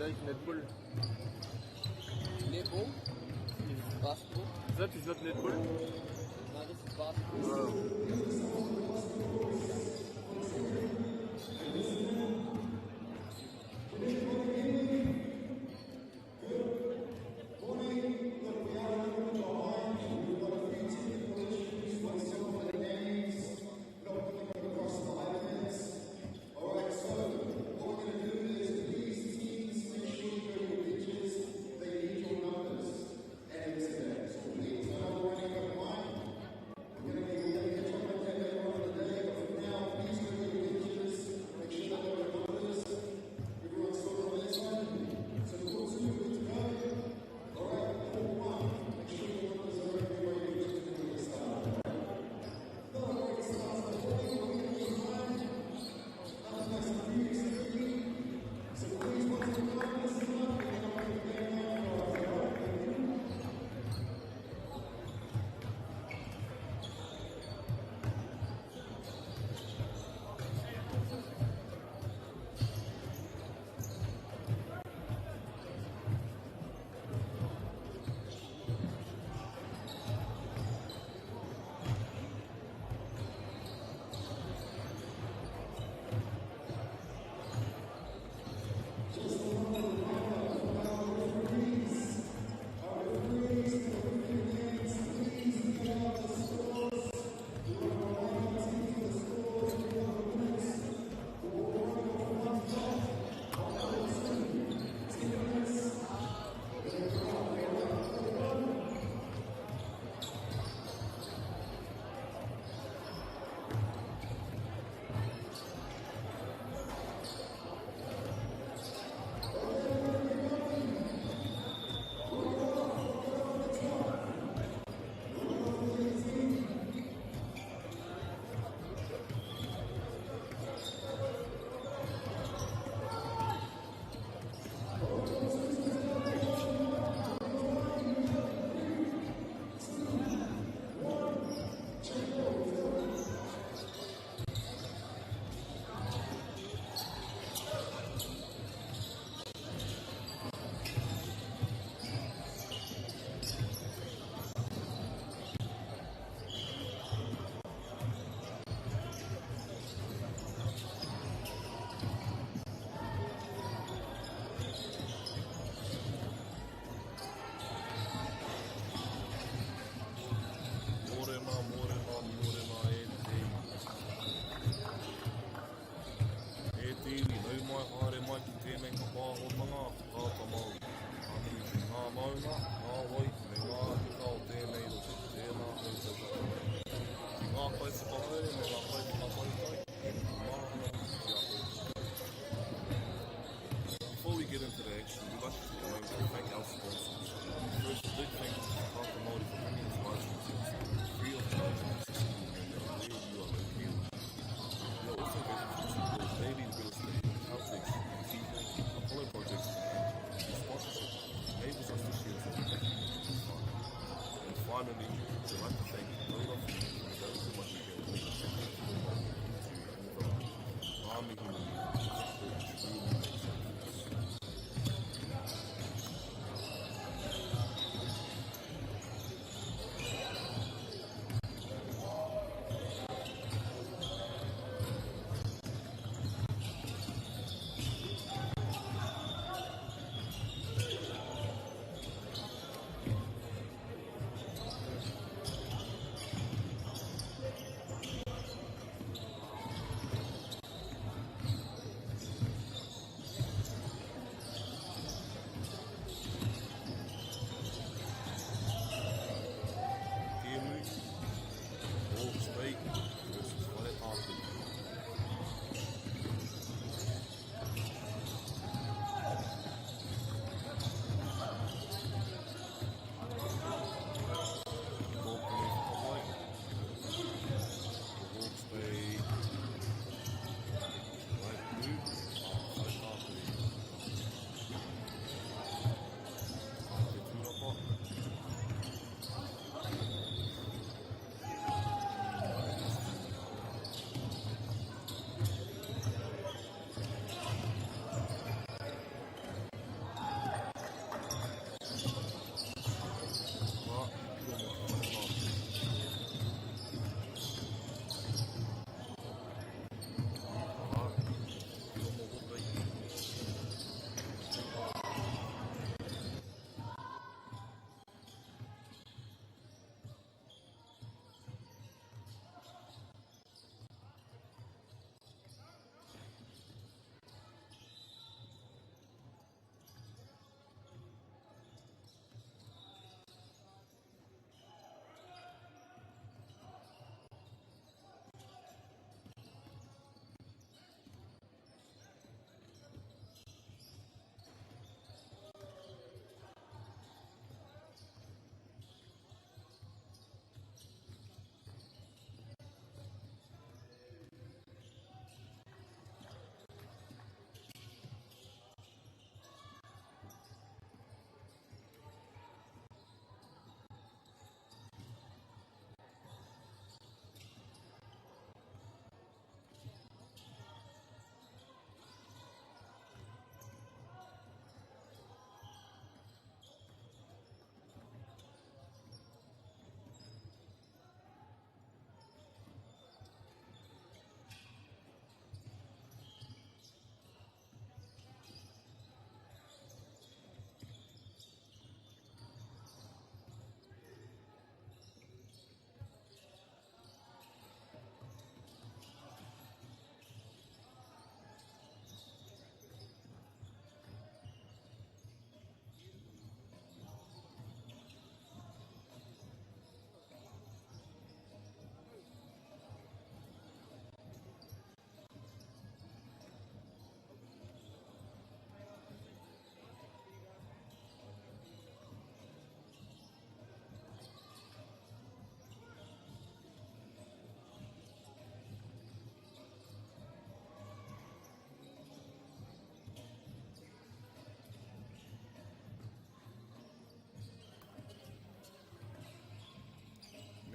like netball. Netball? Basketball? That is not netball? No, this is basketball. Before we get into the action, we'd like to take a moment to thank our sponsors. First, a big thank you to Paraparaumu for bringing us live streams free of charge and accessible no matter where you are located. We are also grateful to support daily real estate, outfits, feedback, Apollo projects, and sponsorship enables us to share such a fun. And finally, we'd like to thank Lola for going to much again.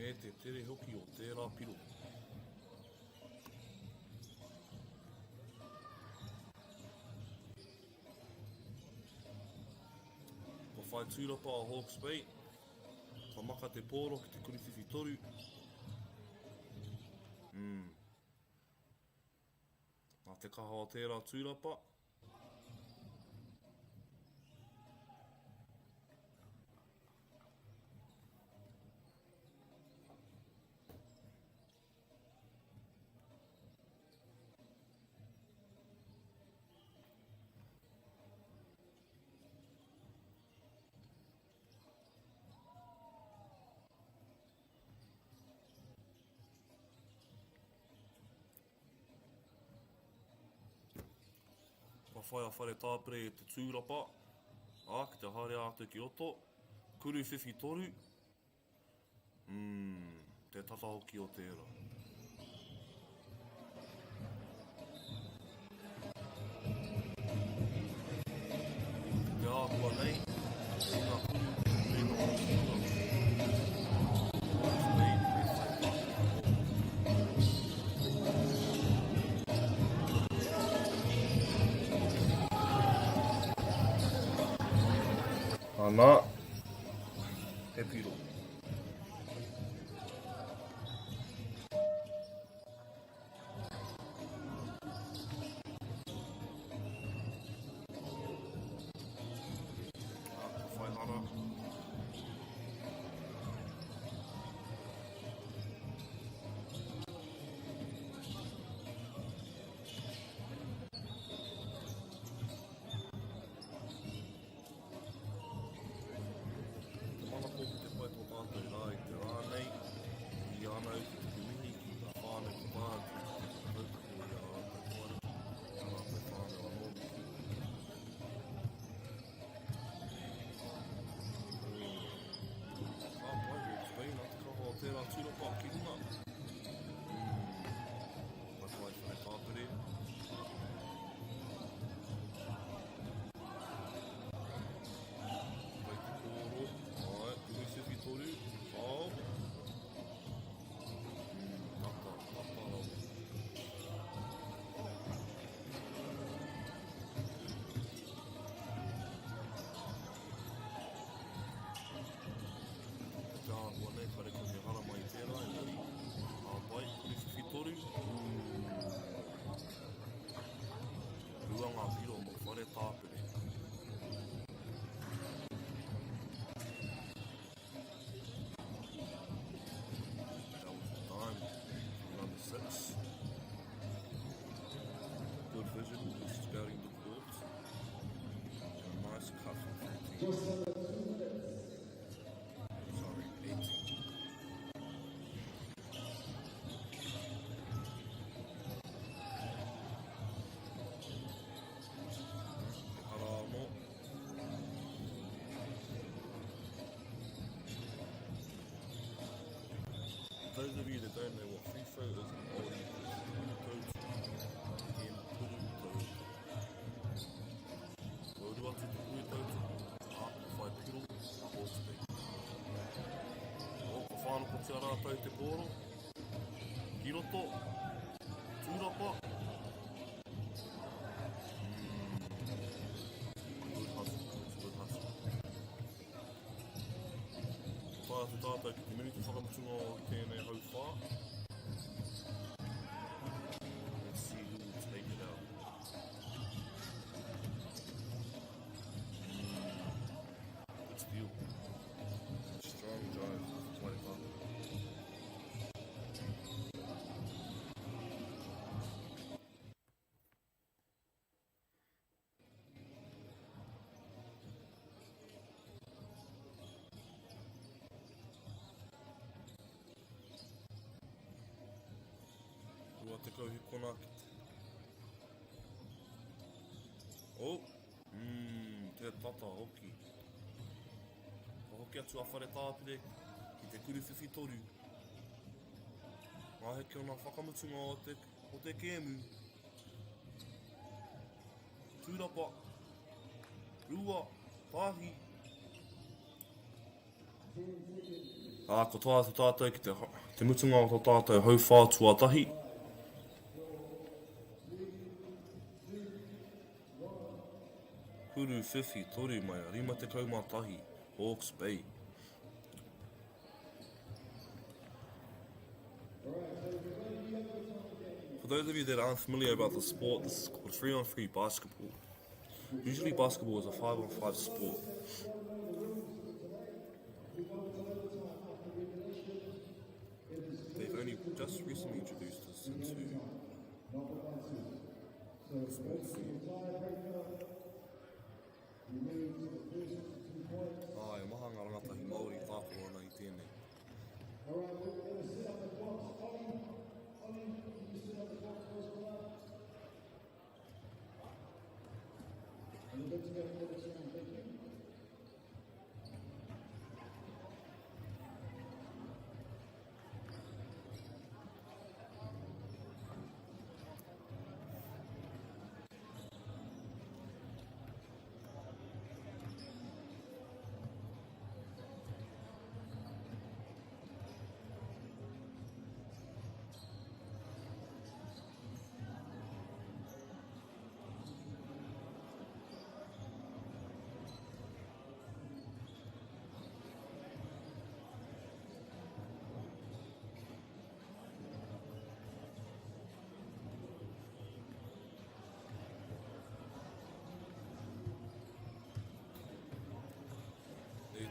Me te tere hoki o tērā piro. Ko whai tūrapa a Hawke's Bay. Ka maka te pōro ki te kuriwhiwhi toru. Nā te kaha o tērā tūrapa. Ka whai a whare tāpere e te tūrapa. Ki te haere atu ki oto. Kuru whiwhi toru. Te tata hoki o tērā. Te ākua nei. Ngā kuru. Rena hoki ora. Hawke's Bay, me whai tāpere. Ana, he piro. Whaihara. Tērā tūrapa ki runga. Mai whai whare tāpere. Pai te kōro. Ai, kuri whiwhi toru. Au. Tata rau. Te āhua nei, whare ko he hara mai tērā, e nari. Pai, kuri whiwhi toru. Rua ngā piro mo whare tāpere. That was the time. Number 6. Good vision, just scouting the court. A nice cut from 15. Sorry, 18. Paraparaumu. Those of you that don't know what free throw is, MāORI is in Puru. Kaurua tu te hui tautu, whai piro, Hawke's Bay. Ko whānoko tia rātau te pōro. Ki roto, tūrapa. Good hustle. Whai atu tātou ki te minuti whakamutunga o tēnei hau whā. Let's see who will take it out. Good steal. Strong drive. 25. Rua te kauhi kona ki te. Te tata hoki. Ka hoki atu a whare tāpere ki te kuru whiwhi toru. Ngā heke o ngā whakamutunga o te kēmu. Tūrapa. Rua. Pāhi. Ko toa to tātou ki te mutunga o to tātou hau whātua tahi. Huru whiwhi toru mai a rima te kaumā tahi, Hawke's Bay. For those of you that aren't familiar about the sport, this is called 3-on-3 basketball. Usually basketball is a 5-on-5 sport. They've only just recently introduced this into the sport form. E maha ngā rangatahi Māori tāpua ana I tēnei.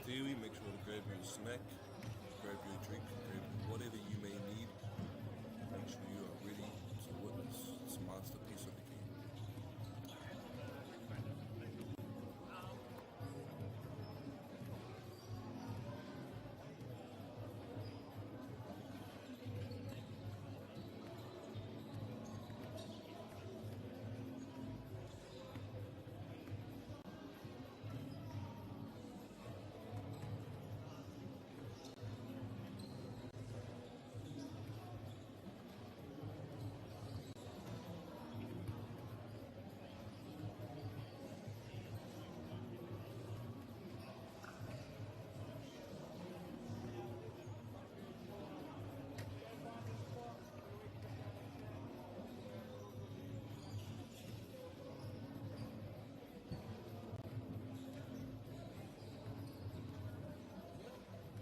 Iwi, make sure to grab your snack, grab your drink, grab whatever you may need. Make sure you are ready to witness this masterpiece of the game.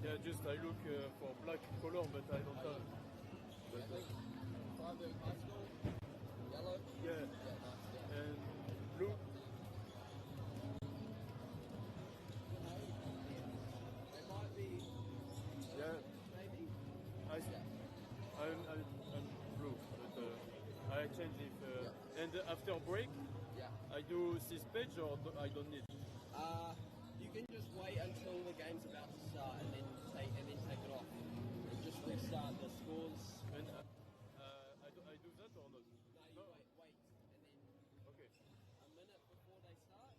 Yeah, just I look for black color, but I don't have. But, Freyberg High School, yellow. yeah, Nice. and blue. They might be. Yeah, Maybe. I'm blue, but I change if. And after break, Yeah. I do this page or I don't need. You can just wait until the game's about to start and then take it off. And just restart the scores. And I do that or not? No, you wait, and then Okay. a minute before they start.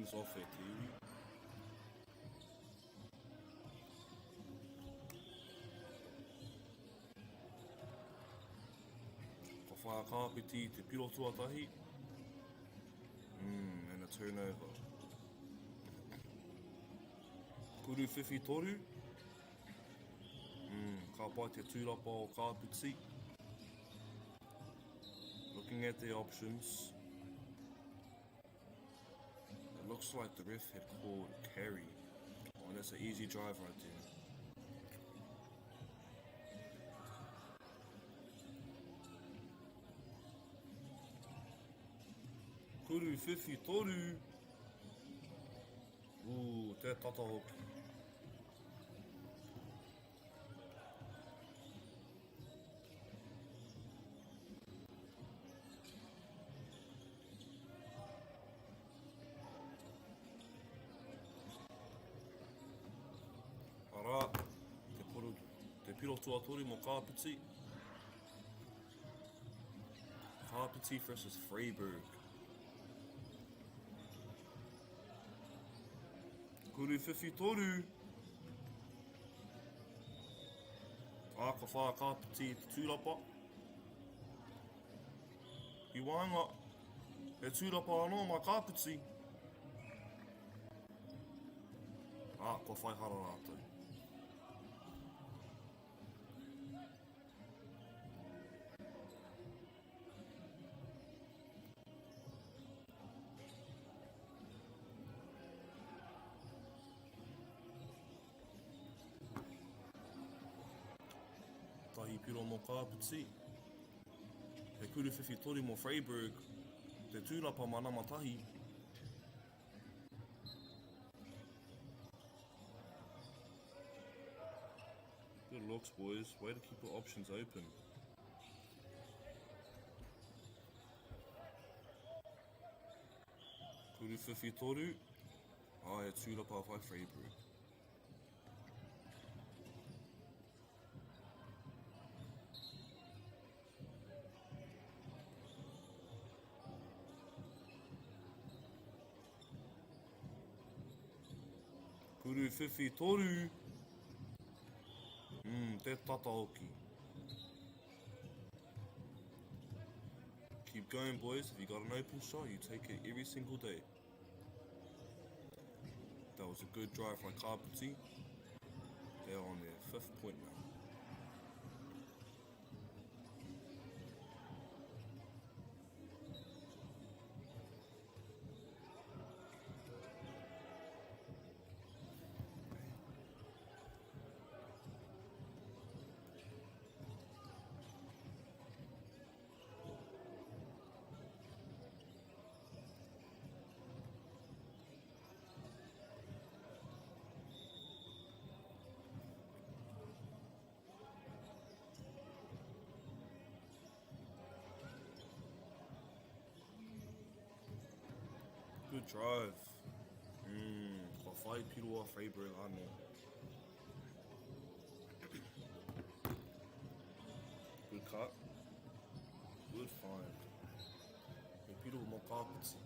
things off e te iwi. Ka whaia Kapiti te piro tuatahi. And a turnover. Kuru whiwhi toru. Ka pai te tūrapa o Kapiti. Looking at the options. It looks like the ref had called carry. Oh, that's an easy drive right there. Kuru whiwhi toru. Ooh, te tata hoki. Ara, te piro tuatori mo Kapiti. Kapiti versus Freyberg. Kuru whiwhi toru. Ka whaia Kapiti te tūrapa. I wānga, e tūrapa anō mai Kapiti. Ko whai hara rātou. Tahi piro mo Kapiti. He kuru whiwhi tori mo Freyberg. Te tūrapa manama tahi. Good looks, boys. Way to keep your options open. Kuru whiwhi toru. E tūrapa whai Freyberg. Kuru whiwhi toru. Te tata hoki. Keep going, boys. If you got an open shot, you take it every single day. That was a good drive by Kapiti. They're on their 5th point now. Good drive. Ka whai piroa Freyberg anō. Good cut. Good find. He piroa mo Kapiti.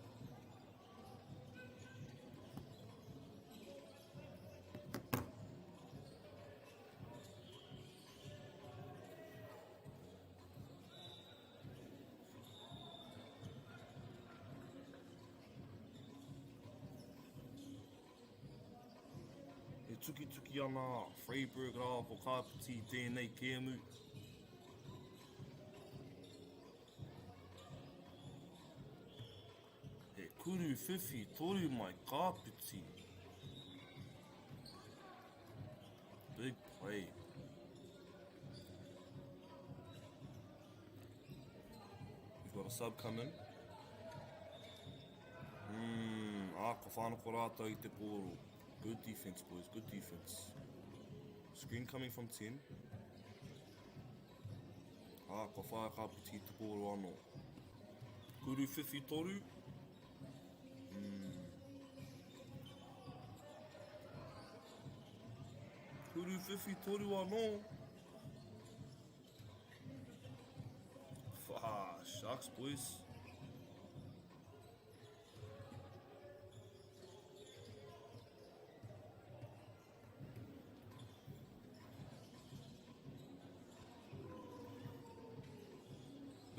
Tuki ana Freyberg rā ko Kapiti tēnei kēmu. He kuru whiwhi toru mai Kapiti. Big play. We've got a sub coming. Ka whanako rātou I te pōro. Good defense, boys. Good defense. Screen coming from 10. Ka whaia Kapiti te pōro anō. Kuru whiwhi toru. Kuru whiwhi toru anō. Sharks, boys.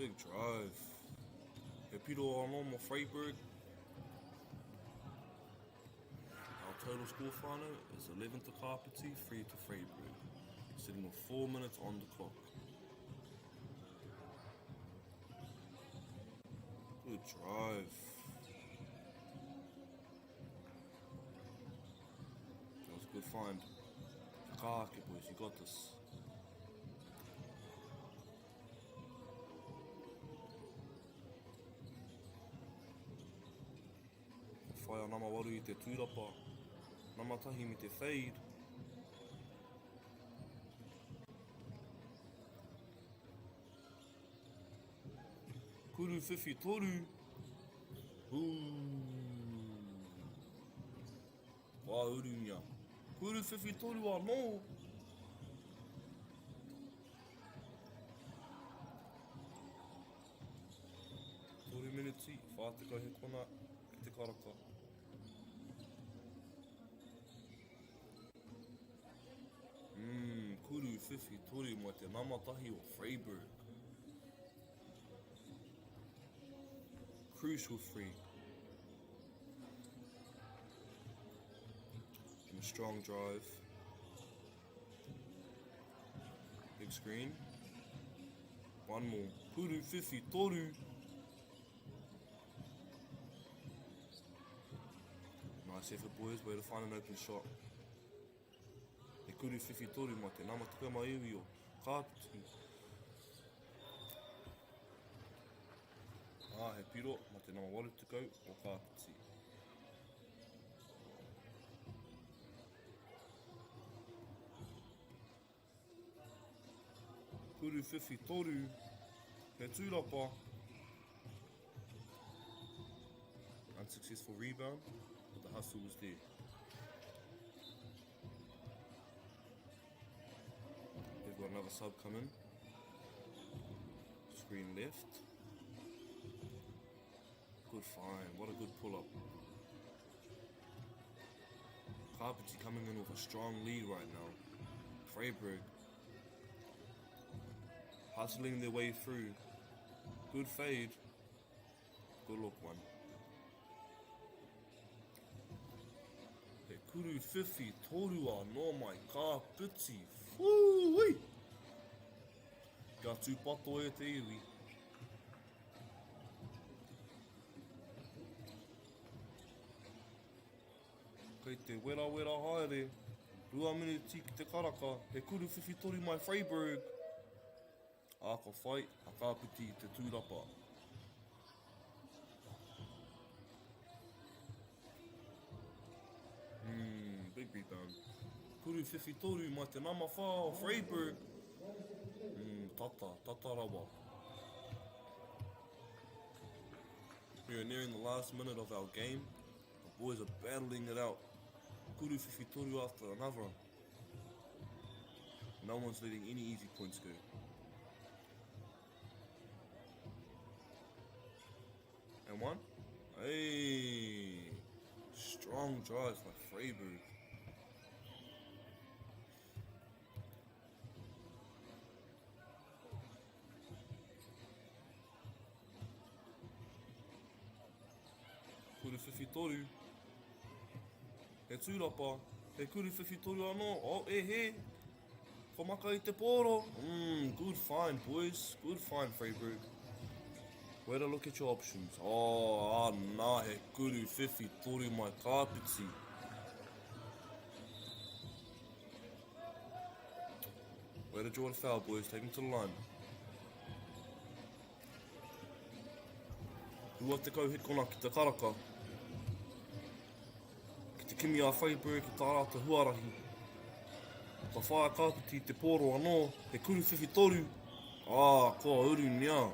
Big drive. Kapiti on Freyberg. Our total score final is 11 to Kapiti, 3 to Freyberg. Sitting with 4 minutes on the clock. Good drive. That was a good find. Kake, boys, you got this. Whai a MΑORI I te tūrapa. Namatahi me te fade. Kuru whiwhi toru. Wā urunia. Kuru whiwhi toru anō. Toru miniti, whātika he kona ki te karaka. Kuru whiwhi toru mai te namatahi o Freyberg. Crucial free. And a strong drive. Big screen. One more. Kuru whiwhi toru. Nice effort, boys. Way to find an open shot. E kuru whiwhi toru mai te namatahi mai iwi o Kapiti. He piro, ma te MAORI to go, o Kapiti. Kuru whiwhi toru, he tūrapa. Unsuccessful rebound, but the hustle was there. They've got another sub coming. Screen left. Good find, what a good pull-up. Kapiti coming in with a strong lead right now. Freyberg hustling their way through. Good fade. Good look one. He kuru whiwhi toru anō mai Kapiti. Whoo-wee! Kia tūpato e te iwi. Kei te wera haere, 2 miniti ki te karaka, he kuru whiwhi toru mai Freyberg. Aka whai, a Kapiti I te tūrapa. Big rebound. Kuru whiwhi toru mai te nama whā o Freyberg. Tata rawa. We are nearing the last minute of our game. The boys are battling it out. Kuru whiwhi toru after another. No one's letting any easy points go. And one. Hey, strong drive by Freyberg. Kuru whiwhi toru. He tūrapa, he kuru whiwhi toru anō, oh he, whamaka I te pōro. Good find, boys, good find, Freyberg. Way to look at your options. Oh, nā, he kuru whiwhi toru mai Kapiti. Way to draw the foul, boys, take him to the line. Hua te kau hit kona ki te karaka. Kimi a Freyberg ki tā rata huarahi. Ka whā Kapiti te pōro anō, he kuru whiwhi toru. Kua uru nia.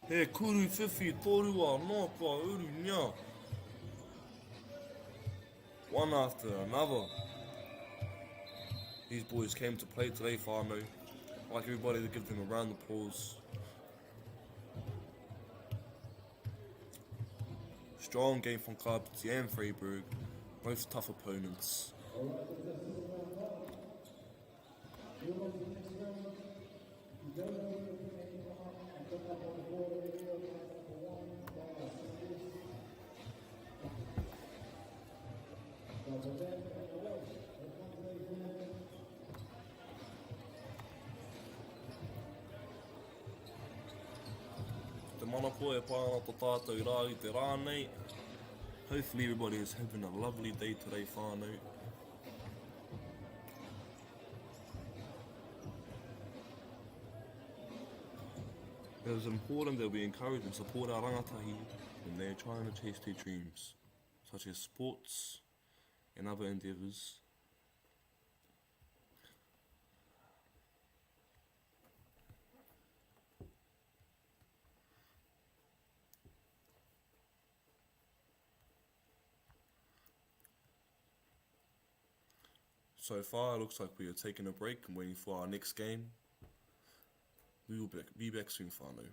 He kuru whiwhi toru anō, kua uru nia. One after another. These boys came to play today, whānau. I'd like everybody to give them a round of applause. Strong game from Kapiti and Freyberg, both tough opponents. Te mana koe pāna tō tātou I rā I te rānei. Hopefully everybody is having a lovely day today, whānau. It is important that we encourage and support our rangatahi when they are trying to chase their dreams, such as sports and other endeavours. So far, it looks like we are taking a break and waiting for our next game. We will be back soon, whānau.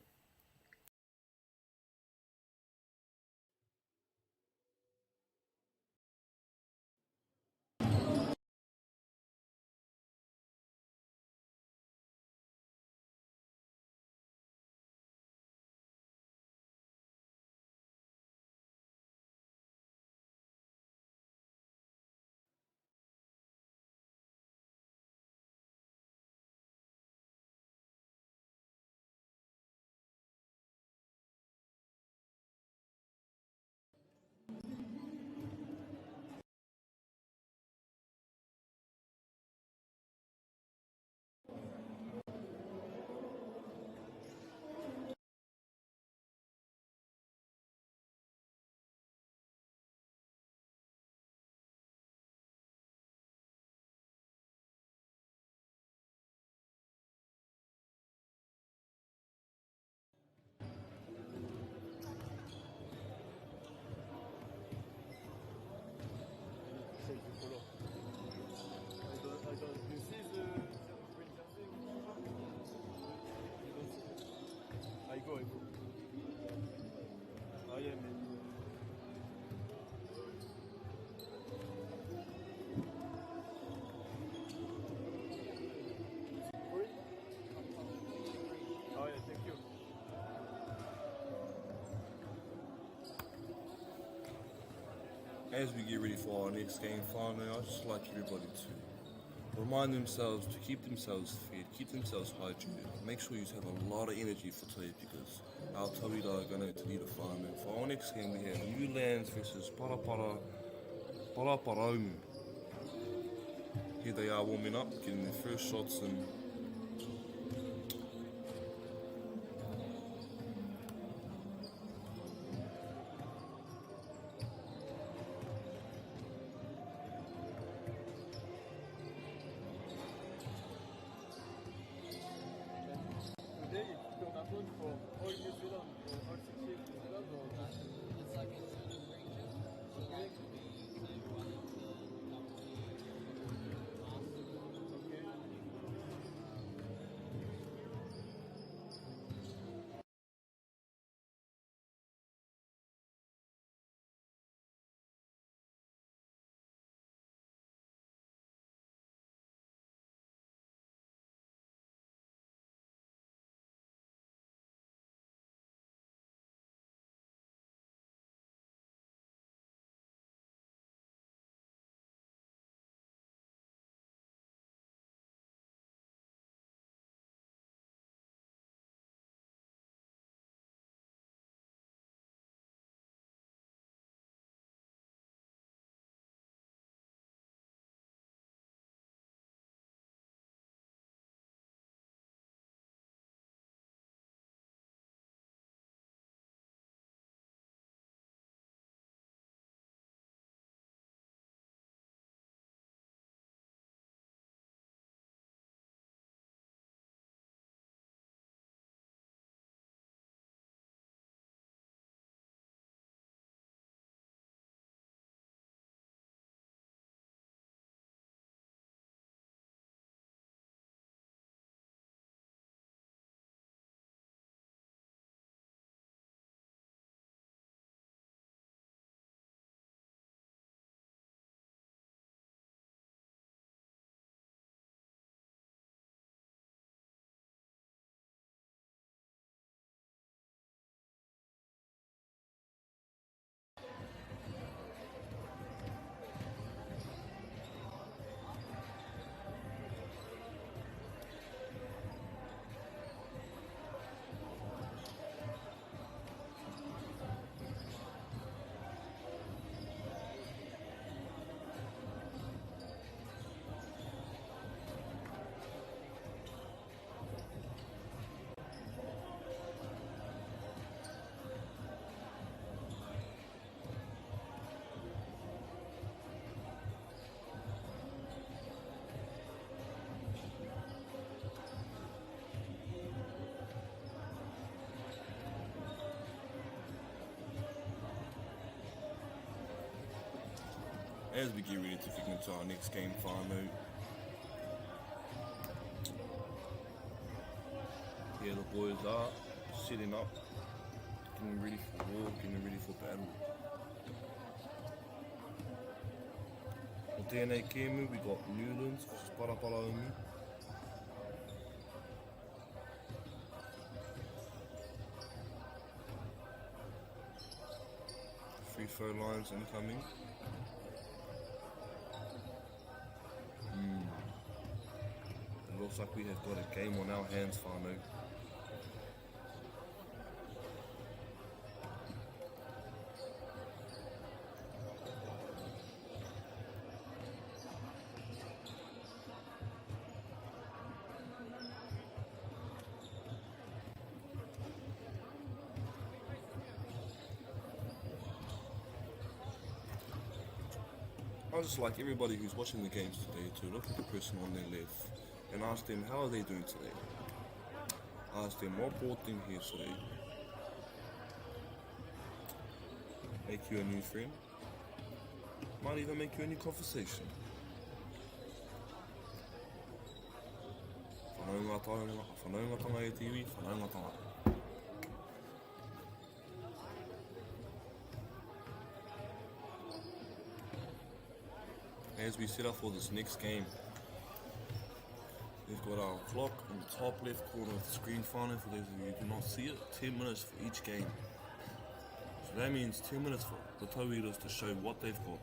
As we get ready for our next game, finally, I'd just like everybody to remind themselves to keep themselves fed, keep themselves hydrated. Make sure you have a lot of energy for today because our tauira are going to need a whānau. For our next game, we have Newlands versus Paraparaumu. Here they are warming up, getting their first shots in. as we get ready to kick into our next game, whānau. Here the boys are setting up, getting ready for war, getting ready for battle. O tēnei kēmu, we got Newlands, which is Paraparaumu. Free throw lines incoming. It looks like we have got a game on our hands, whānau. I just like everybody who's watching the games today to look at the person on their left and ask them how are they doing today. Ask them what brought them here today. Make you a new friend. Might even make you a new conversation. Whanaungatanga e tiwi, whanaungatanga. As we set up for this next game, we've got our clock in the top left corner of the screen, whānau, for those of you who do not see it, 10 minutes for each game. So that means 10 minutes for the tauiras to show what they've got.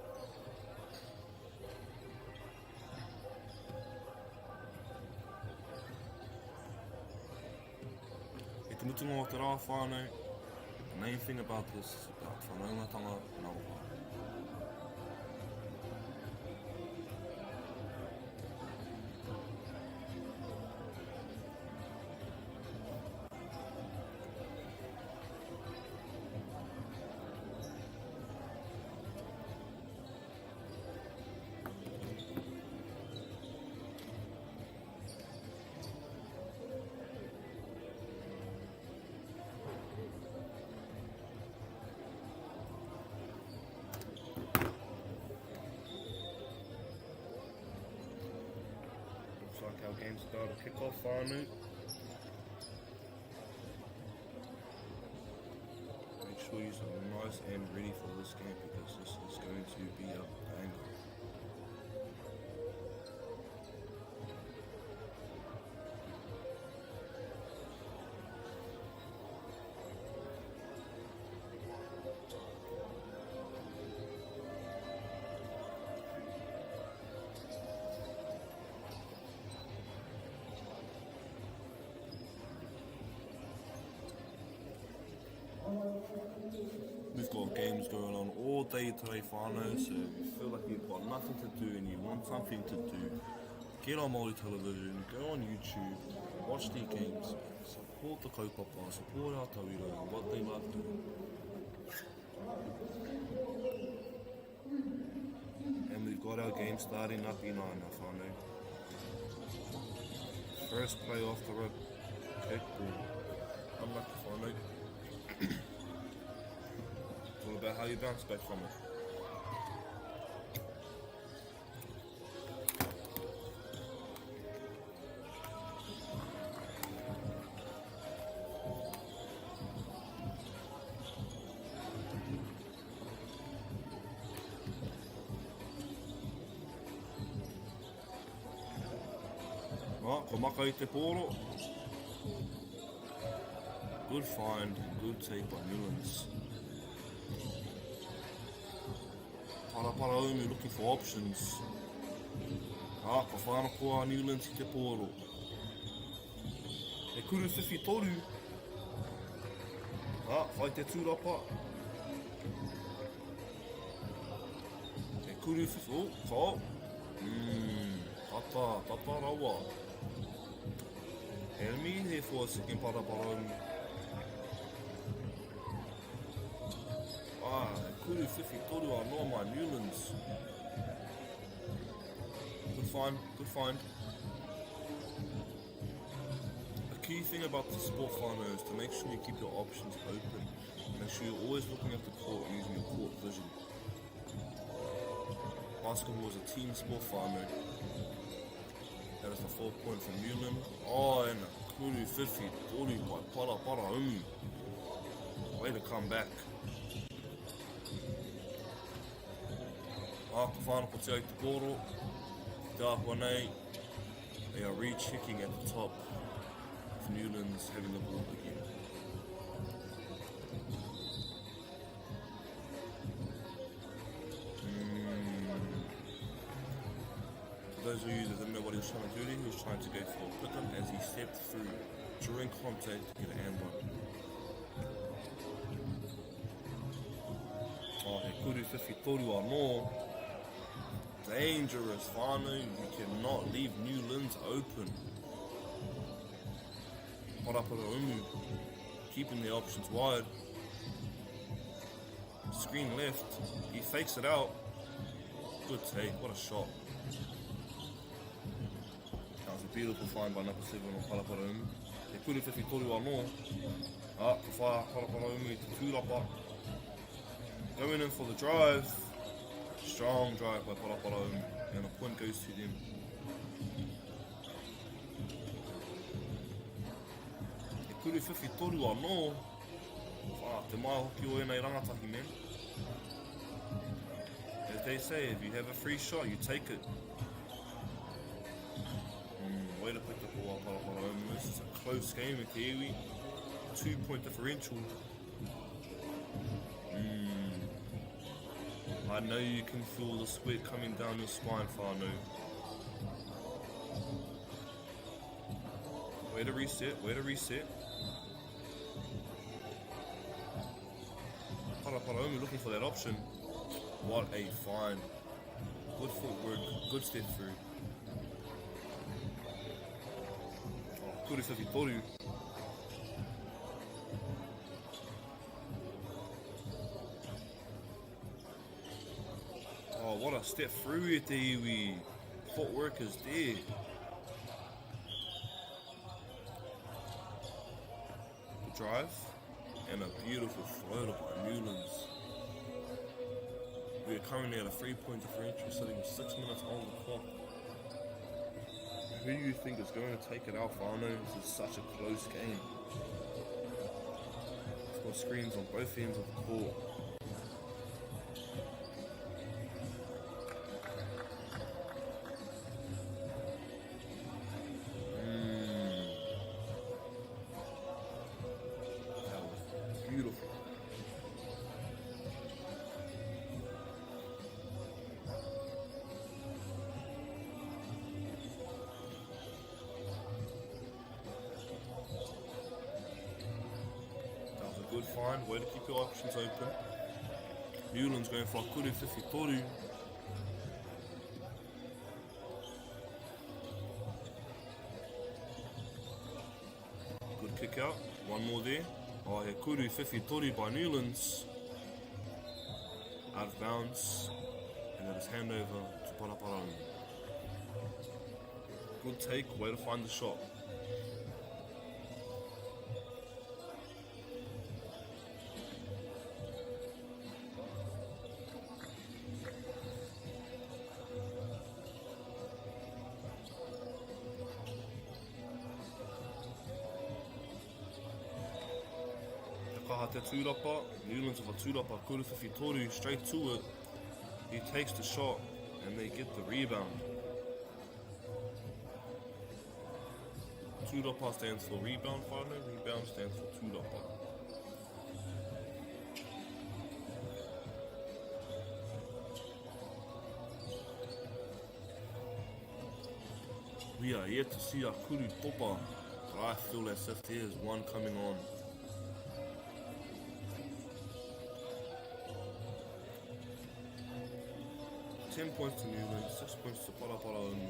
E te mutunga o te rā, whānau, the main thing about this is about whanaungatanga and aroha. Our game's about to kick off, whānau. Make sure you're nice and ready for this game because this is going to be a banger. We've got games going on all day today, whānau, so if you feel like you've got nothing to do and you want something to do, get on MāORI television, go on YouTube, watch the games, support the kaupapa, support our tauira and what they love doing. And we've got our game starting up in Aina, whānau. First play off the rip, kick ball. Unlucky, whānau. It's all about how you bounce back from it. Ko maka I te pōro. Good find, good take by Newlands. Paraparaumu looking for options. Ka whānakoa Newlands I te pōro. E kuru whiwhi toru. Whai te tūrapa. E kuru whiwhi, ka. Tata rawa. Hear me here for a second, Paraparaumu. Kuru whiwhi toru anō my Newlands. Good find, good find. A key thing about the sport, whānau, is to make sure you keep your options open. Make sure you're always looking at the court and using your court vision. basketball is a team sport, whānau. That is the 4 point from Newlands. Oh, and a kuru whiwhi toru by Paraparaumu. Way to come back. Ka whānau te ai te koro. Te āhua nei. They are re-checking at the top. With Newlands having the ball again. For those of you that didn't know what he was trying to do there, he was trying to go for a pick-up as he stepped through during contact to get an and one. Oh, he kuru whiwhi toru anō. Dangerous, whānau. You cannot leave Newlands open. Paraparaumu keeping their options wide. Screen left. He fakes it out. Good take. What a shot. That was a beautiful find by number 7 on Paraparaumu. He kuru whiwhi toru anō. Ka whā Paraparaumu I te tūrapa. Going in for the drive. Strong drive by Paraparaumu, and a point goes to them. E kuru whiwhi toru anō. Te mai hoki o enei rangatahi, man. As they say, if you have a free shot, you take it. Way to pick the ball up, Paraparaumu. This is a close game with Te iwi. 2 point differential. I know you can feel the sweat coming down your spine, whānau. Way to reset, way to reset. Paraparaumu looking for that option. What a find. Good footwork, good step through. Oh, kuru whiwhi toru. Oh, what a step through it, Te iwi. Footwork is there. The drive and a beautiful floater by Newlands. We are currently at a 3 point differential, sitting 6 minutes on the clock. Who do you think is going to take it out, whānau? This is such a close game. It's got screens on both ends of the court. Beautiful. That was a good find. Way to keep your options open. Newlands going for a kuru whiwhi toru. Good kick out. One more there. Oh, he kuru whiwhi toru by Newlands. Out of bounds. And that is handover to Paraparaumu. Good take, way to find the shot. Kaha te tūrapa, Newlands of a tūrapa, kuru whiwhi toru, straight to it. He takes the shot and they get the rebound. Tūrapa stands for rebound, whānau. Rebound stands for tūrapa. We are yet to see our kuru topa, but I feel as if there is one coming on. Ten points to Newlands, 6 points to Paraparaumu.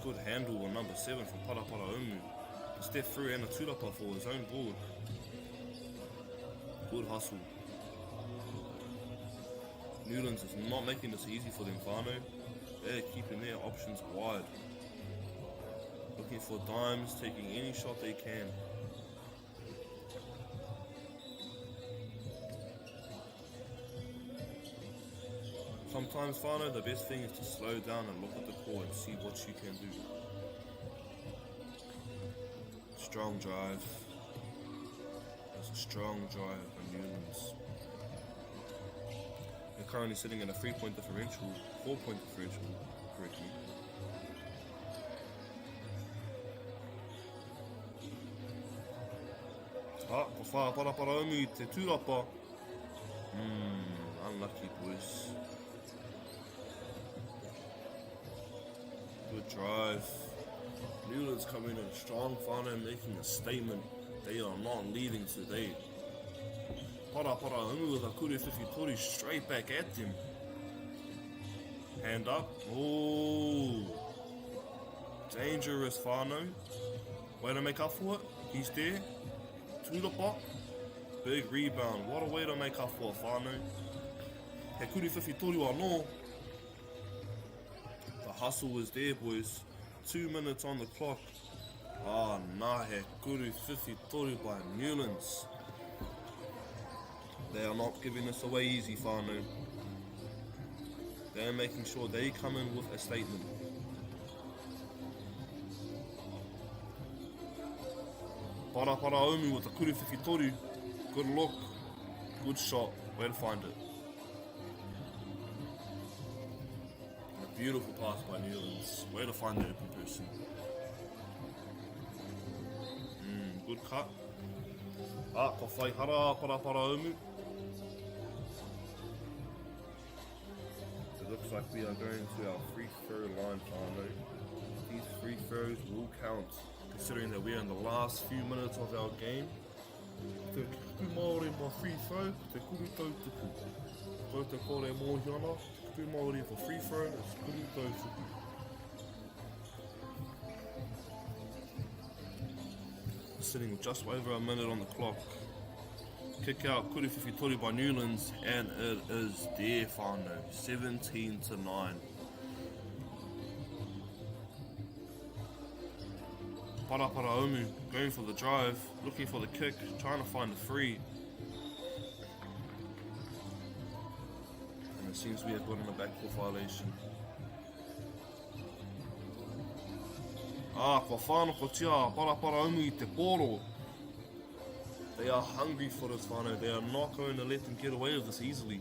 Good handle on number 7 from Paraparaumu. A step through and a tūrapa for his own board. Good hustle. Newlands is not making this easy for them, whānau. They're keeping their options wide. Looking for dimes, taking any shot they can. Sometimes, whānau, the best thing is to slow down and look at the court and see what you can do. Strong drive. That's a strong drive by Newlands. They're currently sitting at a 3-point differential, 4-point differential, correctly. Ko wha Paraparaumu I te tūrapa. Unlucky, boys. Good drive. Newlands coming in strong, whānau, making a statement. They are not leading today. Paraparaumu with a kure whiwhitori straight back at them. Hand up. Oh, dangerous, whānau. Way to make up for it. He's there. Tūrapa. Big rebound. What a way to make up for it, whānau. He kure whiwhitori anō. The hustle is there, boys. 2 minutes on the clock. Ah, nā he kuru whiwhitori by Newlands. They are not giving us away easy, whānau. They're making sure they come in with a statement. Paraparaumu with the kuru whiwhitori. Good look. Good shot. Way to find it. A beautiful pass by Newlands. Way to find the open person. Good cut. Ko whai hara Paraparaumu. It looks like we are going to our free throw line, whānau. These free throws will count, considering that we are in the last few minutes of our game. Te kupu MΑORI ma free throw, te kuru tautuku. Ko te kore mōhiana, te kupu MAORI for free throw, it's kuru tautuku. Sitting with just over a minute on the clock. Kick out, kuru whiwhitori by Newlands, and it is there, whānau. 17-9. Paraparaumu going for the drive, looking for the kick, trying to find the free. And it seems we have gotten a backcourt violation. Ko whānau ko tia Paraparaumu I te pōro. They are hungry for this, whānau. They are not going to let them get away with this easily.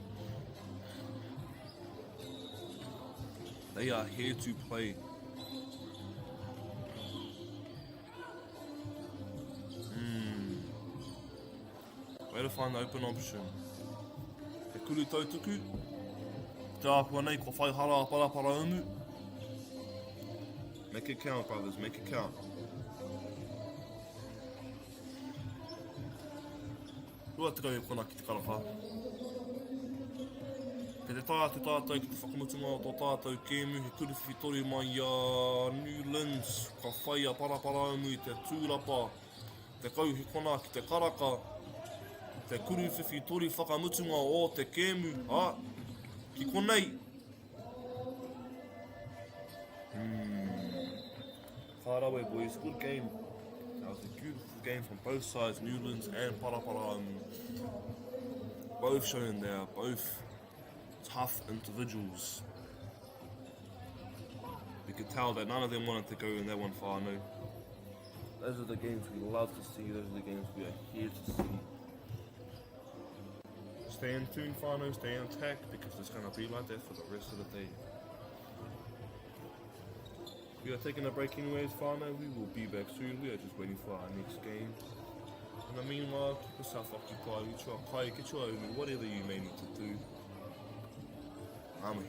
They are here to play. Way to find the open option. He kuru tautuku. Te ākua nei ko whai hara Paraparaumu. Make it count, brothers, make it count. Rua te kau e kona ki te karaha. Kei te tātou ki te whakamutunga o tō tātou kēmu, he kuru whiwhitori mai Newlands, ka whai a Paraparaumu I te tūrapa, te kau he kona ki te karaka, te kuru whiwhitori whakamutunga o te kēmu, ki konei. Whārawe, boys, good game. That was a beautiful game from both sides, Newlands and Paraparaumu. Both showing they are both tough individuals. You could tell that none of them wanted to go in that one, whānau. Those are the games we love to see, those are the games we are here to see. Stay in tune, whānau, stay on track, because it's going to be like that for the rest of the day. We are taking a break anyways, whānau. We will be back soon. We are just waiting for our next game. In the meanwhile, keep yourself occupied. We try kai, get your own, whatever you may need to do. Ame.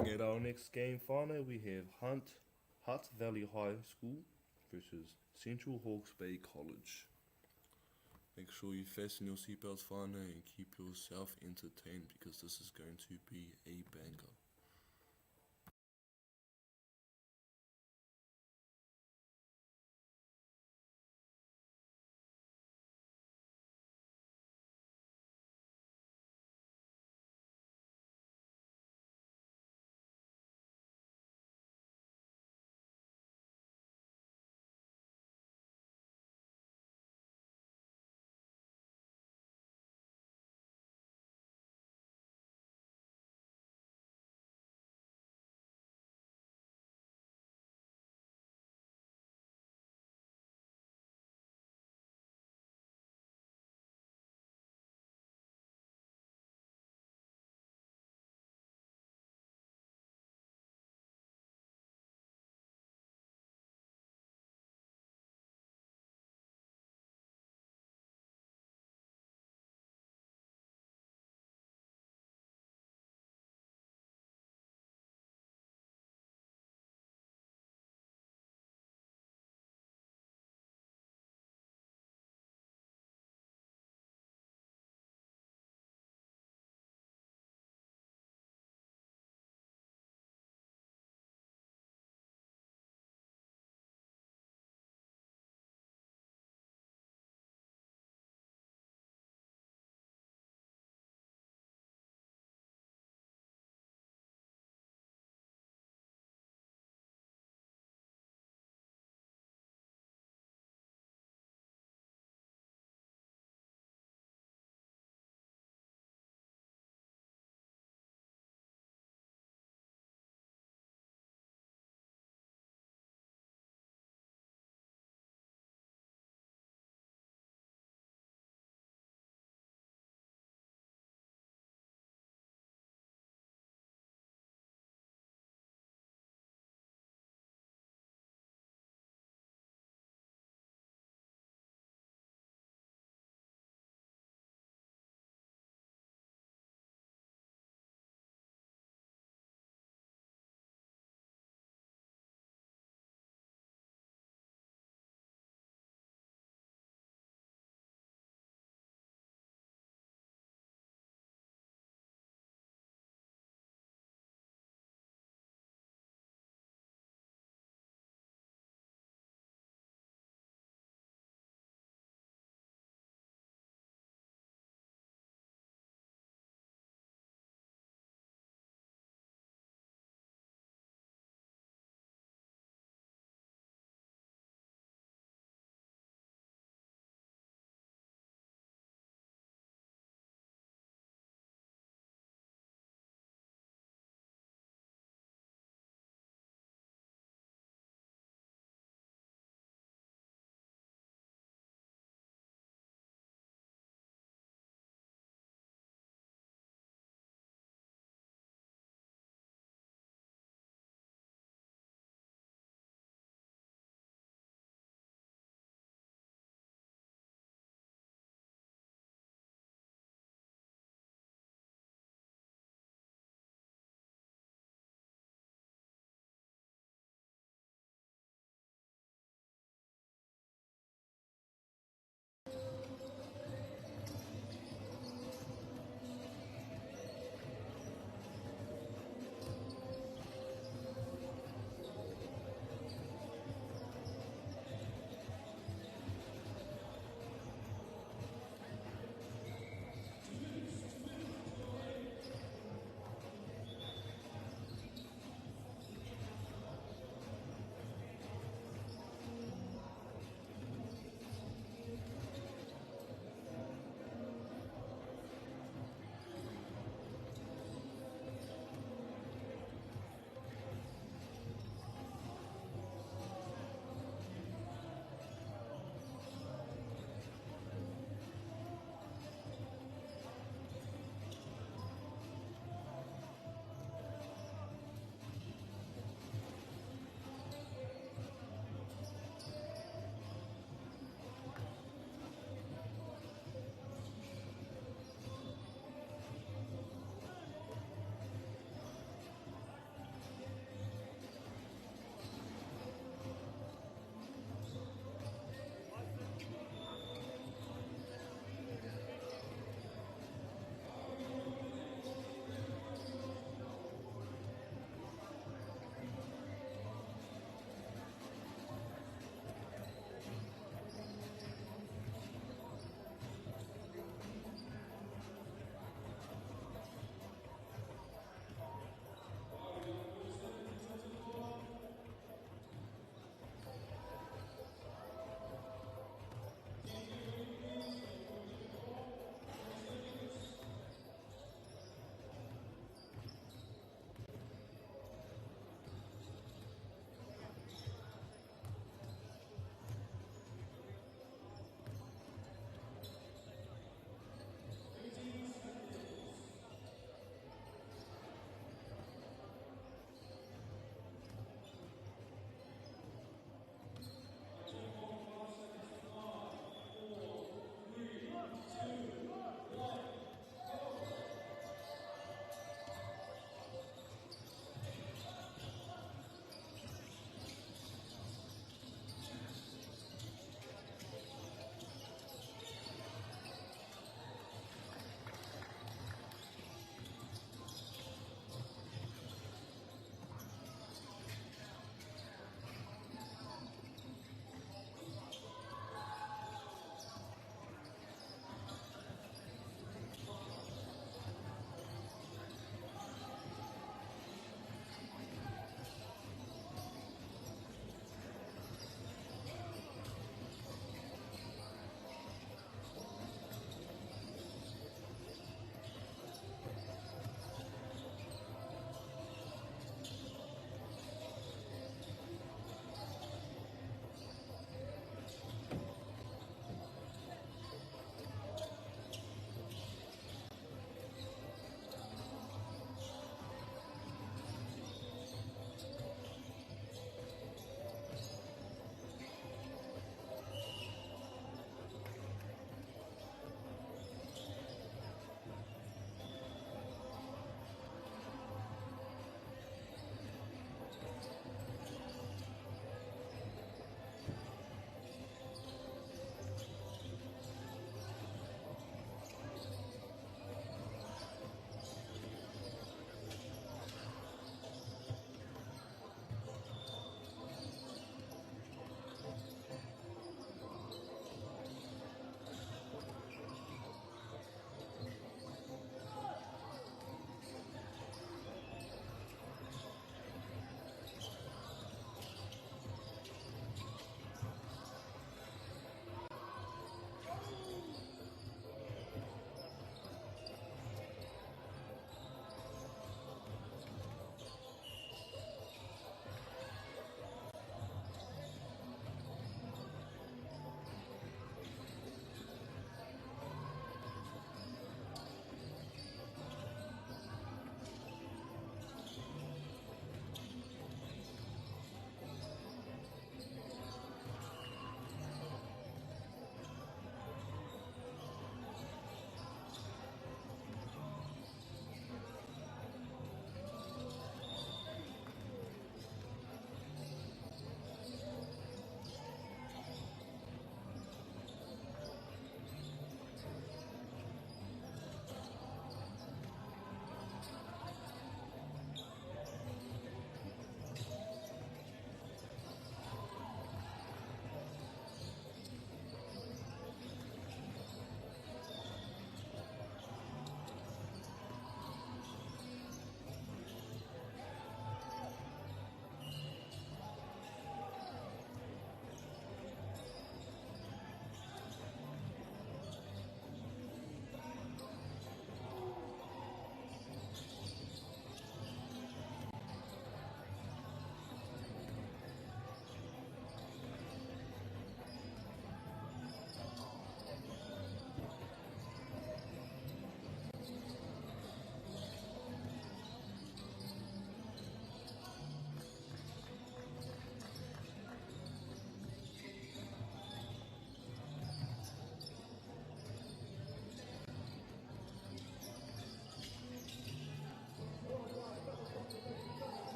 At our next game final, we have Hutt Valley High School versus Central Hawke's Bay College. Make sure you fasten your seatbelts, Fana, and keep yourself entertained because this is going to be a banger.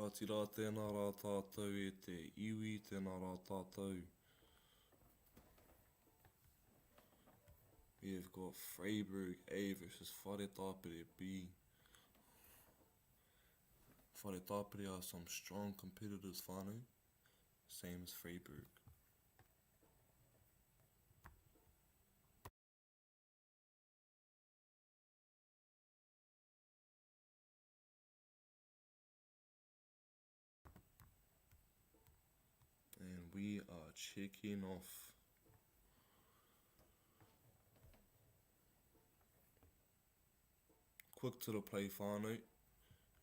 Ka tira tēnā rā tātou e te iwi, tēnā rā tātou. We have got Freyberg A versus Paraparaumu B. Paraparaumu are some strong competitors, whānau. Same as Freyberg. And we are checking off. Quick to the play, whānau.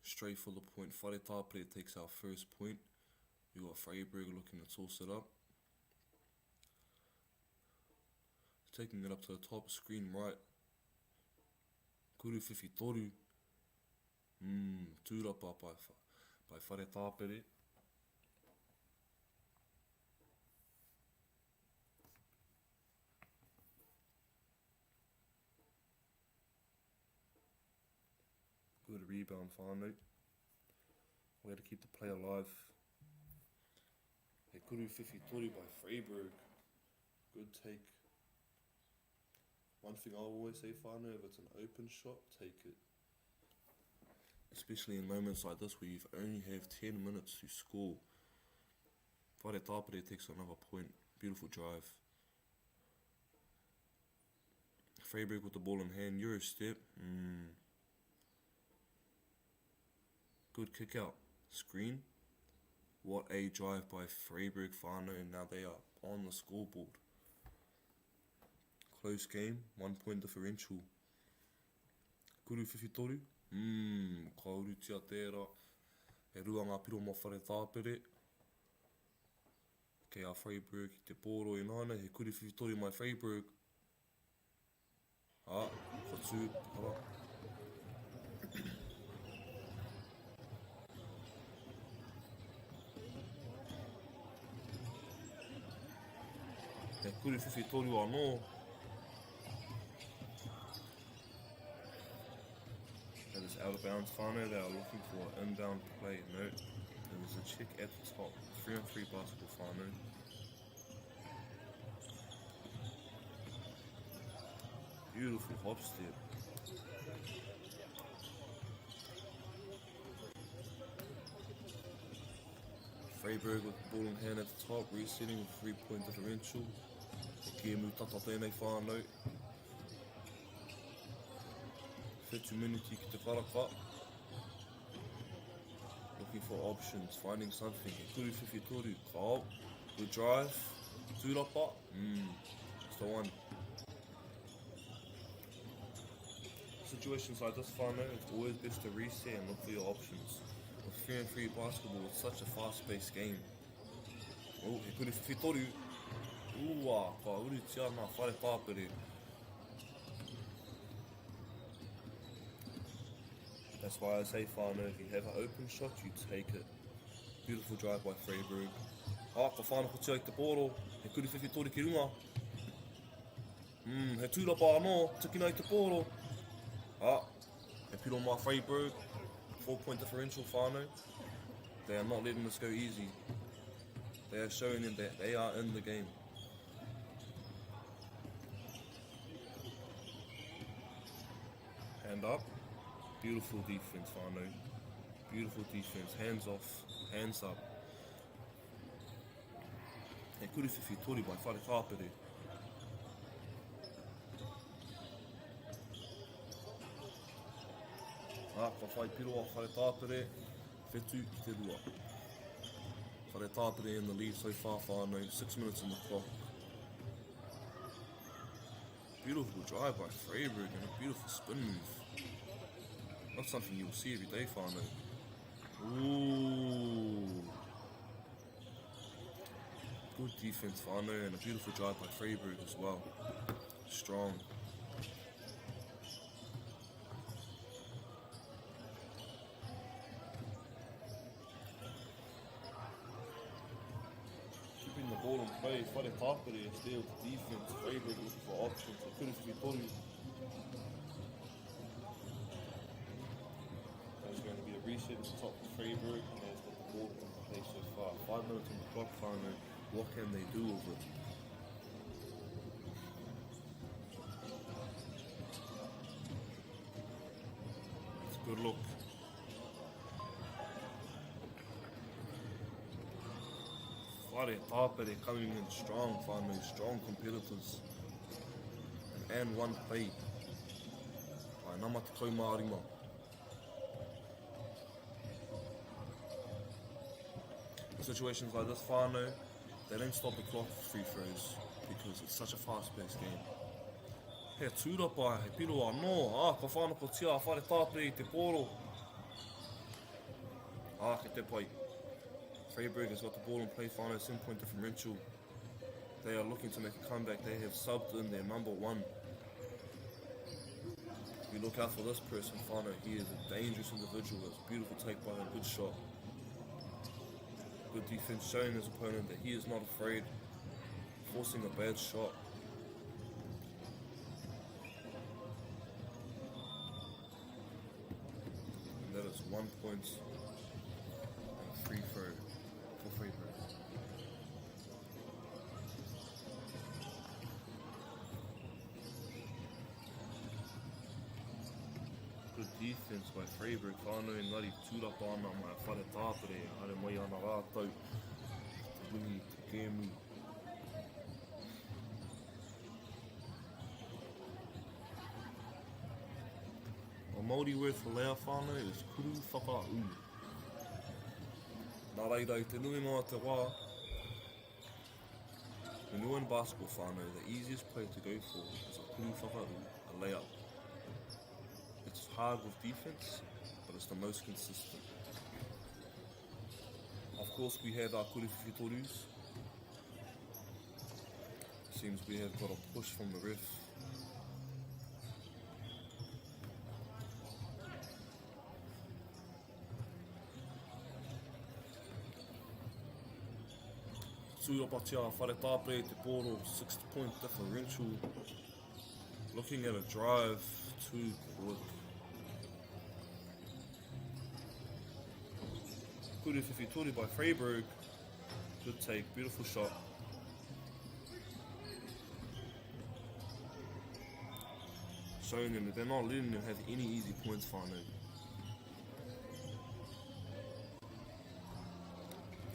Straight for the point. Paraparaumu takes our first point. We got Freyberg looking to toss it up. Taking it up to the top, screen right. Kuru whiwhi toru. Tūrapa by Paraparaumu. Good rebound, whānau. Way to keep the play alive. He kuru whiwhi toru by Freyberg. Good take. One thing I always say, whānau, if it's an open shot, take it. Especially in moments like this where you only have 10 minutes to score. Paraparaumu takes another point. Beautiful drive. Freyberg with the ball in hand. Euro step. Good kick out. Screen. What a drive by Freyberg, whānau, and now they are on the scoreboard. Close game, 1 point differential. Kuru whiwhi toru. Ka urutia tērā. He rua ngā piro mō Paraparaumu. Kei a Freyberg i te pōro i nāna. He kuru whiwhi toru mai Freyberg. Whatū, hara. He kuru whiwhi toru anō. That is out of bounds, whānau. They are looking for an inbound play. No, there was a check at the top. 3-on-3 basketball, whānau. Beautiful hop step. Freyberg with the ball in hand at the top, resetting with 3-point differential. Kia mu tata tēnei, whānau. 30 minutes ki te karaka. Looking for options, finding something. He kuru whiwhi toru. Kao. Good drive. Tūrapa. It's the one. Situations like this, whānau, it's always best to reset and look for your options. With 3-on-3 basketball, it's such a fast-paced game. Oh, he kuru whiwhi toru. Ka urutia nā Paraparaumu. That's why I say, whānau, if you have an open shot, you take it. Beautiful drive by Freyberg. Ka whānau tia I te pōro. He kuru whiwhi toru ki runga. He tūrapa anō, tikina I te pōro. He piro mā Freyberg. 4-point differential, whānau. They are not letting this go easy. They are showing them that they are in the game. Hand up. Beautiful defense, whānau. Beautiful defense. Hands off. Hands up. He kuru whiwhi toru by Paraparaumu. Ka whai piroa Paraparaumu. Whetū I te rua. Paraparaumu in the lead so far, whānau. 6 minutes on the clock. Beautiful drive by Freyberg and a beautiful spin move. Not something you'll see every day, whānau. Good defense, whānau, and a beautiful drive by Freyberg as well. Strong. Keeping the ball in play, Paraparaumu instead of the defense. Freyberg looking for options. He kuru whiwhi toru. There's going to be a reset at the top of Freyberg, and there's the ball in play so far. 5 minutes on the clock, Whānau. What can they do with it? It's a good look. Whare Tāpere coming in strong, Whānau, strong competitors. And one play. Ai nama te kaumārima. In situations like this, Whānau, they don't stop the clock for free throws because it's such a fast-paced game. He tūrapa, he piro anō, ka whānako tia, whare Tāpere I te pōro. Ke te pai. Freyberg has got the ball in play, Whānau, 7-point differential. They are looking to make a comeback. They have subbed in their number one. We look out for this person, Whānau. He is a dangerous individual. It's a beautiful take by him, good shot. Good defense, showing his opponent that he is not afraid, forcing a bad shot. And that is 1 point and free throw for Freyberg. Good defense by Freyberg. Whānau engari tūrapa ana mai whare Tāpere. Hare mai ana rātau. Te wingi, te kēmu. A Māori word for lea, Whānau, is kuru whakaū. Nā reira I te nuinga o te wā. When you're in basketball, Whānau, the easiest play to go for is a kuru whakaū, a layup. It's hard with defense, but it's the most consistent. Of course, we have our kuriwhiwhi torus. Seems we have got a push from the ref. Tūrapatia, whare Tāpere te pōro, 6-point differential. Looking at a drive, too quick. Kuriwhiwhi tori by Freyberg. Good take, beautiful shot. Showing them that they're not letting them have any easy points, Whānau.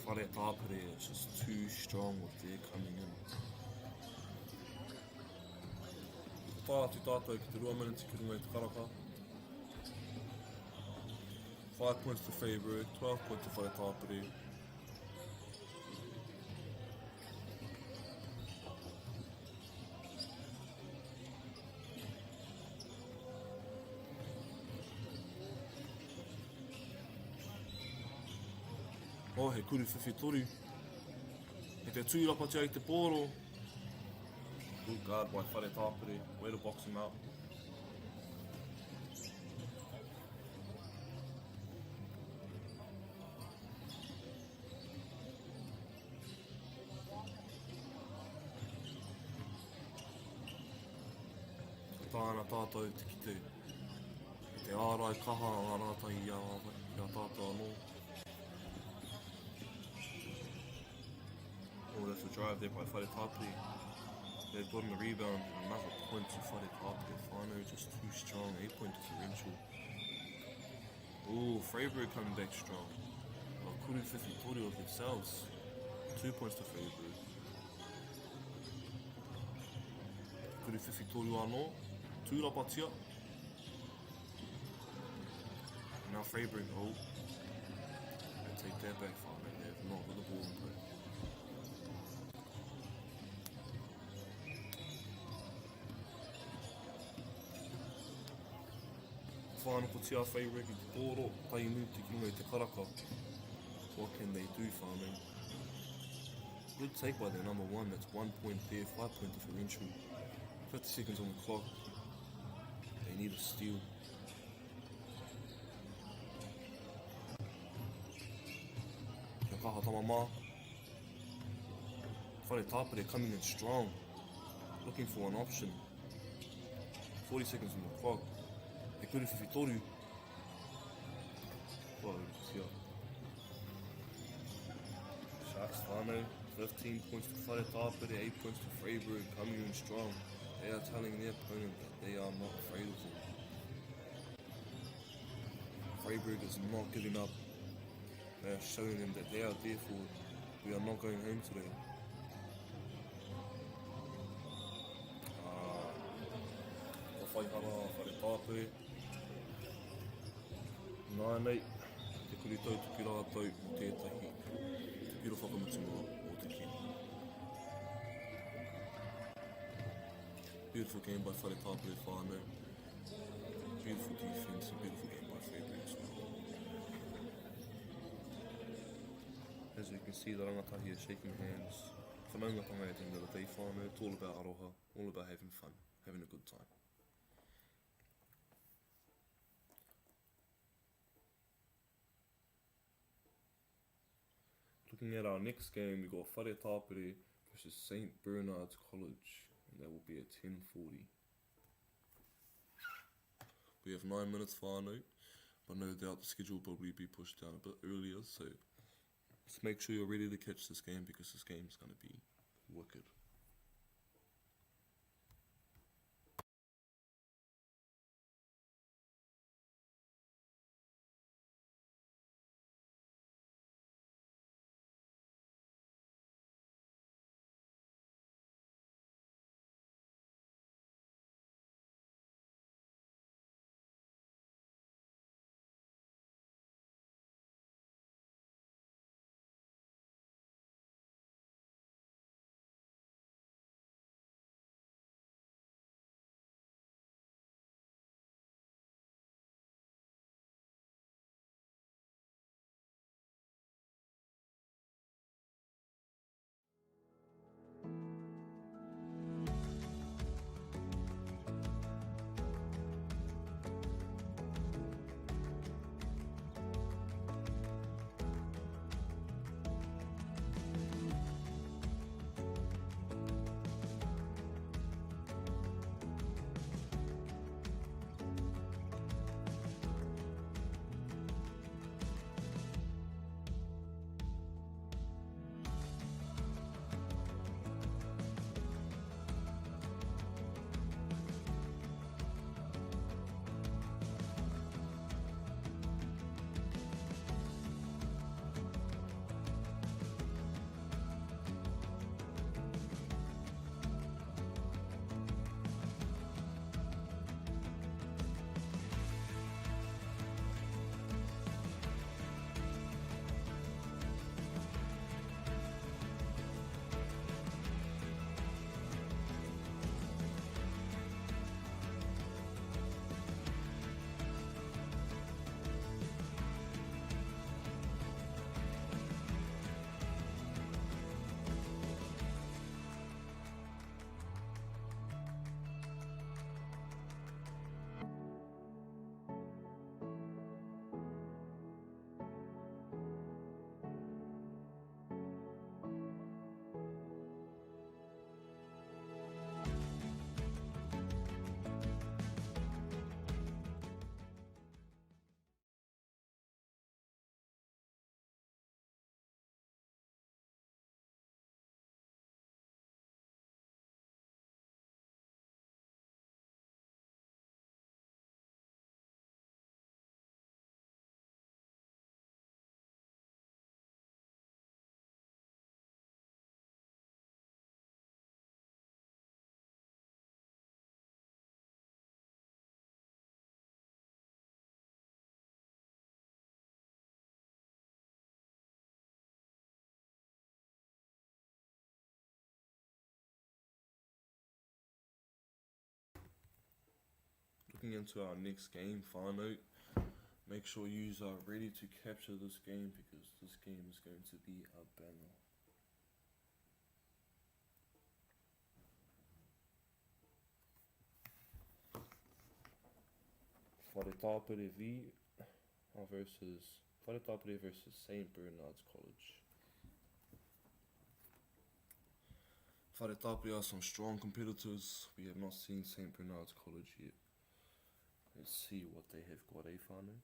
Whare Tāpere is just too strong with their coming in. Tā atu tātou ki te 2 minutes ki runga I te karaka. 5 points to Freyberg, 12 points to Whare Tāpere. Oh, he kuriwhiwhi tori. He te tūrapatia I te pōro. Good guard by Whare Tāpere. Way to box him out. Tāna tātou te kite. Te ārai kaha a rātai I a tātou anō. Oh, that's a drive there by Whare Tāpere. They've gotten the rebound and another point to Whare Tāpere. Whānau just too strong, 8-point differential. Oh, Freyberg coming back strong. Oh, kuriwhiwhi tori of themselves. 2 points to Freyberg. Kuriwhiwhi tori anō. Tūrapatia. Now Freyberg, oh. They take that back, Whānau. They have not got the ball in play. Whānako tia Freyberg I te pōro, tai mu te kinga I te karaka. What can they do, Whānau? Good take by their number one, that's 1 point there, 5-point differential. 50 seconds on the clock. They need a steal. Kia kaha tamama. Whare Tāpere coming in strong. Looking for an option. 40 seconds on the clock. He kuriwhiwhi toru. Whoa, tia. That's whānau. 15 points to Paraparaumu, 8 points to Freyberg, coming in strong. They are telling their opponent that they are not afraid of them. Freyberg is not giving up. They are showing them that they are there for it. We are not going home today. Whaihara Paraparaumu. 9-8. Te kuri tau tuki rātou o tētahi. Te piro whakamutunga o te kini. Beautiful game by Paraparaumu whānau. Beautiful defense and beautiful game by Freyberg as well. As you can see, the rangatahi are shaking hands. Whanaungatanga at the end of the day whānau. It's all about aroha, all about having fun, having a good time. Looking at our next game, we got Paraparaumu versus St. Bernard's College, and that will be at 10:40. We have 9 minutes whānau, but no doubt the schedule will probably be pushed down a bit earlier, so just make sure you're ready to catch this game because this game is going to be wicked. Looking into our next game, whānau, make sure you are ready to capture this game because this game is going to be a banger. Paraparaumu versus St. Bernard's College. Paraparaumu are some strong competitors. We have not seen St. Bernard's College yet. Let's see what they have got, whānau.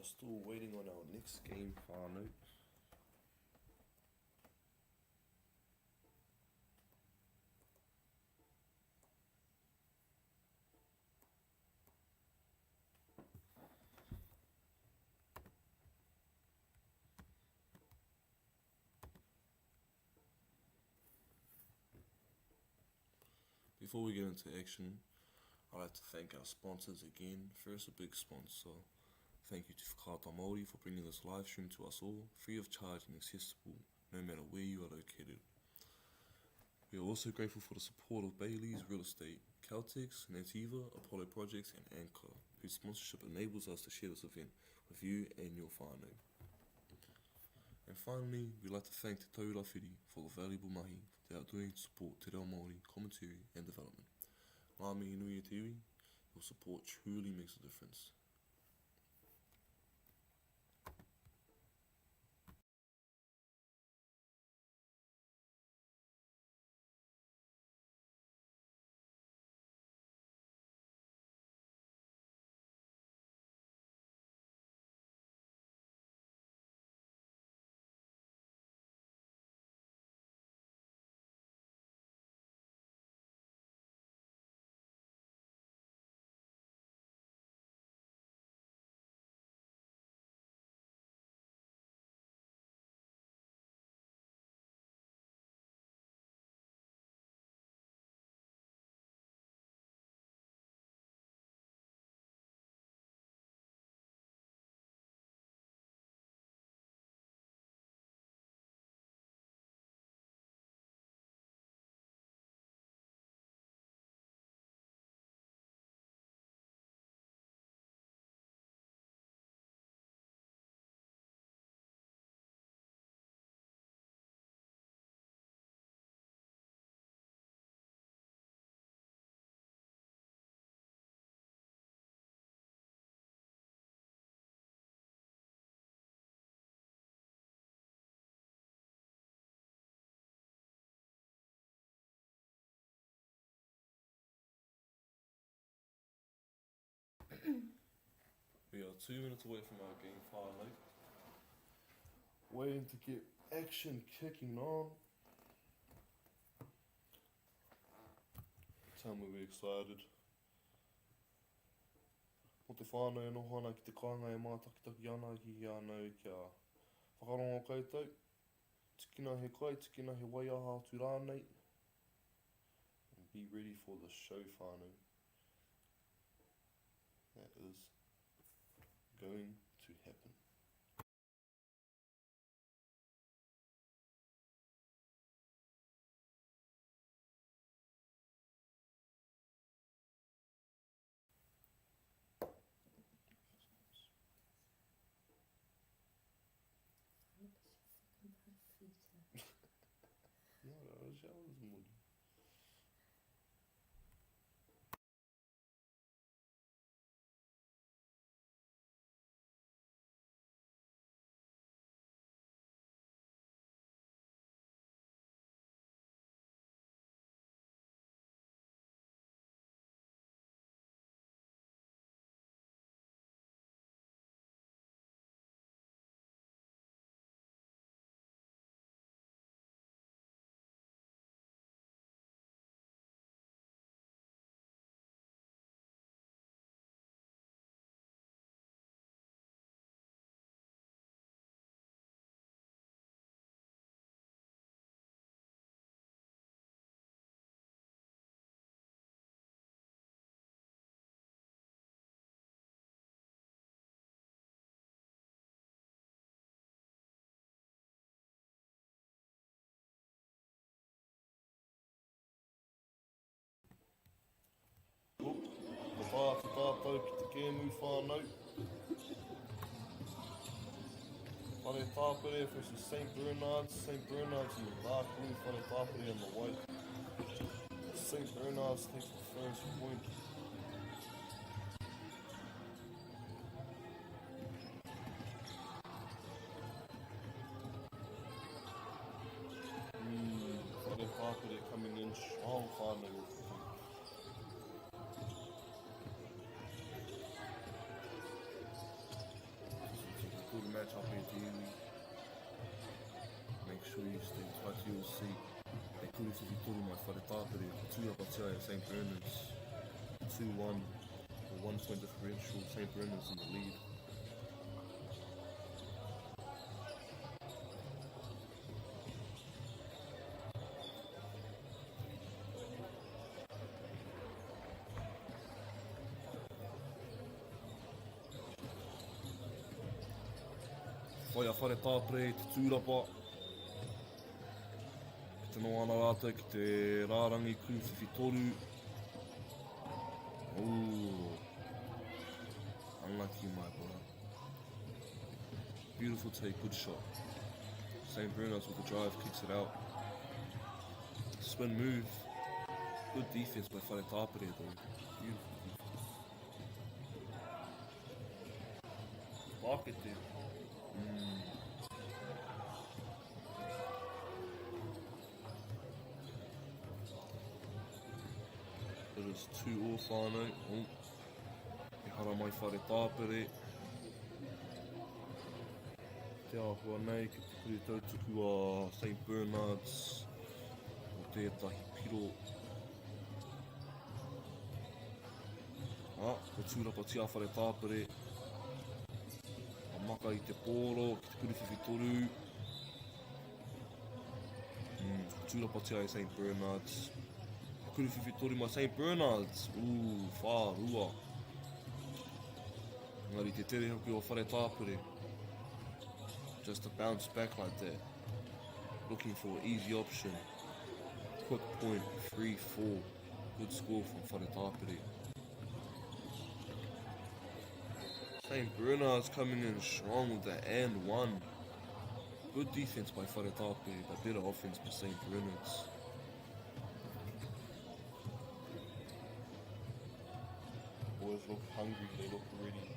are still waiting on our next game, whānau. Before we get into action, I'd like to thank our sponsors again. First, a big sponsor. Thank you to Paraparaumu for bringing this live stream to us all, free of charge and accessible, no matter where you are located. We are also grateful for the support of Bailey's Real Estate, Caltex, Nativa, Apollo Projects and Anchor, whose sponsorship enables us to share this event with you and your whānau. And finally, we'd like to thank Te Taurawhiri for the valuable mahi they are doing to support Te Reo Māori commentary and development. Ngā mihi nui e te iwi, your support truly makes a difference. We are 2 minutes away from our game, whānau. Waiting to get action kicking on. Tell me we're excited. Mo te whānau e noho ana ki te kāinga e mātakitaki ana ki anau kia whakarongo koutou. Tikina he kai, tikina he waiaha atu rānei. And be ready for the show, whānau. That is going to happen. Te tātou ki te kēmu whānau. Whare tāpere versus St. Bernard's. St. Bernard's in the dark blue, whare tāpere in the white. St. Bernard's takes the first point. Whare tāpere coming in strong, whānau. catch up ideally. Make sure you stay tight to your seat. They could have told my father Tapere, 2 up at St. Bernard's, 2-1, a 1 point differential, St. Bernard's in the lead. Whai a whare tāpere te tūrapa. Ki te noana rātou ki te rārangi kūwhiwhi toru. Ooh. Unlucky my boy. Beautiful take, good shot. St. Bernard's with the drive, kicks it out. Spin move. Good defense by whare tāpere though. Beautiful defense. Market there. It is 2-2 whānau. He hara mai whare tāpere. Te āhua nei ki te kuri tautuku a St. Bernard's o tētahi piro. Ko tūrapa tia whare tāpere. Maka i te pōro, ki te kuriwhiwhi toru. Tūrapa tia i St. Bernard's. Kuriwhiwhi toru mai St. Bernard's. Whārua. Ngari te tere hoki o whare tāpere. Just to bounce back like that. Looking for an easy option. Quick point, 3-4. Good score from whare tāpere. St. Bernard's coming in strong with the and 1. Good defense by whare tāpere, but better offense by St. Bernard's. Boys look hungry, they look ready.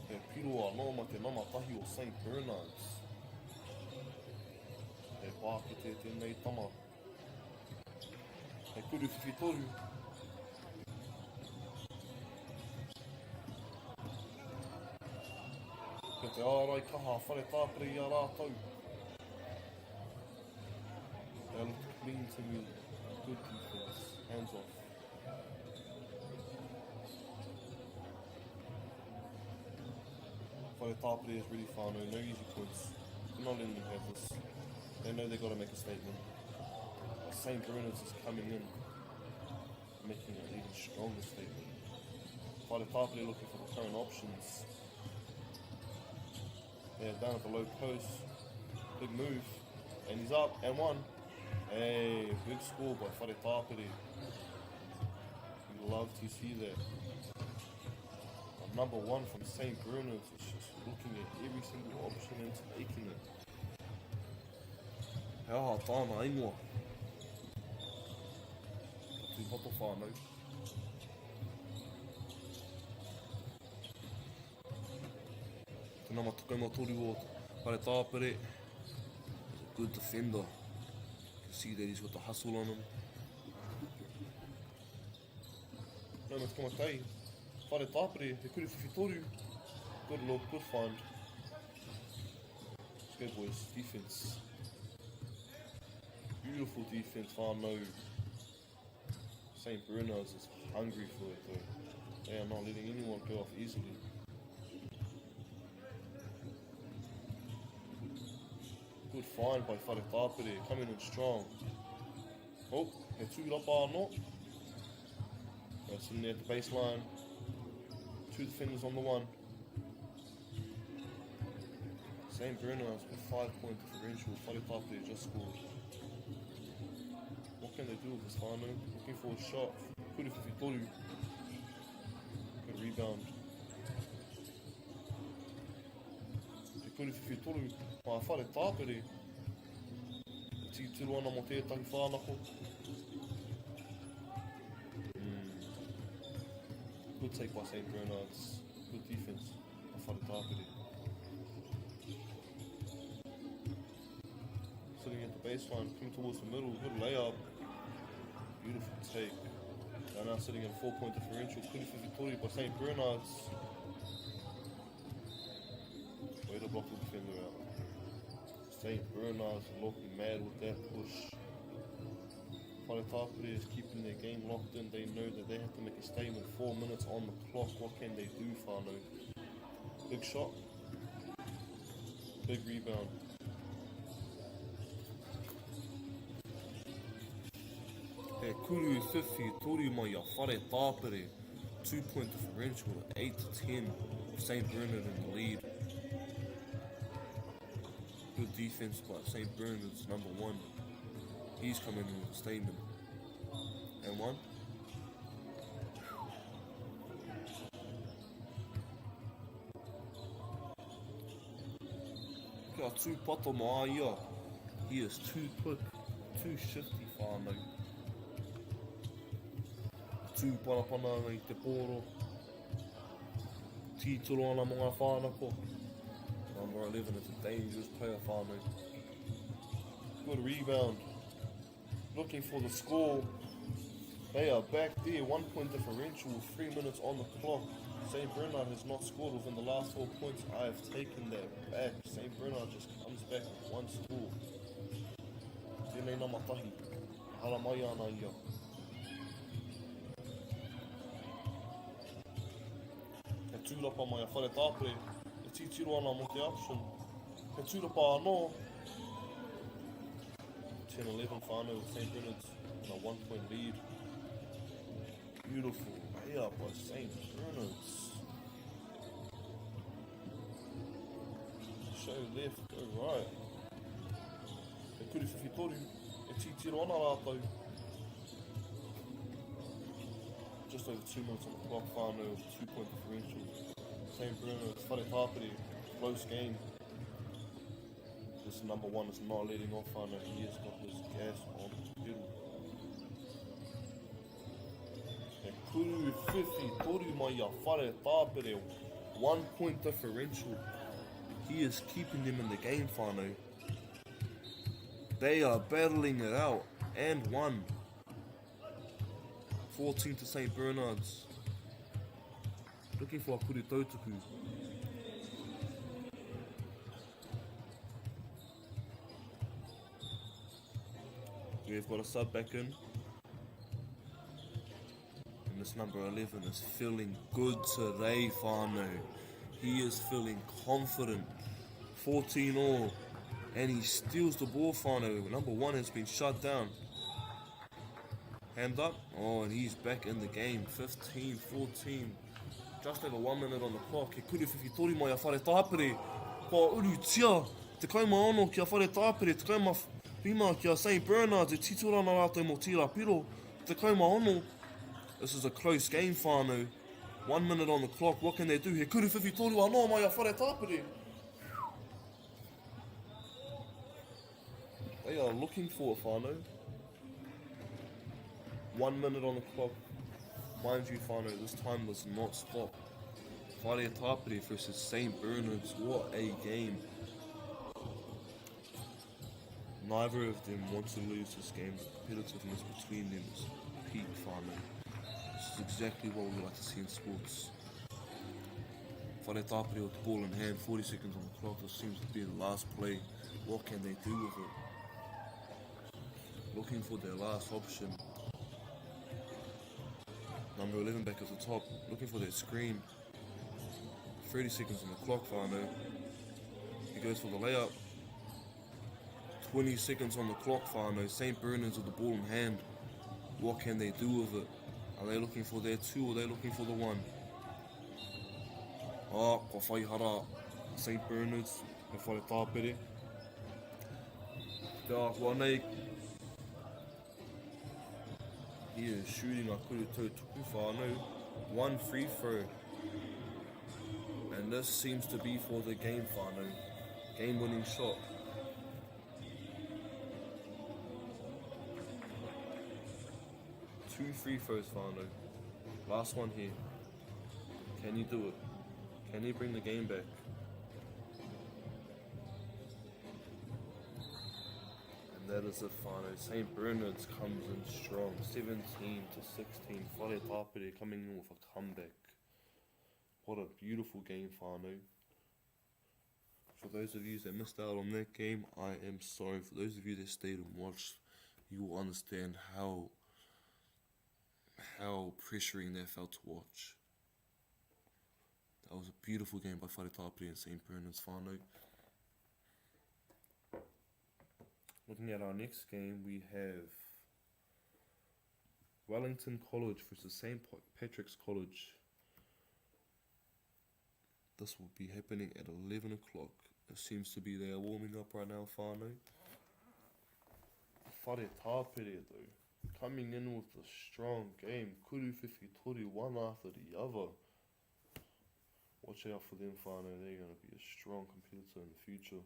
He piro anō ma te nama tahi o St. Bernard's. He pākete tēnei tama. He kuriwhiwhi toru. Ko te ārai kaha whare tāpere i a rātou. They look clean to me. Good defense. Hands off. Whare tāpere is really whānau. No easy points. They're not letting them have this. They know they've got to make a statement. St. Bernard's is coming in, making an even stronger statement. Whare tāpere looking for the current options. Yeah, down at the low post. Big move. And he's up and 1. Hey, big score by whare tāpere. You love to see that. Number 1 from St. Bernard's is just looking at every single option and taking it. He aha tāna ingoa. Tū hoto whānau. Te nama tukai toru o whare tāpere. He's a good defender. You can see that he's got the hustle on him. No, mas kamatai. Whare tāpere, he kuriwhiwhi toru. Good look, good find. Let's go boys, defense. Beautiful defense, whānau. St. Bernard's is hungry for it though. They are not letting anyone go off easily. Good find by whare tāpere, coming in strong. Oh, he tūrapa anō. That's in there at the baseline. 2 defenders on the 1. St. Bernard's with 5-point differential. Whare tāpere just scored. What can they do with this whānau? Looking for a shot. Kuriwhiwhi toru. Good rebound. Te kuriwhiwhi toru. Mā whare tāpere. Titiru ana mo tētahi whānako. Good take by St. Bernard's. Good defense by whare tāpere. Sitting at the baseline, coming towards the middle. Good layup. Beautiful take. They're now sitting in 4-point differential. Kunifu Victoria by St. Bernard's. Way to block the defender out. St. Bernard's looking mad with that push. Paraparaumu is keeping their game locked in. They know that they have to make a statement. 4 minutes on the clock. What can they do, whānau? Big shot. Big rebound. He kuru whiwhi toru mai a whare tāpere. 2-point differential, 8-10 of St. Bernard in the lead. Good defense by St. Bernard's number 1. He's coming in with a statement. And 1. Kia tū pato mā ia. He is too quick, too shifty whānau. Tū parapana i te pōro. Titoro ana mo ngā whānako. Number 11 is a dangerous player whānau. Good rebound. Looking for the score. They are back there, 1-point differential with 3 minutes on the clock. St. Bernard has not scored within the last 4 points. I have taken that back. St. Bernard just comes back with 1 score. Tēnei nā matahi. Hara mai ana ia. He tūrapa mai a whare tāpere. He titiro ana mo te option. He tūrapa anō. 10-11 whānau with St. Bernard's in a 1-point lead. Beautiful layup by St. Bernard's. Show left, go right. He kuri whiwhi toru. He titiro ana rātou. Just over 2 minutes on the clock whānau with 2-point differential. St. Bernard's whare tāpere, close game. This number 1 is not letting off whānau. He has got his gas on the pedal. He kuru whiwhi toru mai a whare tāpere. 1-point differential. He is keeping them in the game whānau. They are battling it out. And 1. 14 to St. Bernard's. Looking for a kuri tautuku. We've got a sub back in. And this number 11 is feeling good today, whānau. He is feeling confident. 14 all. And he steals the ball, whānau. Number 1 has been shut down. Hand up. Oh, and he's back in the game. 15-14. Just over 1 minute on the clock. He kuri whiwhi toru mai a whare tāpere. Ka uru tia. Te kaima ono ki a whare tāpere. Te kaima rima ki a St. Bernard. Te titoro ana rātou mo tira piro. Te kaima ono. This is a close game, whānau. 1 minute on the clock. What can they do? He kuri whiwhi toru anō mai a whare tāpere. They are looking for it, whānau. 1 minute on the clock. Mind you, whānau, this time does not stop. Whare tāpere versus St. Bernard's. What a game. Neither of them want to lose this game. The competitiveness between them is peak, whānau. This is exactly what we like to see in sports. Whare tāpere with the ball in hand, 40 seconds on the clock. This seems to be the last play. What can they do with it? Looking for their last option. Number 11 back at the top, looking for that screen. 30 seconds on the clock, whānau. He goes for the layup. 20 seconds on the clock, whānau. St. Bernard's with the ball in hand. What can they do with it? Are they looking for their 2 or are they looking for the 1? Ah, ka whaihara St. Bernard's, he whare tāpere. Te āhua nei. He is shooting a kuru tautuku, whānau. 1 free throw. And this seems to be for the game, whānau. Game-winning shot. Two free throws, whānau. Last one here. Can he do it? Can he bring the game back? And that is it, whānau. St. Bernard's comes in strong, 17 to 16. Whare coming in with a comeback. What a beautiful game, whānau. For those of you that missed out on that game, I am sorry. For those of you that stayed and watched, you will understand how pressuring that felt to watch. That was a beautiful game by Wharetapere and St. Bernard's, whānau. Looking at our next game, we have Wellington College versus St. Patrick's College. This will be happening at 11 o'clock. It seems to be they are warming up right now, whānau. Wharetapere though, coming in with a strong game. Kuruwhiwhi tori, one after the other. Watch out for them, whānau. They're going to be a strong competitor in the future.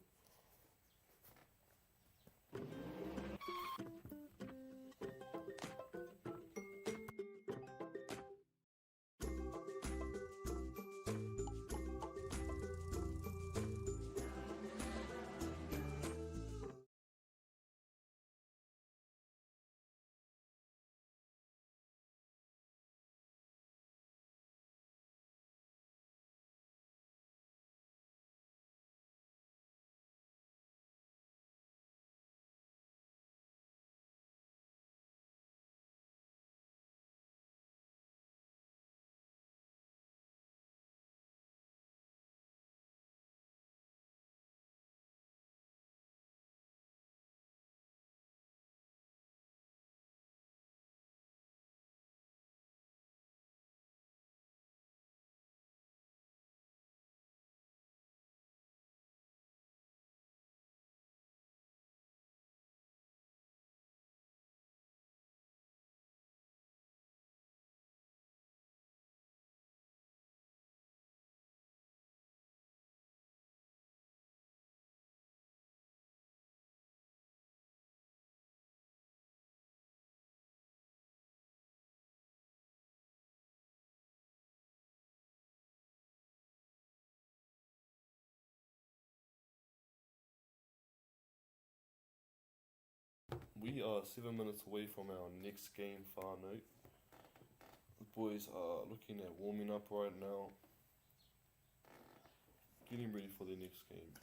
We are 7 minutes away from our next game, whānau. The boys are looking at warming up right now, getting ready for their next game.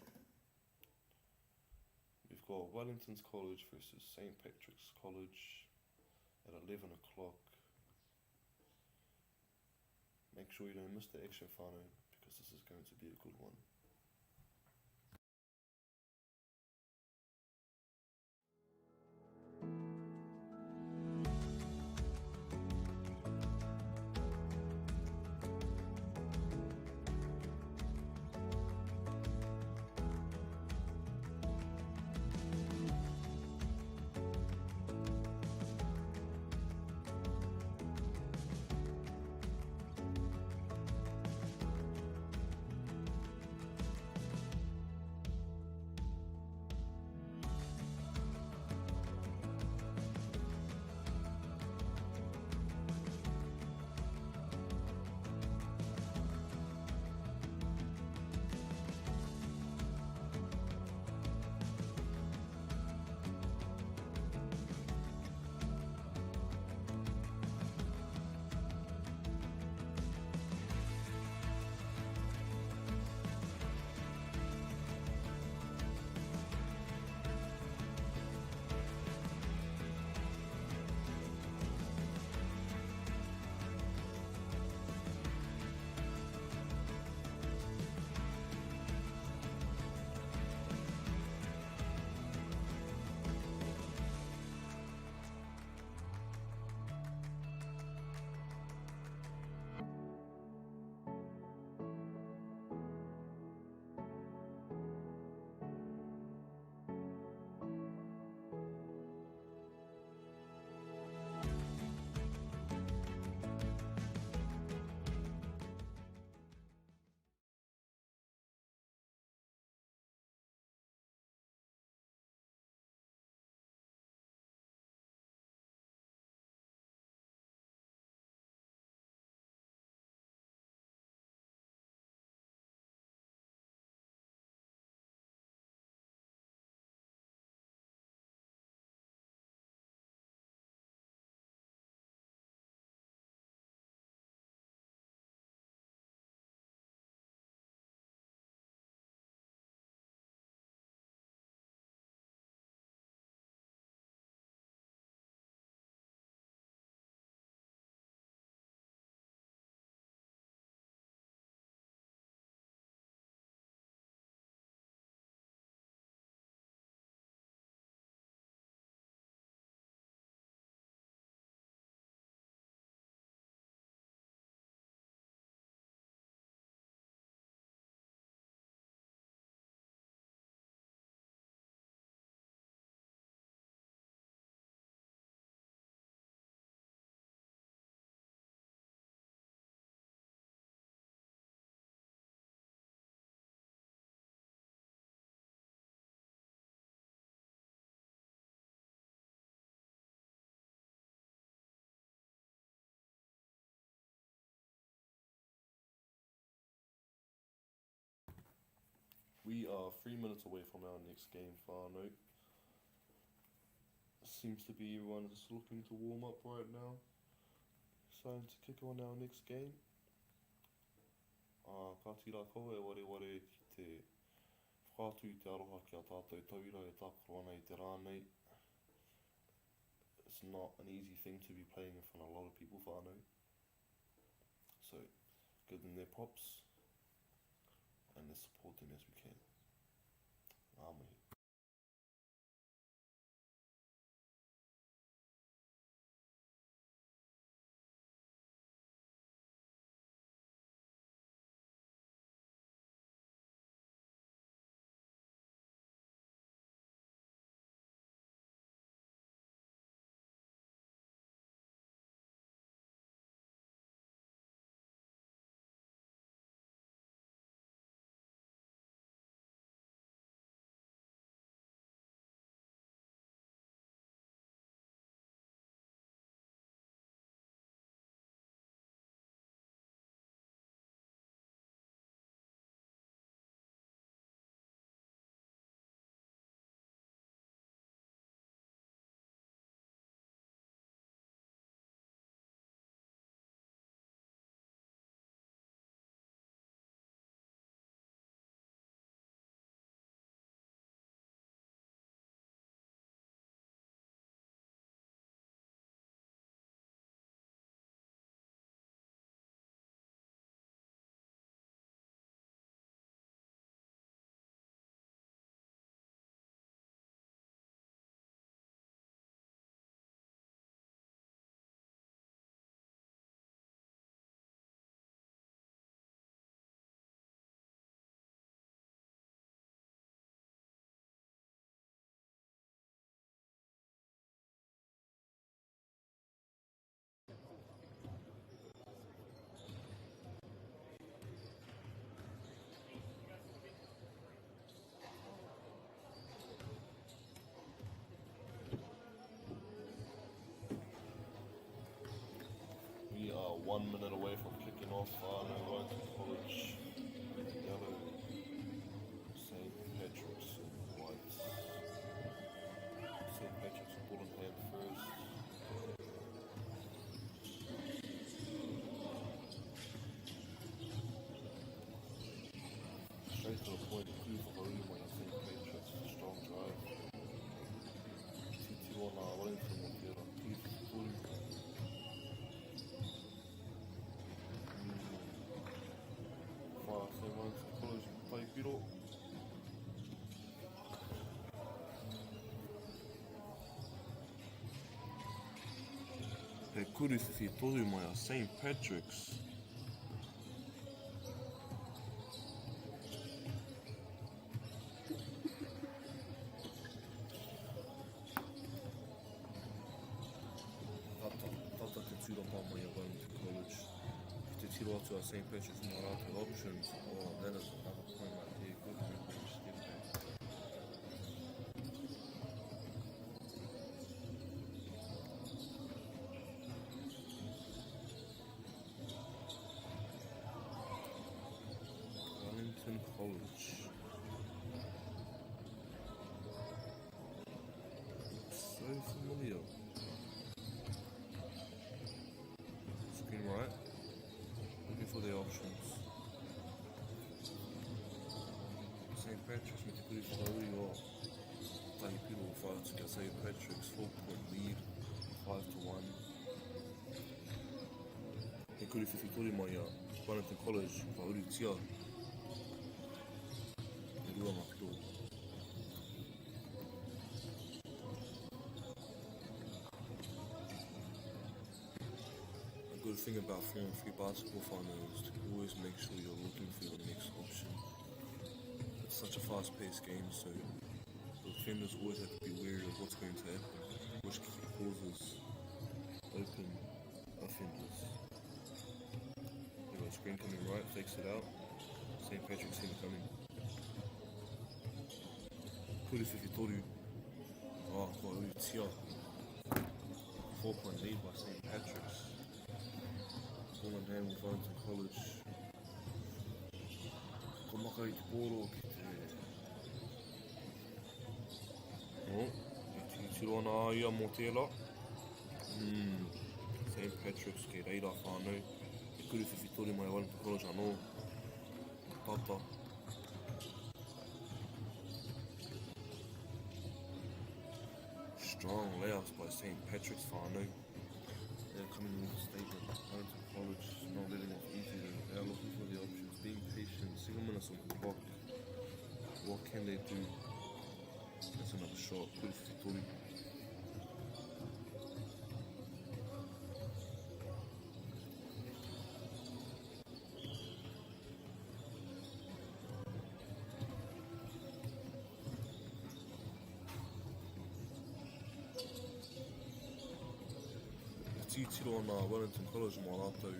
We've got Wellington's College versus St. Patrick's College at 11 o'clock. Make sure you don't miss the action, whānau, because this is going to be a good one. We are 3 minutes away from our next game, whānau. Seems to be everyone just looking to warm up right now. Starting to kick on our next game. Ka tira koe ware ki te whātu I te aroha ki a tātou tauira e tākoro ana I te rānei. It's not an easy thing to be playing in front of a lot of people, whānau. So, give them their props and let's support them as we can. Ngā mihi. We are 1 minute away from kicking off Newlands College. Yellow, St. Patrick's and white. St. Patrick's and Bullingham first. Straight to the point, clue for Paraparaumu when St. Patrick's. Strong drive. Titi ona Wellington will get on. Clue for Paraparaumu. College play piro. He kuru whiwhi toru mai a St. Patrick's. Tata te tūrapa mai a Wellington College. To tiro atu a St. Patrick's and rātou options. Oh, that is another point right there. Good mid-range step back. Wellington College. So familiar. Screen right. Looking for the options. St. Patrick's met die kuri whakauri o tahi piro o whātu ki a St. Patrick's 4-point lead, 5-1. He kuri whiwhi mai a Wellington College whauri tia. He rua ma piro. The good thing about 3-on-3 basketball finals is to always make sure you're looking for your next option. It's such a fast-paced game, so the defenders always have to be wary of what's going to happen, which causes open offenders. There we go, screen coming right, fakes it out. St. Patrick's team coming. Kuri whiwhi toru. Oh, kua ui tia. 4-point lead by St. Patrick's. Bullingham with Wellington College. Ko maka I te pōro ki te tiro ana ia mō tēla. St. Patrick's ke reira whānau. He kuru whiwhitori mai Wellington College anō. Tata. Strong layouts by St. Patrick's whānau. They're coming with a statement. Wellington College not letting off easy. They are looking for the options. Being patient. 7 minutes on the clock. What can they do? That's another shot. Kuru whiwhitori. Tiro ana Wellington College mō rātou.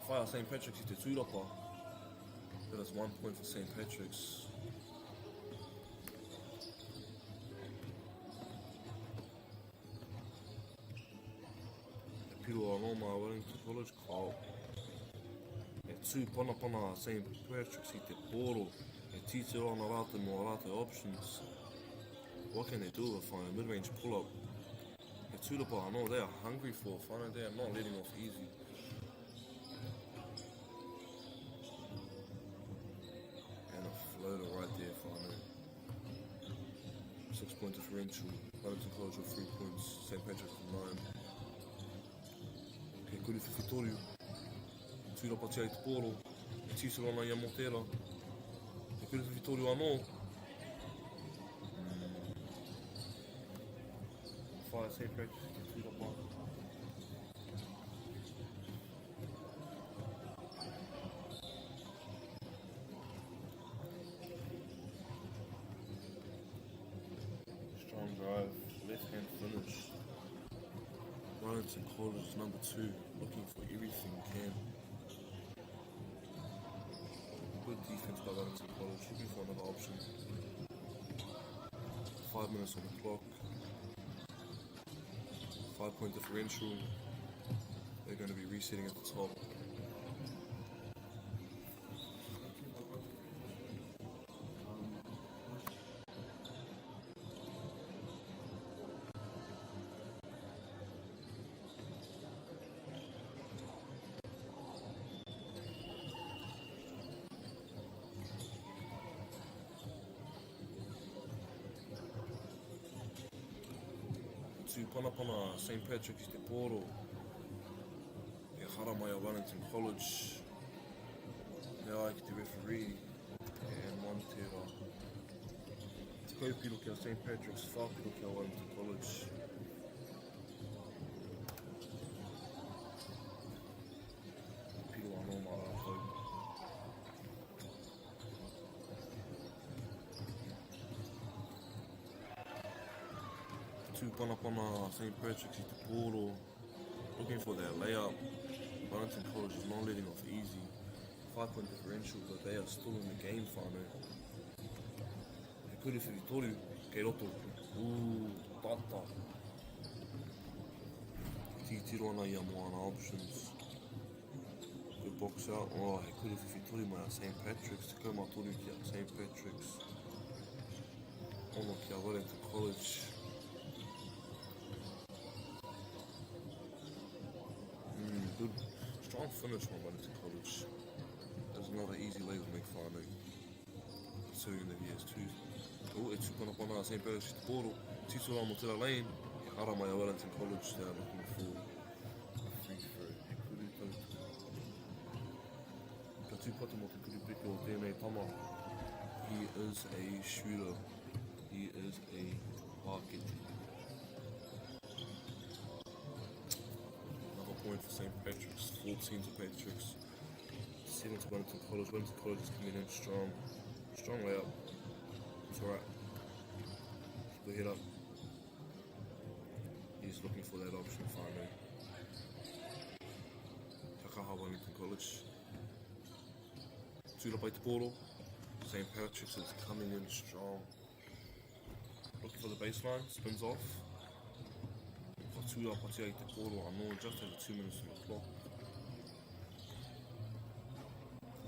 Whaia St. Patrick's I te tūrapa. That is 1 point for St. Patrick's. Piro anō mā Wellington College kao. E tū pana St. Patrick's I te pōro. E titiro ana rātou mō rātou options. What can they do with a mid-range pull-up? E tūrapa anō, they are hungry for whānau. They are not letting off easy. And a floater right there whānau. 6-point differential. Wellington College with 3 points. St. Patrick's with 9. He kuru whiwhitori. Tūrapa tia I te pōro. E tīsiro ana ia mō tērā. He kuru whiwhitori anō. Whaia St. Patrick's I te tūrapa. Strong drive. Left hand finish. Wellington College number 2, looking for everything can. Good defense by Wellington College, looking for another option. 5 minutes on the clock. 5-point differential. They're going to be resetting at the top. Pana St. Patrick's I te pōro. E hara mai a Wellington College. He ai ki te referee. E man tērā. Te kaupiro ki a St. Patrick's, whāpiro ki a Wellington College. Piro anō mā rātou. Pana St. Patrick's I te pōro. Looking for their layup. Wellington College is not letting off easy. 5-point differential, but they are still in the game whānau. He kuru whiwhitori. Kei roto. Tata. Titiro ana ia mō ana options. Good box out. He kuru whiwhitori mai a St. Patrick's. Te kaumatoru ki a St. Patrick's. Ono ki a Wellington College. Good, strong finish on Wellington College. That's another easy leg to make whānau. Considering that he has two. E tūpana pana St. Patrick's I te pōro. Titoro mō tērā lane. He hara mai a Wellington College. They are looking for a free throw. He kuru tautu. Ka tūpata mō te kuru piko o tēnei tama. He is a shooter. He is a paketi. Point for St. Patrick's, 14 to Patrick's, 7 to Wellington College. Wellington College is coming in strong. Strong layup. It's alright. Keep the head up. He's looking for that option finally. Takaha Wellington College. Tūrapa I te pōro. St. Patrick's is coming in strong. Looking for the baseline, spins off. For Tūra Patia I te kōro anō, just over 2 minutes on the clock.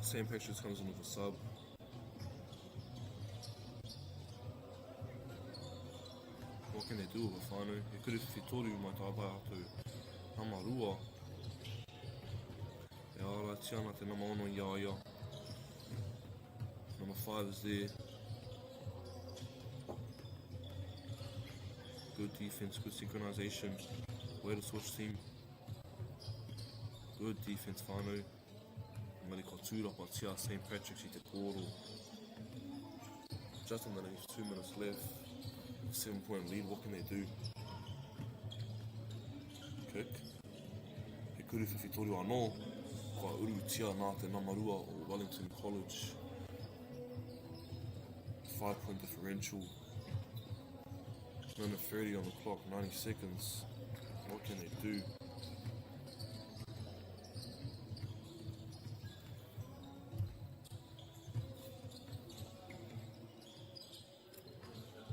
St. Patrick's comes in with a sub. What can they do with a whānau? He kuri whitoru mai tātai atu nama rua. E ara, tiana te nama ono Iaia. Number 5 is there. Good defense, good synchronization. Way to switch team. Good defense whānau. Mari ko tūrapa tia St. Patrick's I te kōro. Just underneath 2 minutes left. 7-point lead, what can they do? Kick. He kuru whiwhitoru anō. Kua uru tia nā te namarua o Wellington College. 5-point differential. Minute 30 on the clock, 90 seconds. What can they do?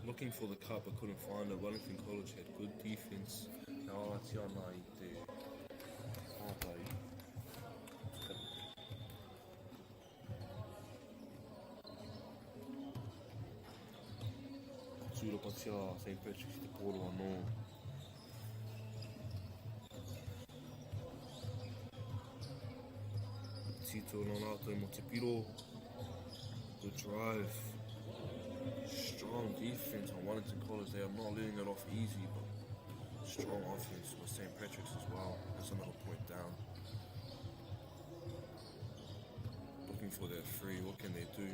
Looking for the cup, but couldn't find it. Wellington College had good defense. Now I tia nā I te tātai. Tūrapa tia St. Patrick's I te kōro anō. Tito nō rātou mo te piro. Good drive. Strong defense on Wellington College. They are not letting it off easy, but strong offense with St. Patrick's as well. That's another point down. Looking for their free. What can they do?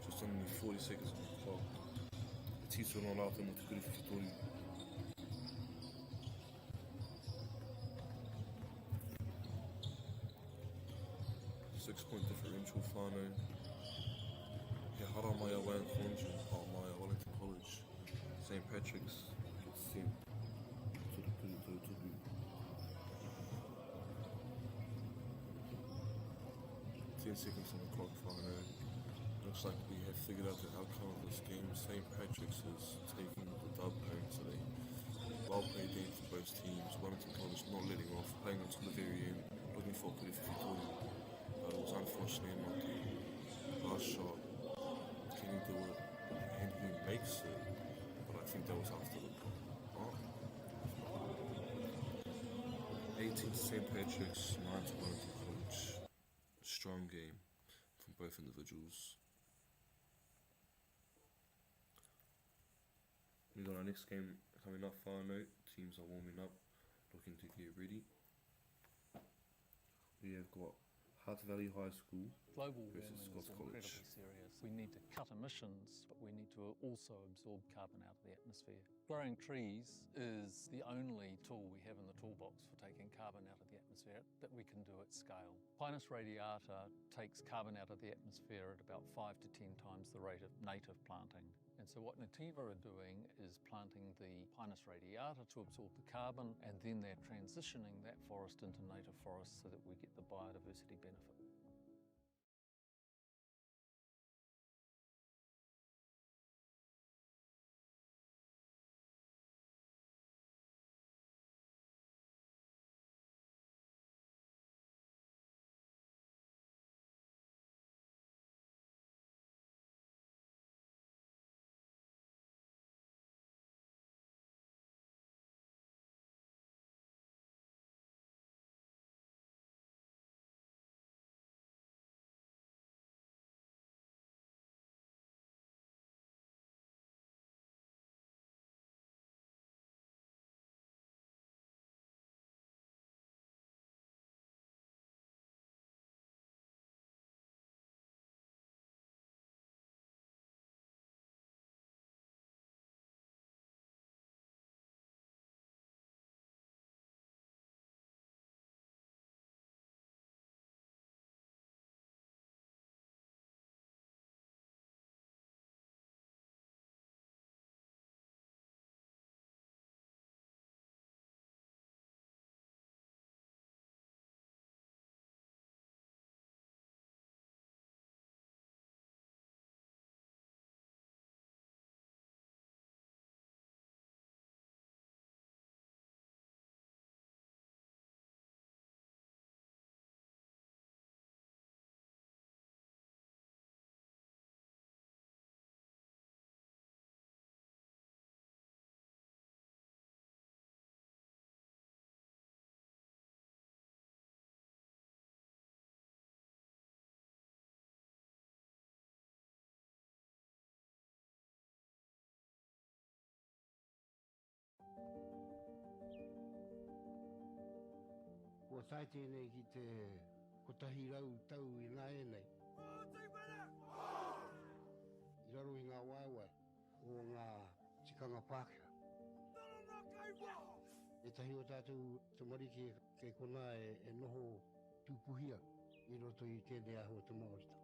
Just only 40 seconds on the clock. Tito nō rātou mo te kuri whitoru. Six-point differential whānau. He hara mai a Wellington College. St. Patrick's gets sent to the Turu. 10 seconds on the clock, whānau. Looks like we have figured out the outcome of this game. St. Patrick's is taking the dub home today. Well played game for both teams. Wellington College not letting off, playing until the very end, looking for Kuri Whitoru. But it was unfortunately not the last shot. Can he do it? And he makes it. But I think that was after the mark. 18 to St. Patrick's, 9 to Wellington College. Strong game from both individuals. We got our next game coming up, whānau. Teams are warming up, looking to get ready. We have got Hutt Valley High School Global versus warming Scots is College. incredibly serious. We need to cut emissions, but we need to also absorb carbon out of the atmosphere. Growing trees is the only tool we have in the toolbox for taking carbon out of the atmosphere that we can do at scale. Pinus radiata takes carbon out of the atmosphere at about 5 to 10 times the rate of native planting. And so what Nativa are doing is planting the Pinus radiata to absorb the carbon, and then they're transitioning that forest into native forest so that we get the biodiversity benefit. Tai tēnei ki te kotahi rau tau I ngā e nei. I raro I ngā waiwai o ngā tikanga Pākehā. E tahi o tātou te marike kei kona e noho tūpuhia I roto I tēnei aho te Māorita.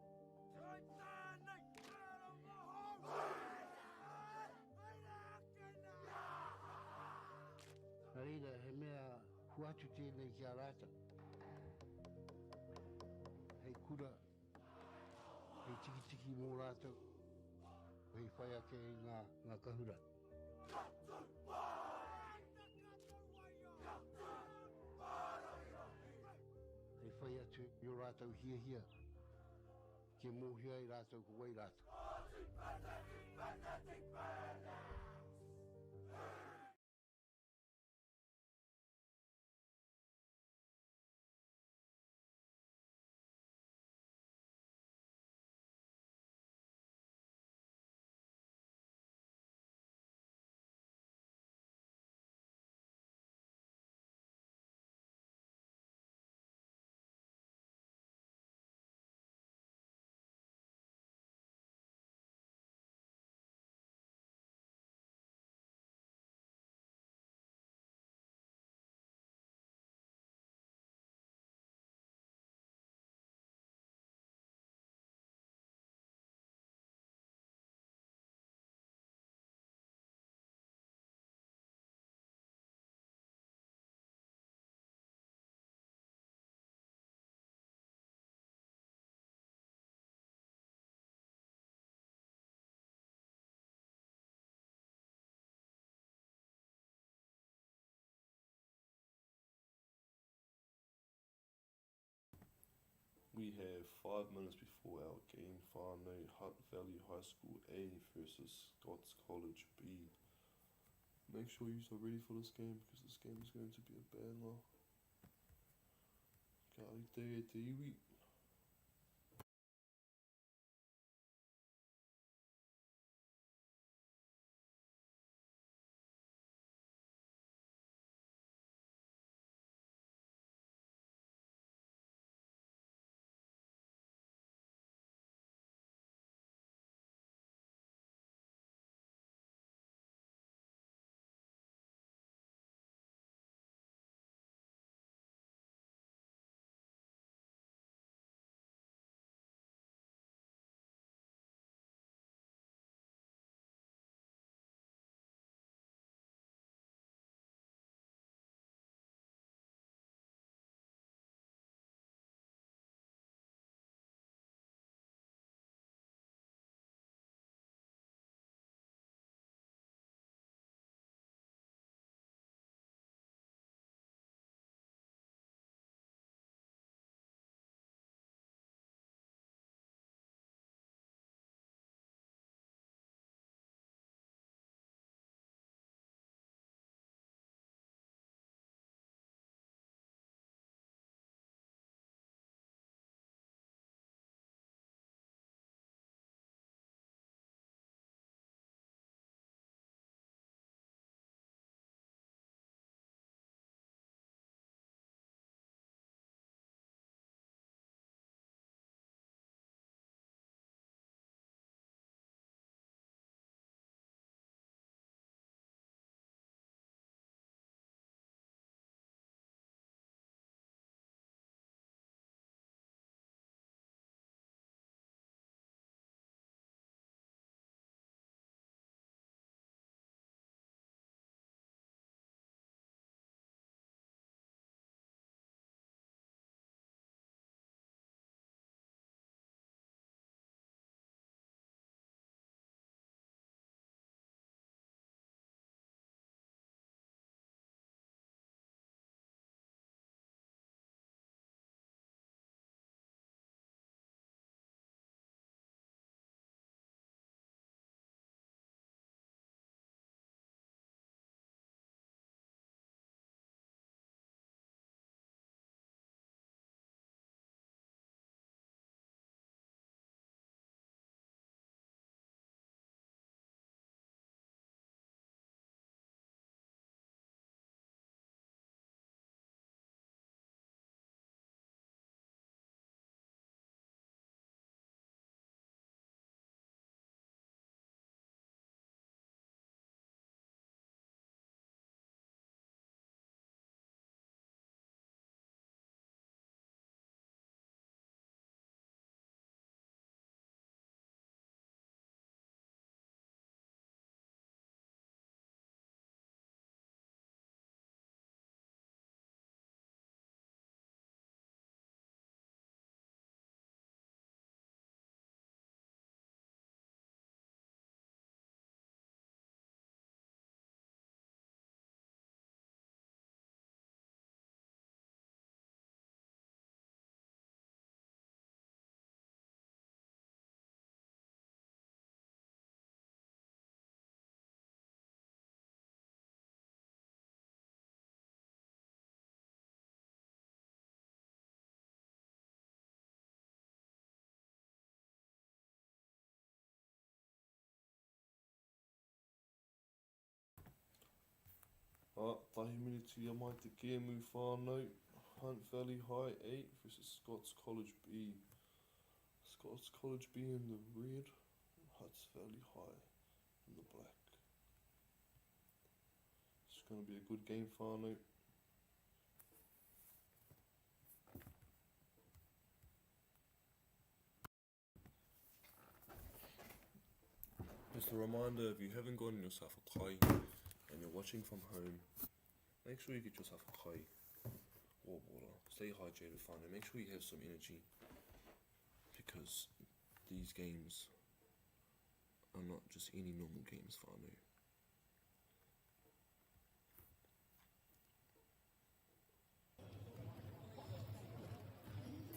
Nā reira, he mea huatu tēnei ki a rāta. Hei kura, hei tiki mō rātou, hei whai ake I ngā kahura. Hei whai atu I o rātou hia, ke mōhia I rātou ko wai rātou. We have 5 minutes before our game whānau Hutt Valley High School A versus Scots College B. Make sure you are ready for this game because this game is going to be a banger. Ka ai te iwi. Tahi miniti ia mai te kēmu whānau. Hunt Valley High 8 versus Scots College B. Scots College B in the red, Hutt Valley High in the black. It's going to be a good game, whānau. Just a reminder, if you haven't gotten yourself a kai and you're watching from home, make sure you get yourself a kai or water. Stay hydrated, whānau. Make sure you have some energy, because these games are not just any normal games, whānau.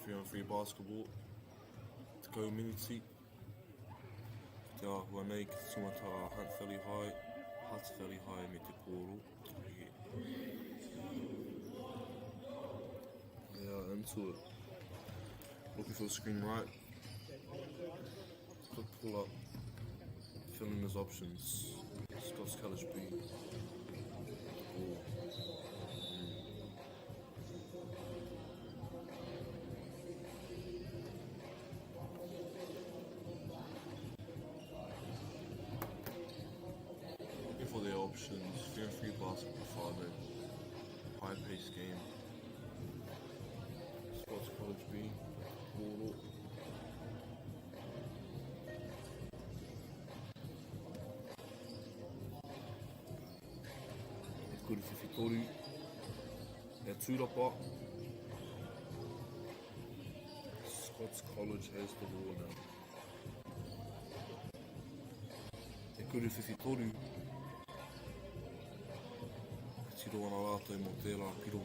3-on-3 basketball. Te kau miniti. Te āhua nei ki te tūmata Hutt Valley High me te pōro. They are into it. Looking for the screen right. Quick pull up. Fill in his options. Scots College B. Ball. For their options, 3-on-3 basketball, whānau. High pace game. Scots College B, Pōro. E kuri whiwhitoru. E tūrapa. Scots College has the ball now. E kuri whiwhitoru. Tiro ana rātou mō tērā piro.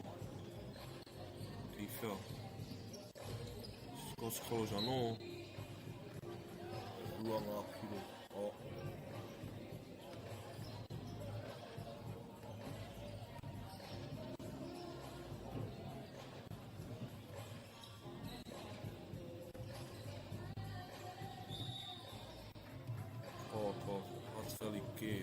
Ki whia. Scots College anō. Rua ngā piro. Hutt Valley kē.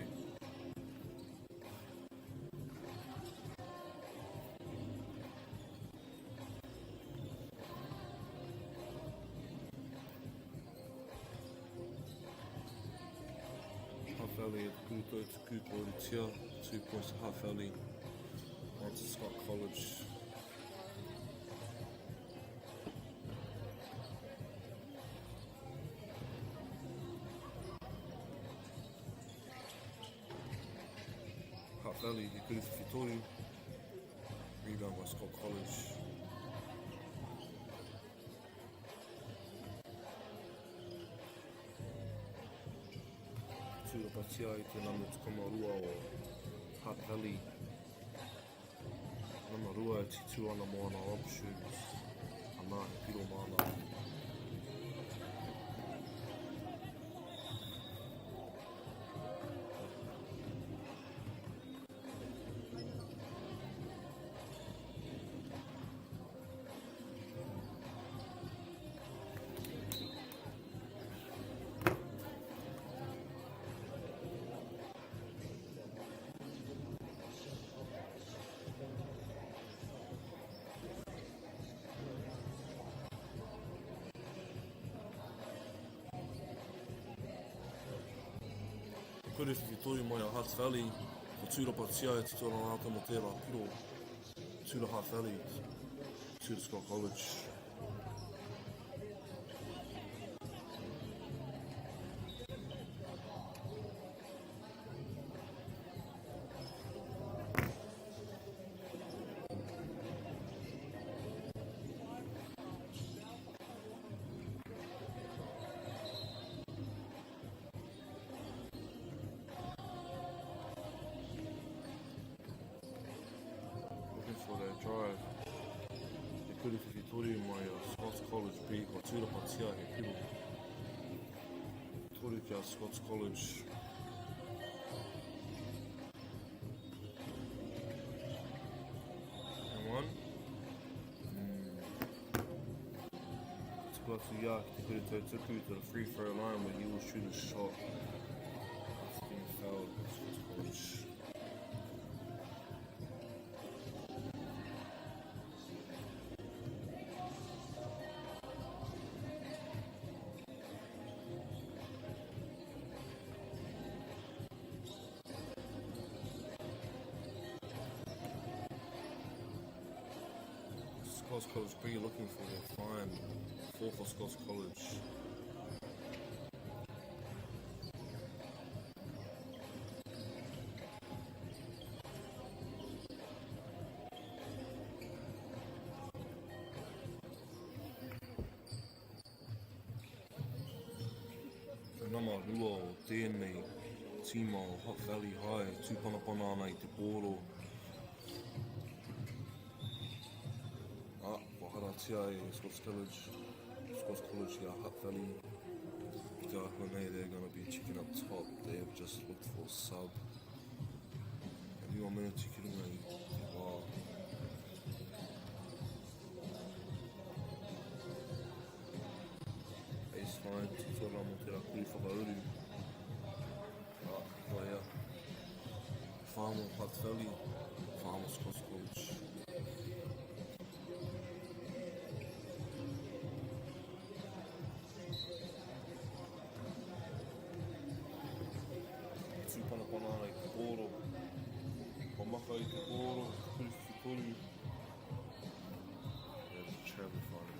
Valley at Kuto to Kupo Tia, 2 points to Hutt Valley, 1 to Scott College. Hutt Valley, he could have Fitoru, rebound by Scott College. Patia I te nama tukamarua o Hutt Valley. Nama rua e titu ana mo ana options. Ana he piro mana. Kore whiwhitoru mai a Hutt Valley, ko tūrapa tia e tito ana rātou mo tērā piro. Tūra Hutt Valley, tūra Scott College. For their drive. E kuri whiwhitori mai a Scots College B, ko tūrapa tia he piro. Tori ki a Scots College. And one. Tuku atu ia ki te kuri tautuku to the free throw line where he will shoot a shot. That's being fouled by Scots College. Scots College B looking for their fine 4 for Scots College. Nama rua o tēnei tīma o Hutt Valley High, tūpanapana ana I te pōro. Waharatia e Scots College here, Hutt Valley. They're going to be checking up top. They have just looked for a sub. And we are going to check it away. Wow. Baseline, tutora mo te rakuri whakauru. Waia. Whāmo Hutt Valley, whāmo Scots College. Tūpanapana ana I te pōro. Pamaka I te pōro, kuri. There's a travel final.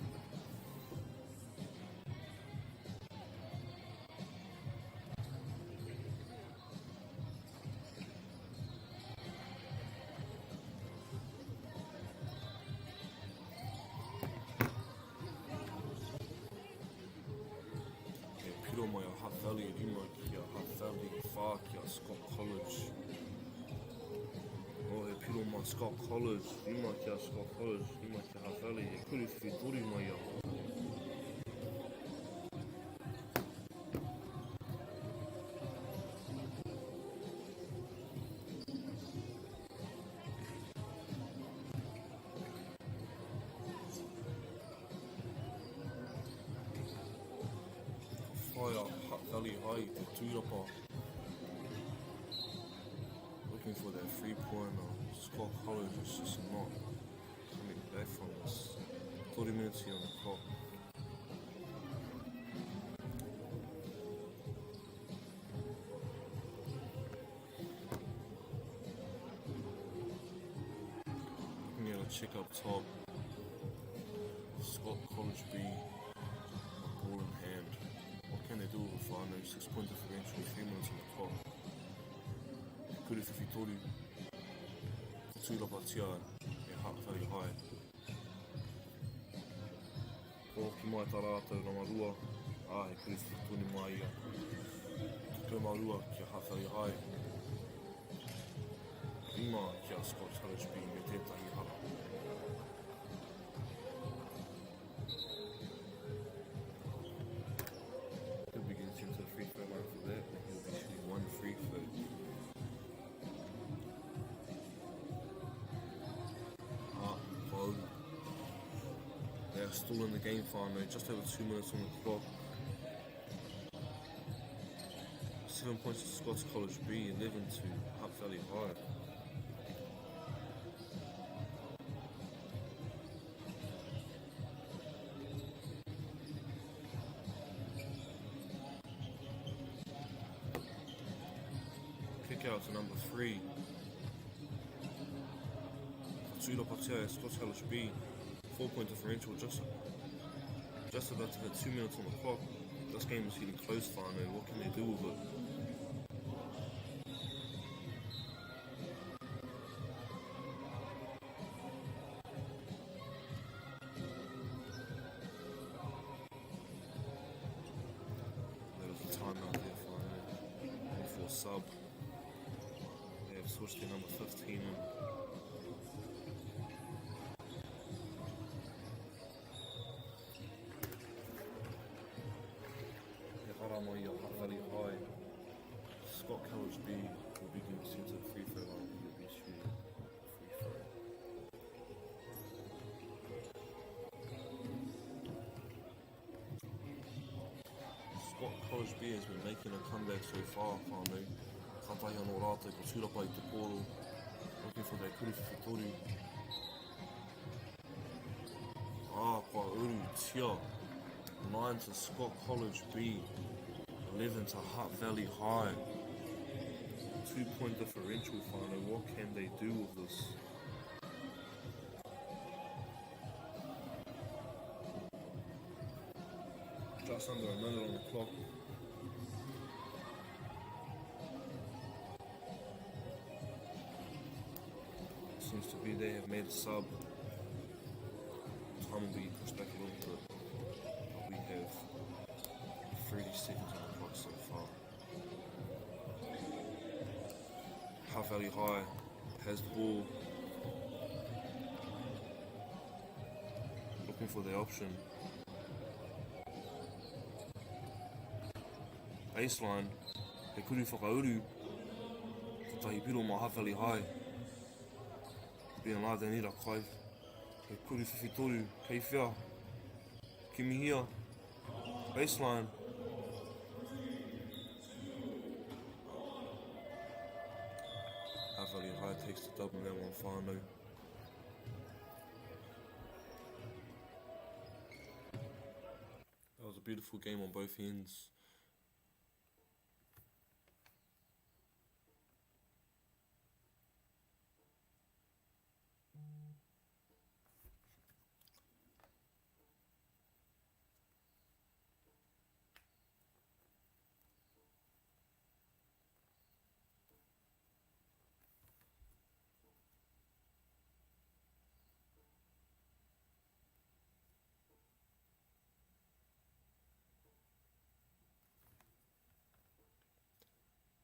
Piro mai a Hutt Valley, rima ki a Hutt Valley, whā ki a Scott College. O he piro mai Scott College, rima ki a Scott College, rima ki a Hutt Valley, he kuri whitori mai a. Whai a Hutt Valley High, te tūrapa. Looking for that 3-pointer. Scott College is just not coming back from this. 40 minutes here on the clock. Looking at a check up top. Scott College B, a ball in hand. What can they do with a final 6-point differential, 3 minutes on the clock? Kuri whitori. Tūrapa tia e Hutt Valley High. Ko ki mai tā rātou ramarua, he kuri whitori mai ia. Tuku marua ki a Hutt Valley High. Rima ki a Scots College B me tētahi hara. He'll be getting into the free throw line for that. He'll be shooting 1 free throw. They are still in the game finally, just over 2 minutes on the clock. 7 points to Scots College B, 11 to Hutt Valley High. Kick out to number 3. Tūrapa tia e Scots College B. 4-point differential, just about to hit 2 minutes on the clock. This game is getting close finally. What can they do with it? There was a timeout there finally. For sub. They have switched to number 15 in. Mai a Hutt Valley High. Scott College B will be getting to the free throw line. He'll be shooting free throw. Scott College B has been making a comeback so far, whānau. Kātahi anō rātou ko tūrapa I te pōro. Looking for that kuri whitori. Kua uru tia. 9 to Scott College B. 11 to Hutt Valley High. 2-point differential final. What can they do with this? Just under a minute on the clock. Seems to be they have made a sub. Time will be pushed back a little bit. But we have 30 seconds on the clock so far. Hutt Valley High has the ball. Looking for the option. Baseline. He kuri whakauru. Tahi piro mā Hutt Valley High. Pia ngā te nira kai. He kuri whiwhitoru. Kei whia. Kimi hia. Baseline. Hutt Valley High takes the double now on whānau. That was a beautiful game on both ends.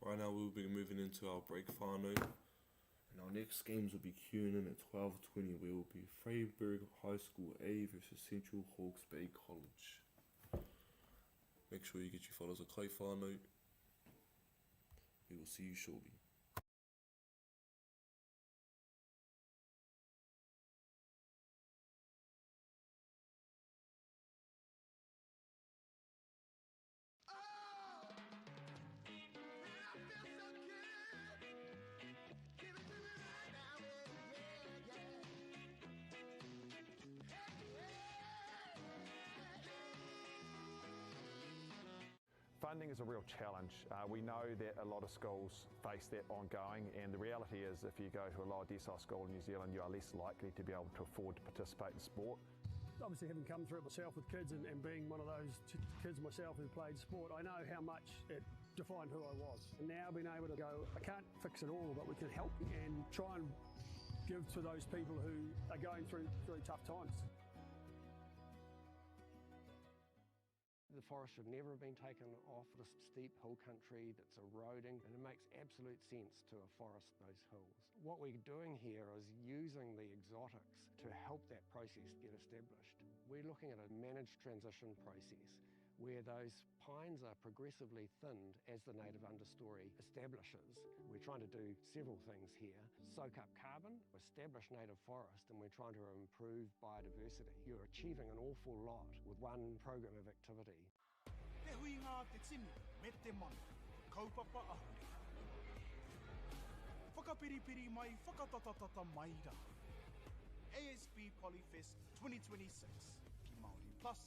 Right now we'll be moving into our break whānau. And our next games will be queuing in at 12:20, where will be Freyberg High School A versus Central Hawke's Bay College. Make sure you get your photos of Clay whānau. We will see you shortly. Funding is a real challenge. We know that a lot of schools face that ongoing, and the reality is if you go to a lower decile school in New Zealand, you are less likely to be able to afford to participate in sport. Obviously, having come through it myself with kids and being one of those kids myself who played sport, I know how much it defined who I was. And now being able to go, I can't fix it all, but we can help and try and give to those people who are going through really tough times. The forest should never have been taken off this steep hill country that's eroding, and it makes absolute sense to afforest those hills. What we're doing here is using the exotics to help that process get established. We're looking at a managed transition process where those pines are progressively thinned as the native understory establishes. We're trying to do several things here. Soak up carbon, establish native forest, and we're trying to improve biodiversity. You're achieving an awful lot with one program of activity. Te hui ngā te tini, me te mana, kaupapa ahuri. Whakapiripiri mai, whakatatatata mai rā. ASB Polyfest 2026, ki Māori Plus,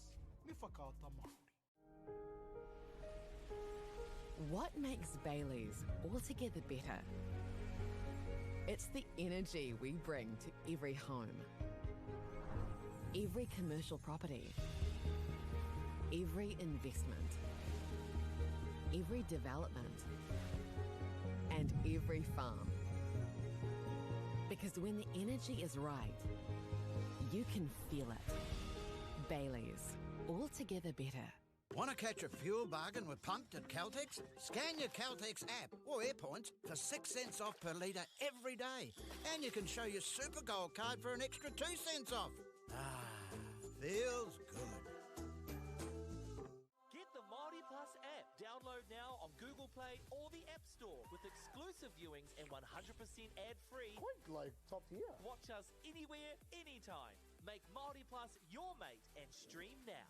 me whakaata Māori. What makes Bailey's altogether better? It's the energy we bring to every home, every commercial property, every investment, every development, and every farm. Because when the energy is right, you can feel it. Bailey's, altogether better. Want to catch a fuel bargain with Pumped at Caltex? Scan your Caltex app or AirPoints for 6 cents off per litre every day. And you can show your Super Gold card for an extra 2 cents off. Ah, feels good. Get the MāORI Plus app. Download now on Google Play or the App Store with exclusive viewings and 100% ad-free. Quite like top tier. Watch us anywhere, anytime. Make MāORI Plus your mate and stream now.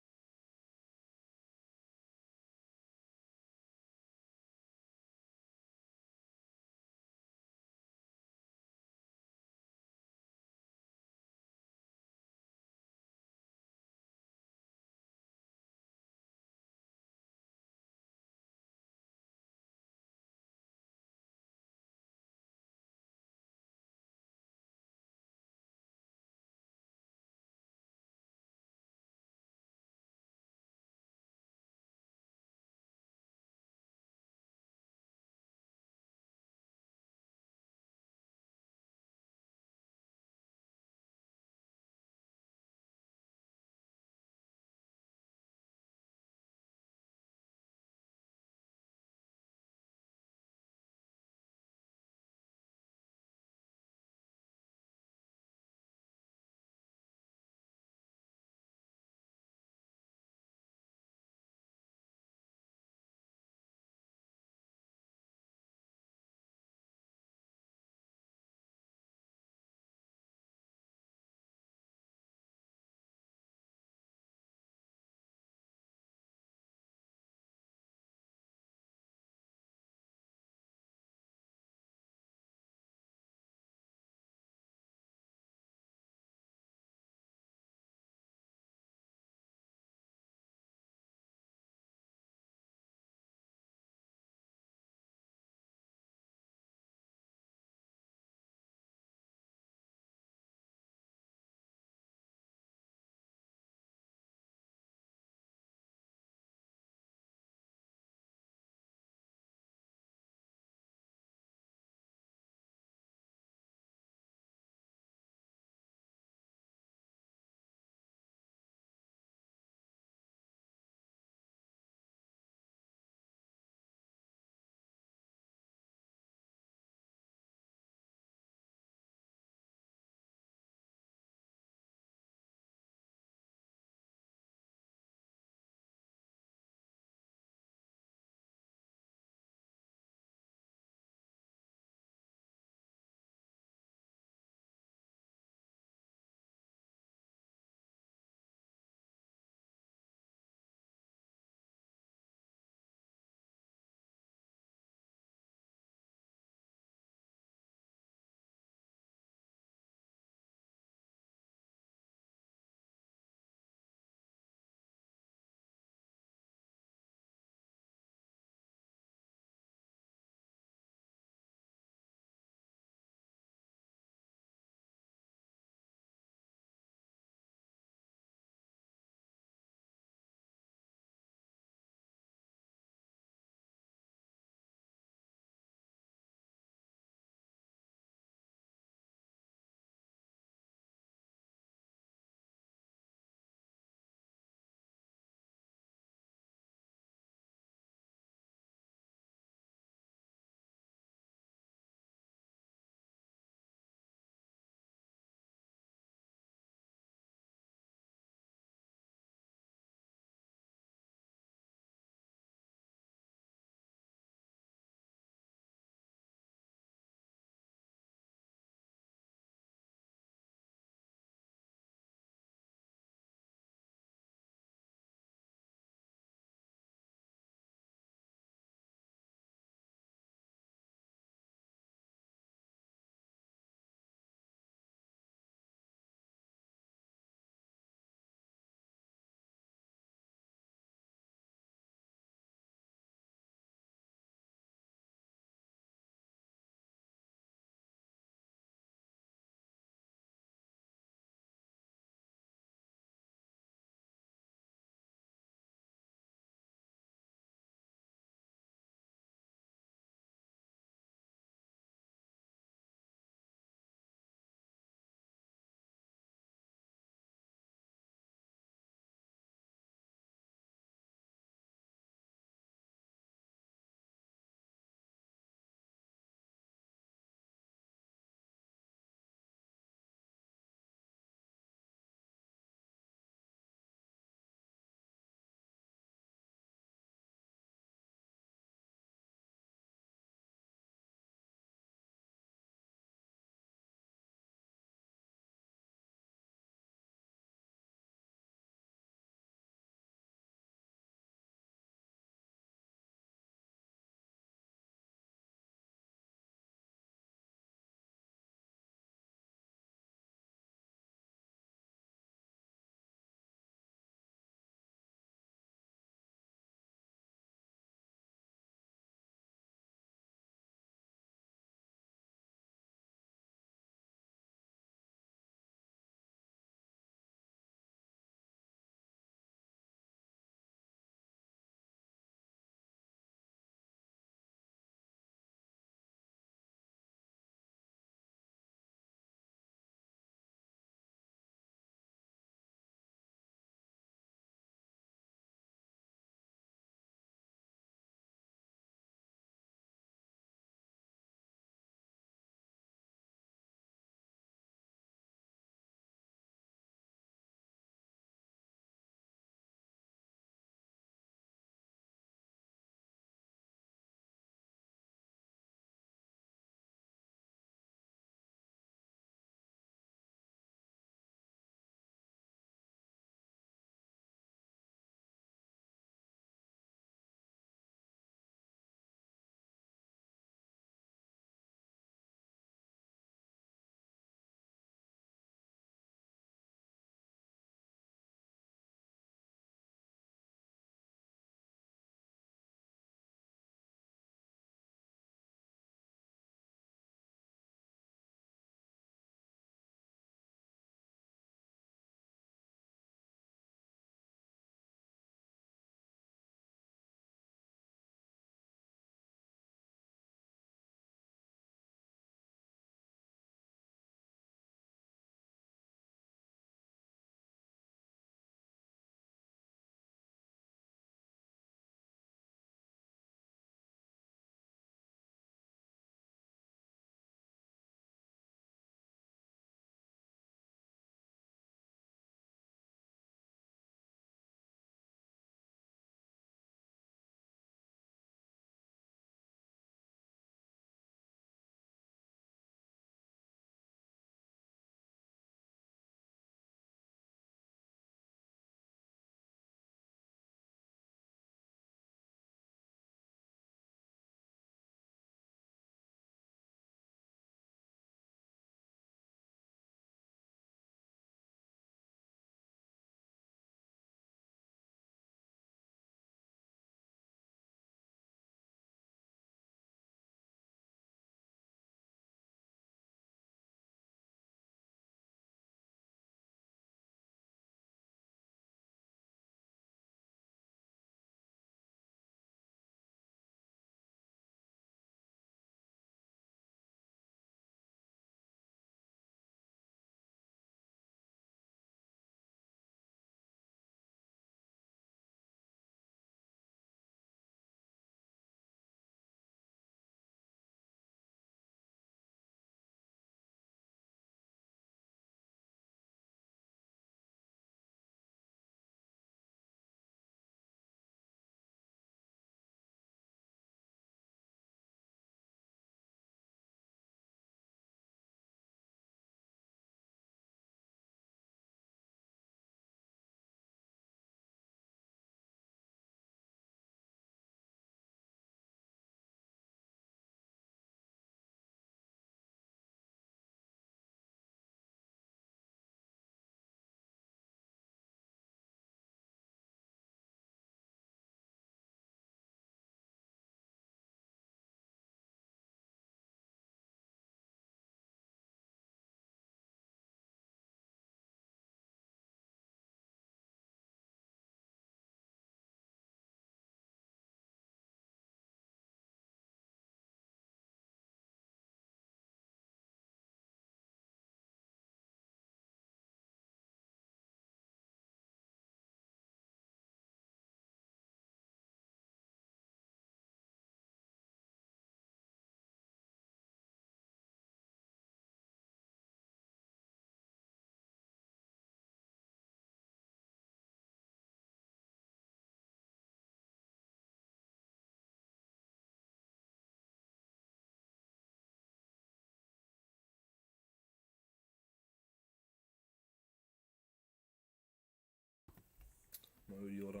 Mauri ora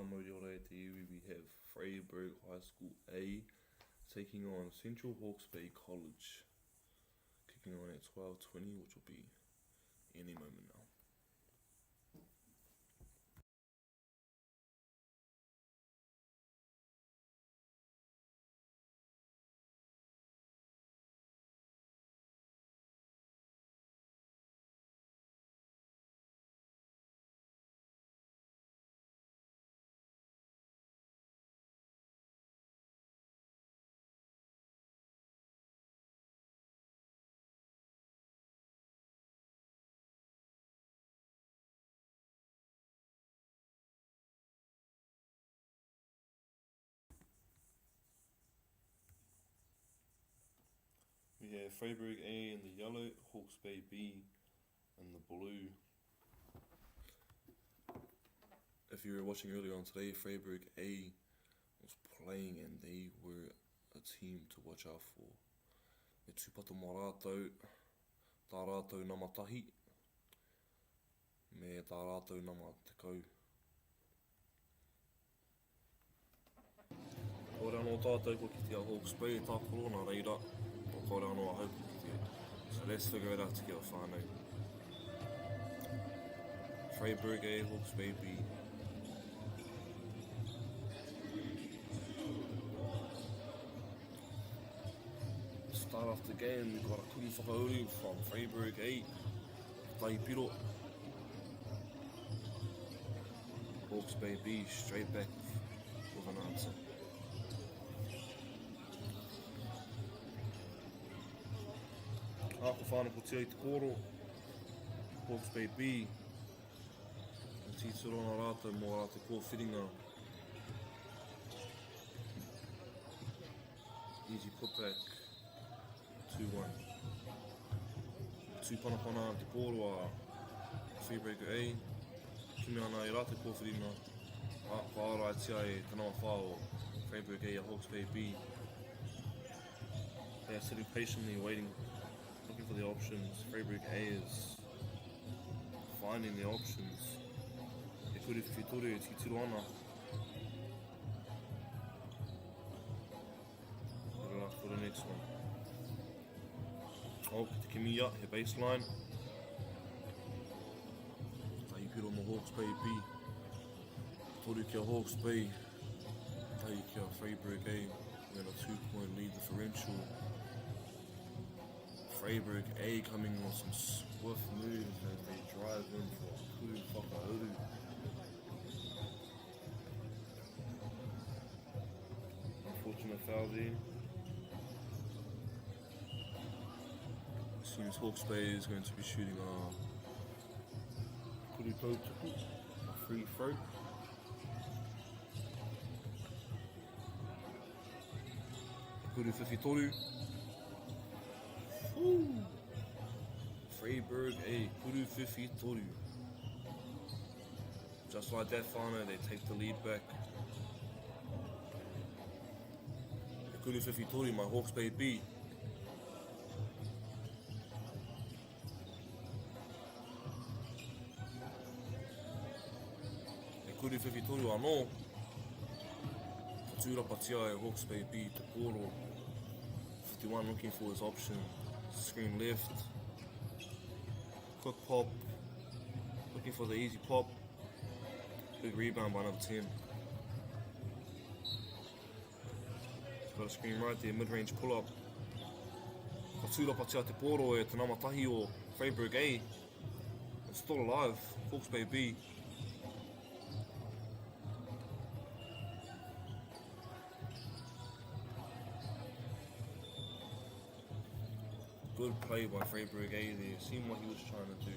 e te iwi, we have Freyberg High School A taking on Central Hawke's Bay College. Kicking on at 12:20, which will be any moment now. We have Freyberg A in the yellow, Hawke's Bay B in the blue. If you were watching earlier on today, Freyberg A was playing and they were a team to watch out for. Me tūpata mō rātou, tā rātou nama tahi, me tā rātou nama tekau. Kore anō tātou ko ki te Hawke's Bay, tā korona reira. Kore anō a haupu ki te. So let's figure it out together, whānau. Freyberg A, Hawke's Bay B. Start off the game, we've got a kuri whakauru from Freyberg A. Tai piro. Hawke's Bay B straight back with an answer. Ako whānau ko tia i te koro, Hawke's Bay B. Tīturona rātou mō rātou kōwhiringa. Easy putback, 2-1. Tūpanapana te koro a Freyberg A. Kimi ana i rātou kōwhiringa. Whaara e tia e tanawa whāo, Freyberg A a Hawke's Bay B. They are sitting patiently waiting. Looking for the options. Freyberg A is finding the options. E kuri whitore e tituru ana. Good luck for the next one. Oh, ki te Kimiya, he baseline. Tai piro no Hawke's Bay B. Toru kia Hawke's Bay. Tai kia Freyberg A. We're in a 2-point lead differential. Freyberg A coming on some swift moves as they drive in for a kuru whakauru. Unfortunate foul there. Seems Hawke's Bay is going to be shooting a kuru tautuku, a free throw. Kuru whiwhitoru. Freyberg A, kuru whiwhitoru. Just like that, whānau, they take the lead back. Kuru whiwhitoru, my Hawke's Bay B. Kuru whiwhitoru anō. Tūrapa tia e Hawke's Bay B te koro. 51 looking for his option. Screen left. Quick pop. Looking for the easy pop. Big rebound by number 10. He's got a screen right there, mid-range pull-up. Ka tūrapa tia te poro e te nama tahi o Freyberg A. It's still alive. Hawke's Bay B. Good play by Freyberg A there. Seen what he was trying to do.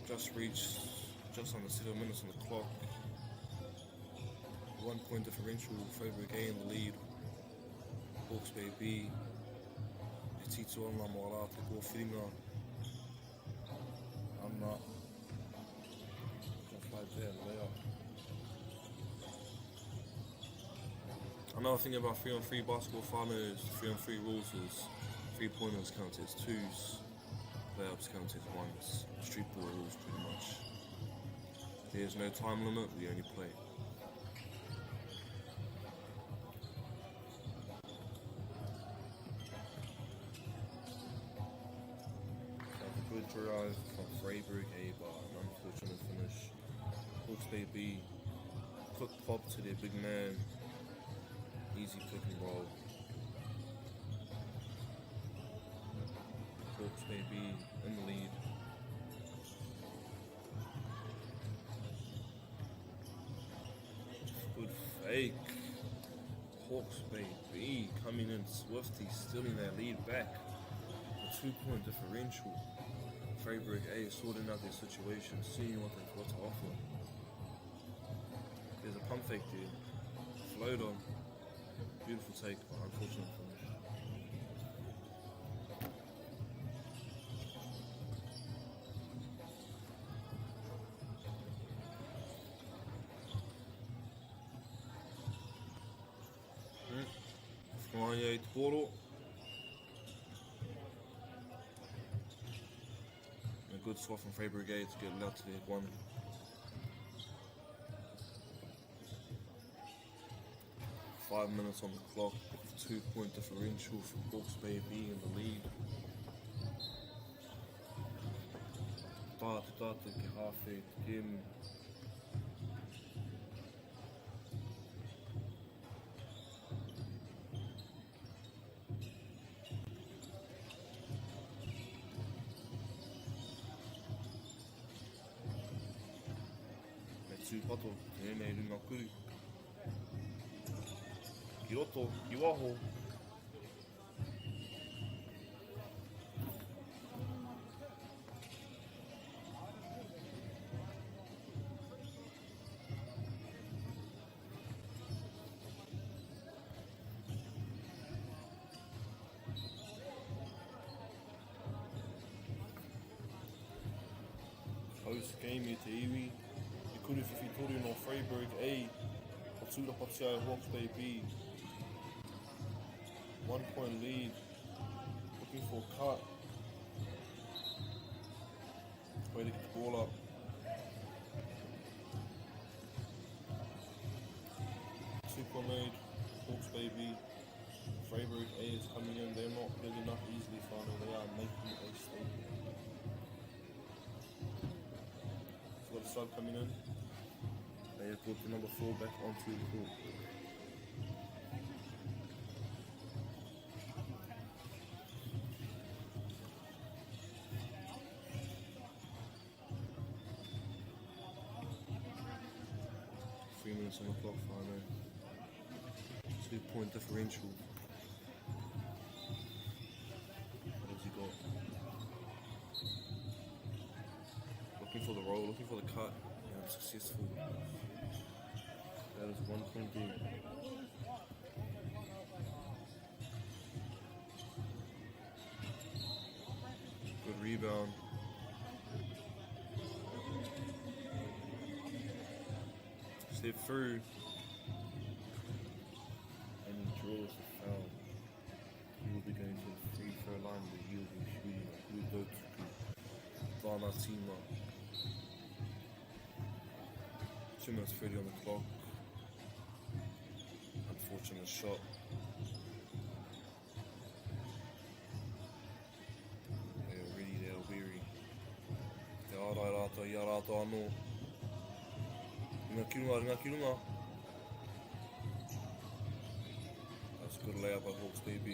Just reached just under 7 minutes on the clock. 1 point differential. Freyberg A in the lead. Hawke's Bay B. E titu ana mō rātou kōwhiringa. Ana. Another thing about 3-on-3 basketball whānau is 3-on-3 rules is 3-pointers count as 2s, layups count as 1s. Street ball rules pretty much. There's no time limit, we only play. Have a good drive from Freyberg A bar, an unfortunate finish. Hawks Bay B, quick pop to their big man, easy pick and roll. Hawks Bay B in the lead. Good fake. Hawks Bay B coming in swifty, stealing their lead back. A 2-point differential. Freyberg A sorting out their situation, seeing what to offer. There's a pump fake there. Float on. Beautiful take, but unfortunate finish. Flying Toro. A good swap from Freyberg A to get out to the one. 5 minutes on the clock, 2-point differential from Hawks Bay B in the lead. Start to get half it game. Metsu pato, tēnei runga kuru. Ki roto, ki waho. Close game e te iwi. I kuru whiwhi toru no Freyberg A. O tūrapati ai Hawks Bay B. 1-point lead. Looking for a cut. Way to get the ball up. Two-point lead. Hawks Bay B. Freyberg A is coming in. They're not really enough easily final. They are making a statement. So got a sub coming in. They have put the number 4 back onto the court. On the clock final. 2-point differential. What has he got? Looking for the roll, looking for the cut, and successful. That is 1-point game. Good rebound. Step through, and he draws the foul. He will be going to the free throw line, but he will be shooting a good Vana Tima. 2 minutes 30 on the clock. Unfortunate shot. They're weary. Te arai rata, ia rata anō. Ringa kirunga. That's a good layup by Hawks Bay B.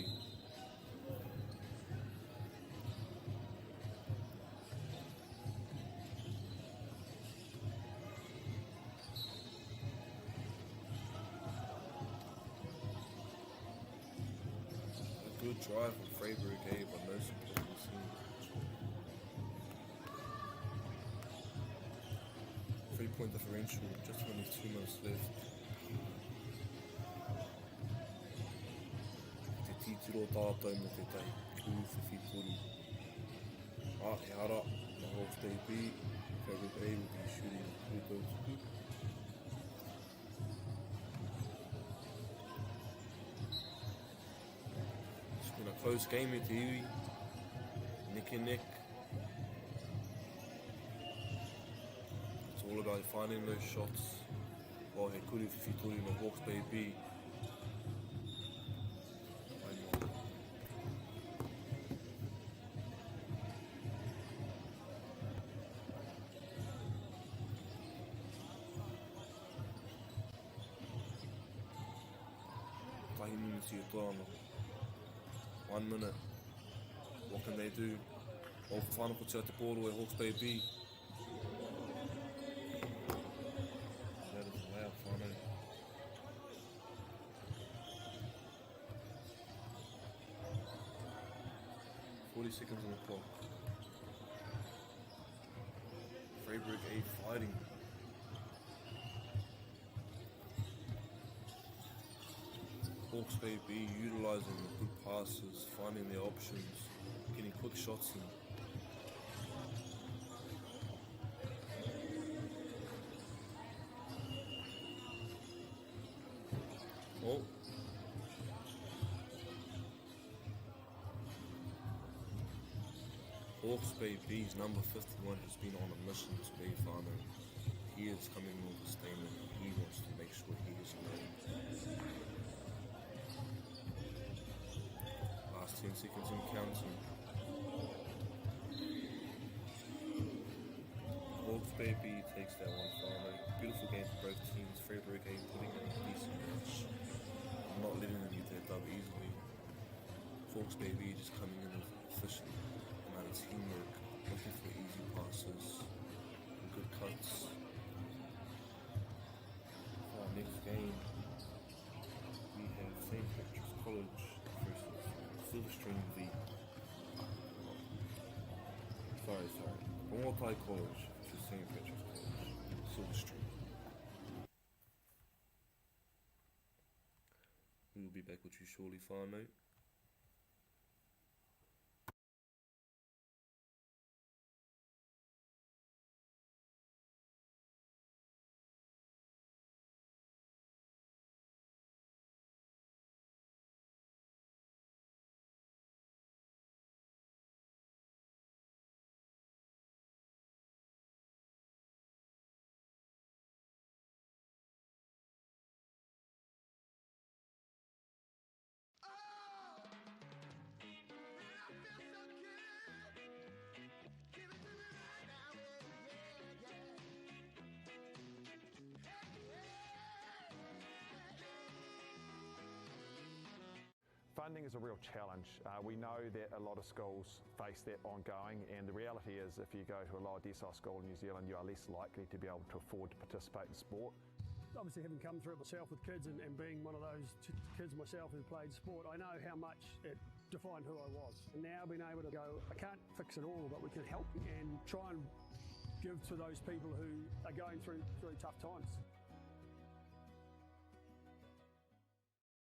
A good drive from Freyberg A, but no support from the team. 3-point differential, just only 2 minutes left. Te titiro tātou mo te tai, kūwhiwhi toru. He hara, the Hawks Bay B, Freyberg A will be shooting kūtou tuku. It's been a Close game with iwi, neck and neck. It's all about finding those shots. Oh, he kuri whiwhitori no Hawke's Bay B. Tahi minutes i toanga. 1 minute. What can they do? O whanako tia te pōro e Hawke's Bay B. That is loud, whanau. Seconds on the clock. Freyberg A fighting. Hawke's Bay B utilising the good passes, finding their options, getting quick shots in. Oh. Hawke's Bay B's number 51 has been on a mission today, Whanau. He is coming with a statement. He wants to make sure he is alone. Last 10 seconds and counting. Hawke's Bay B takes that one, Whanau. Beautiful game for both teams. Freyberg A putting in a decent match. Not letting them get their dub easily. Hawke's Bay B just coming in with efficient amount of teamwork, looking for easy passes, good cuts. For our next game, we have St. Patrick's College versus Silverstream V. Sorry. Walter College versus St. Patrick's College, Silverstream. We will be back with you shortly, Whanau. Funding is a real challenge. We know that a lot of schools face that ongoing, and the reality is if you go to a lower decile school in New Zealand, you are less likely to be able to afford to participate in sport. Obviously, having come through it myself with kids and being one of those kids myself who played sport, I know how much it defined who I was. And now being able to go, I can't fix it all, but we can help and try and give to those people who are going through tough times.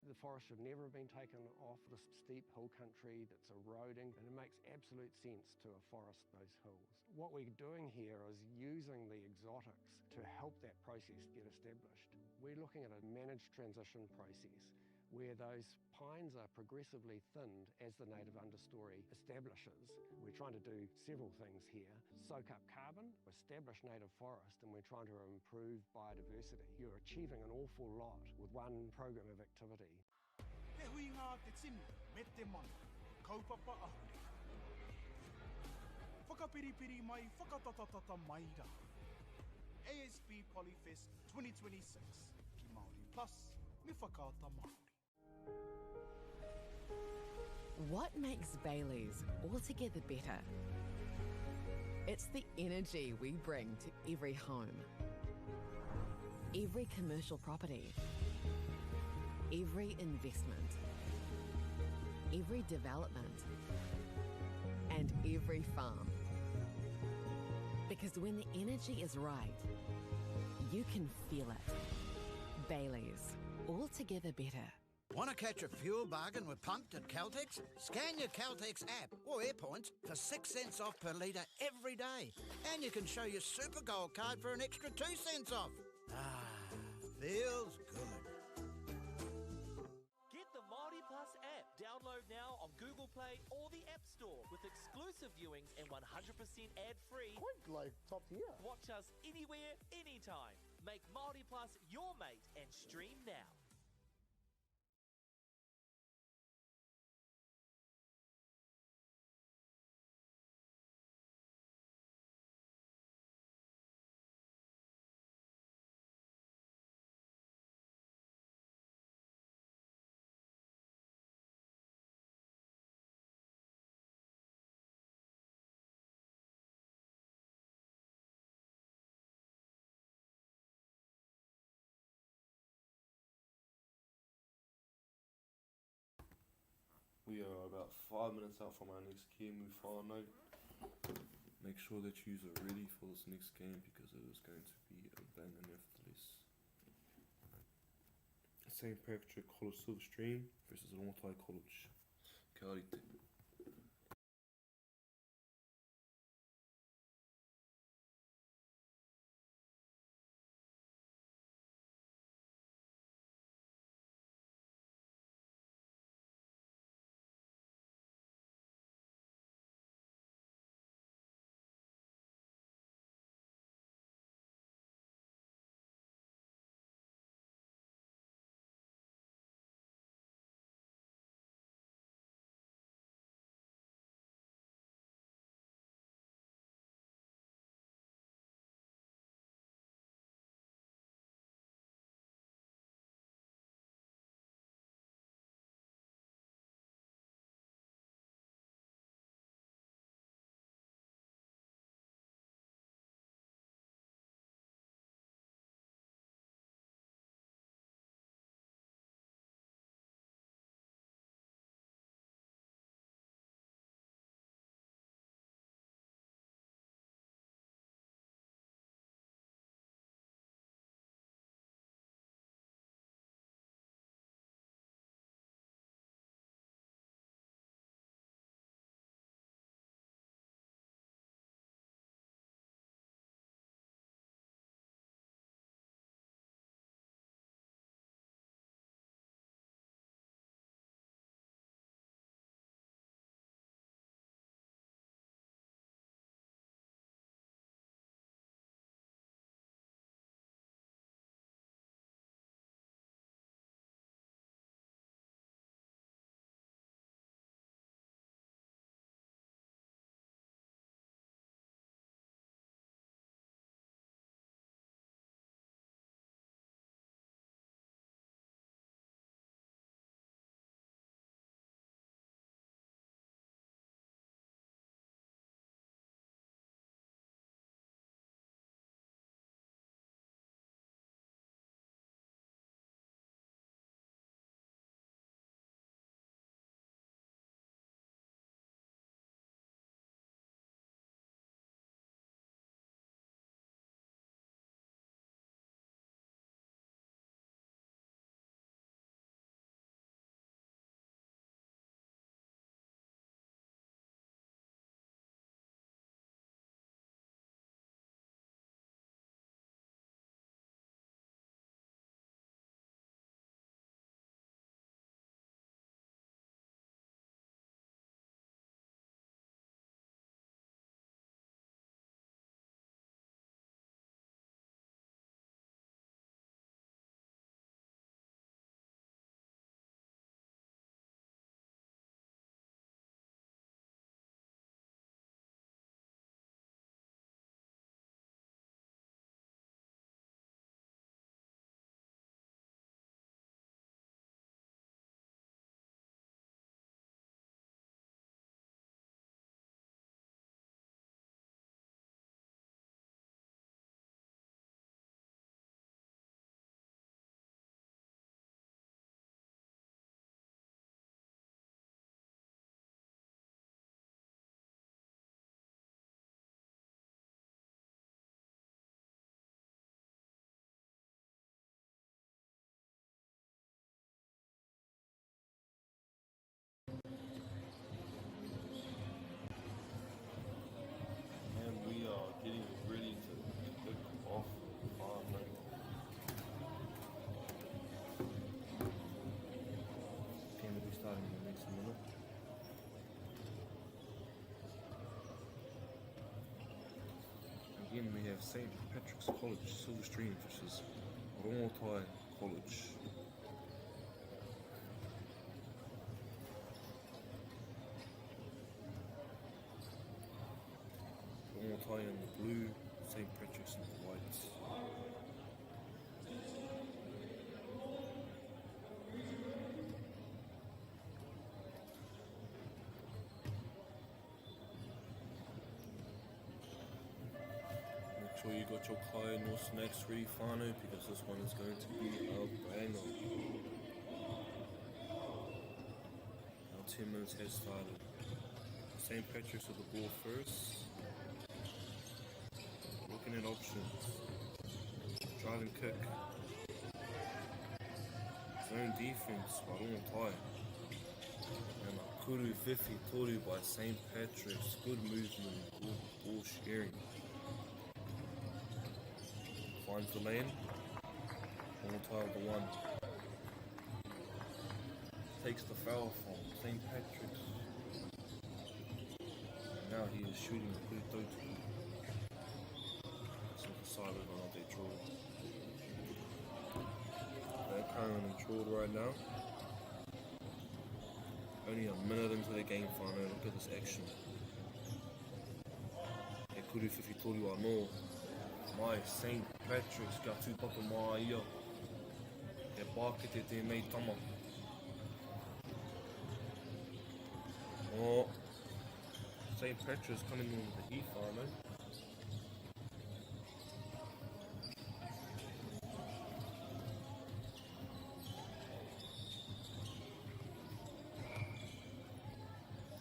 The forest should never have been taken off this steep hill country that's eroding, and it makes absolute sense to afforest those hills. What we're doing here is using the exotics to help that process get established. We're looking at a managed transition process where those pines are progressively thinned as the native understory establishes. We're trying to do several things here. Soak up carbon, establish native forest, and we're trying to improve biodiversity. You're achieving an awful lot with one program of activity. He hui ngā te tini, me te mana, kaupapa ahuri. Whakapiripiri mai, whakatatatata mai rā. ASB Polyfest 2026, ki Māori Plus, me whakaata Māori. What makes Bailey's altogether better? It's the energy we bring to every home, every commercial property, every investment, every development, and every farm. Because when the energy is right, you can feel it. Bailey's, altogether better. Want to catch a fuel bargain with Pumped at Caltex? Scan your Caltex app or AirPoints for 6 cents off per litre every day. And you can show your Super Gold card for an extra 2 cents off. Ah, feels good. Get the MāORI Plus app. Download now on Google Play. Play or the App Store with exclusive viewings and 100% ad-free. Quite like top tier. Watch us anywhere, anytime. Make MΑORI Plus your mate and stream now. We are about 5 minutes out from our next care move file note. Make sure that you are ready for this next game because it is going to be a banger nevertheless. St. Patrick College Silverstream versus Almaty College. Kia ora. 10 we have St. Patrick's College, Silver Stream, which is Rongotai College. Rongotai in the blue, St. Patrick's in the white. Make sure you got your kai no snacks ready, whānau, because this one is going to be a banger. Our 10 minutes has started. St. Patrick's with the ball first. Looking at options. Driving kick. Zone defense by Rongotai. And a kuru whiwhi toru by St. Patrick's. Good movement, good ball sharing. Finds the lane. Rongotai with the one. Takes the foul from St. Patrick's. And now he is shooting a kuru totu. So decided on how they draw. They're currently drawed right now. Only a minute into the game whānau, look at this action. E kuru whiwhi toru anō. Mai St. Patrick's kia tūpapa mā ia. E pākete tēnei tama. Oh, St. Patrick's coming in with the heat whānau.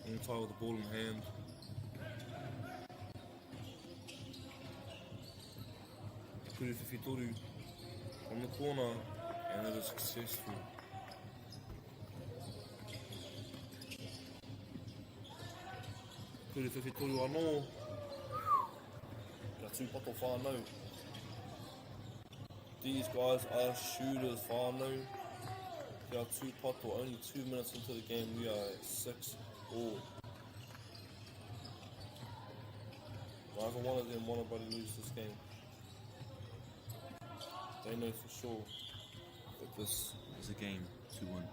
Rongotai with the ball in hand. Kuru whiwhi toru from the corner, and it is successful. Kuru whiwhi toru anō. Kia tūpato whānau. These guys are shooters whānau. Kia tūpato, only 2 minutes into the game, we are at 6-all. Neither one of them want to lose this game. They know for sure that this is a game to win.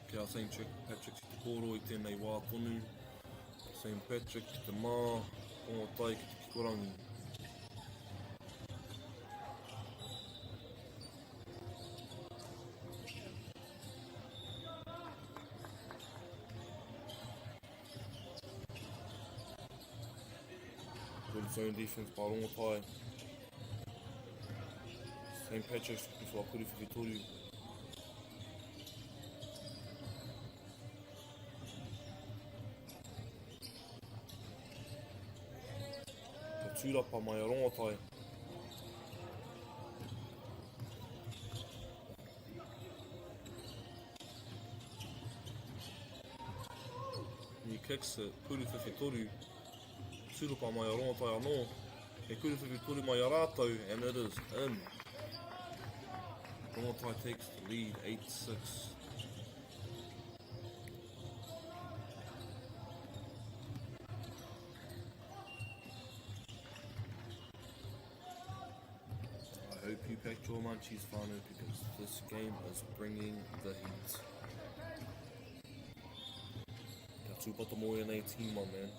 Kia St. Patrick's ki te koro I tēnei wā tonu. St. Patrick ki te mā, Rongotai ki te kikorangi. Good zone defense by Rongotai. St. Patrick's looking for a kuru whiwhi toru. Tūrapa mai a Rongotai. He kicks it, kuru whiwhi toru. Tūrapa mai a Rongotai anō. He kuru whiwhi toru mai a rātou, and it is in. Rongotai takes the lead, 8-6. I hope you packed your munchies whānau, because this game is bringing the heat. Kia tūpata mō e nei team, my man.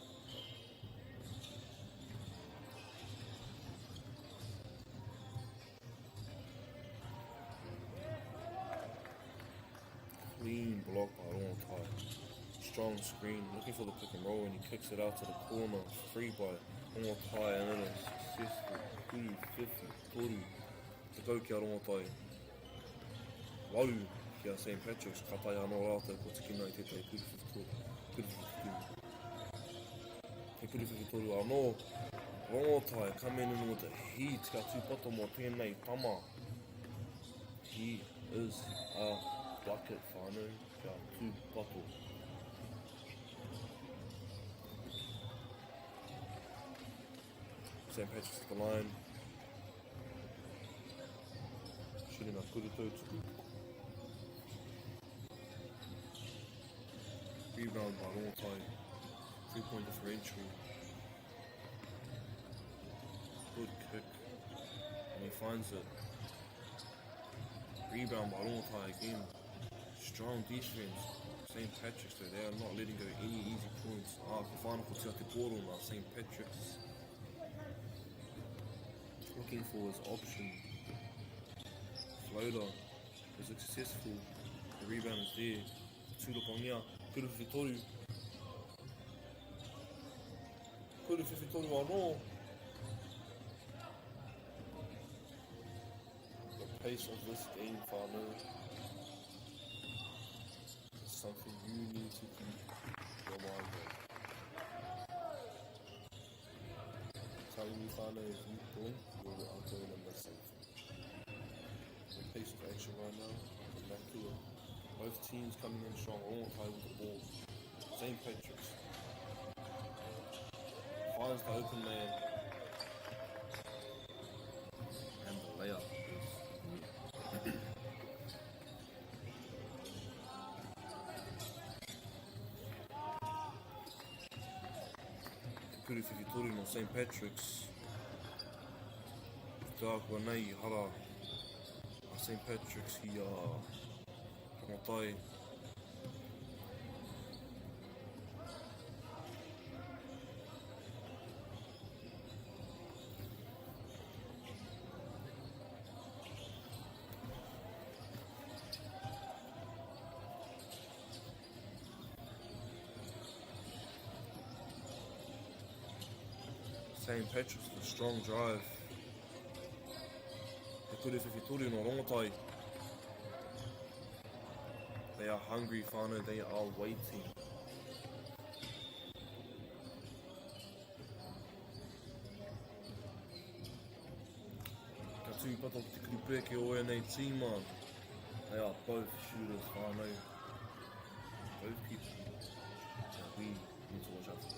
Clean block by Rongotai. Strong screen, looking for the pick and roll, and he kicks it out to the corner. Free by Rongotai, and it is successful. Kuru whiwhi toru. Te kau kia Rongotai. Waru kia St. Patrick's, katai anō rātou ko tiki nei tētai kuru whiwhi toru. He kuru whiwhi toru anō. Rongotai coming in with the heat, kia tūpata mō tēnei tama. He is a bucket whānau, kia tūpato. St. Patrick's at the line. Shooting a kuru totu. Rebound by Rongotai. 3-point differential. Good kick. And he finds it. Rebound by Rongotai again. Strong defense. St. Patrick's though, they are not letting go any easy points. Final for Te Poro now, St. Patrick's. Looking for his option. Floater is successful. The rebound is there. Tūrapongia. Kuru Whitoru. Kuru Whitoru anō. The pace of this game, whānau, is something you need to keep your mind on. Telling you, whānau, if you blink, you're going to miss something. The pace of action right now is immaculate. Both teams coming in strong, all tied with the ball. St. Patrick's finds the open man, and the layup is Kuru Whitoru no St. Patrick's. Tākua nei hara a St. Patrick's hi Rongotai. St. Patrick's with a strong drive. Kuru Whitoru no Rongotai. They are hungry, whānau, they are waiting. Ka tūpata ki te kurupeke o e nei tīma. They are both shooters, whānau. Both people that we need to watch out for.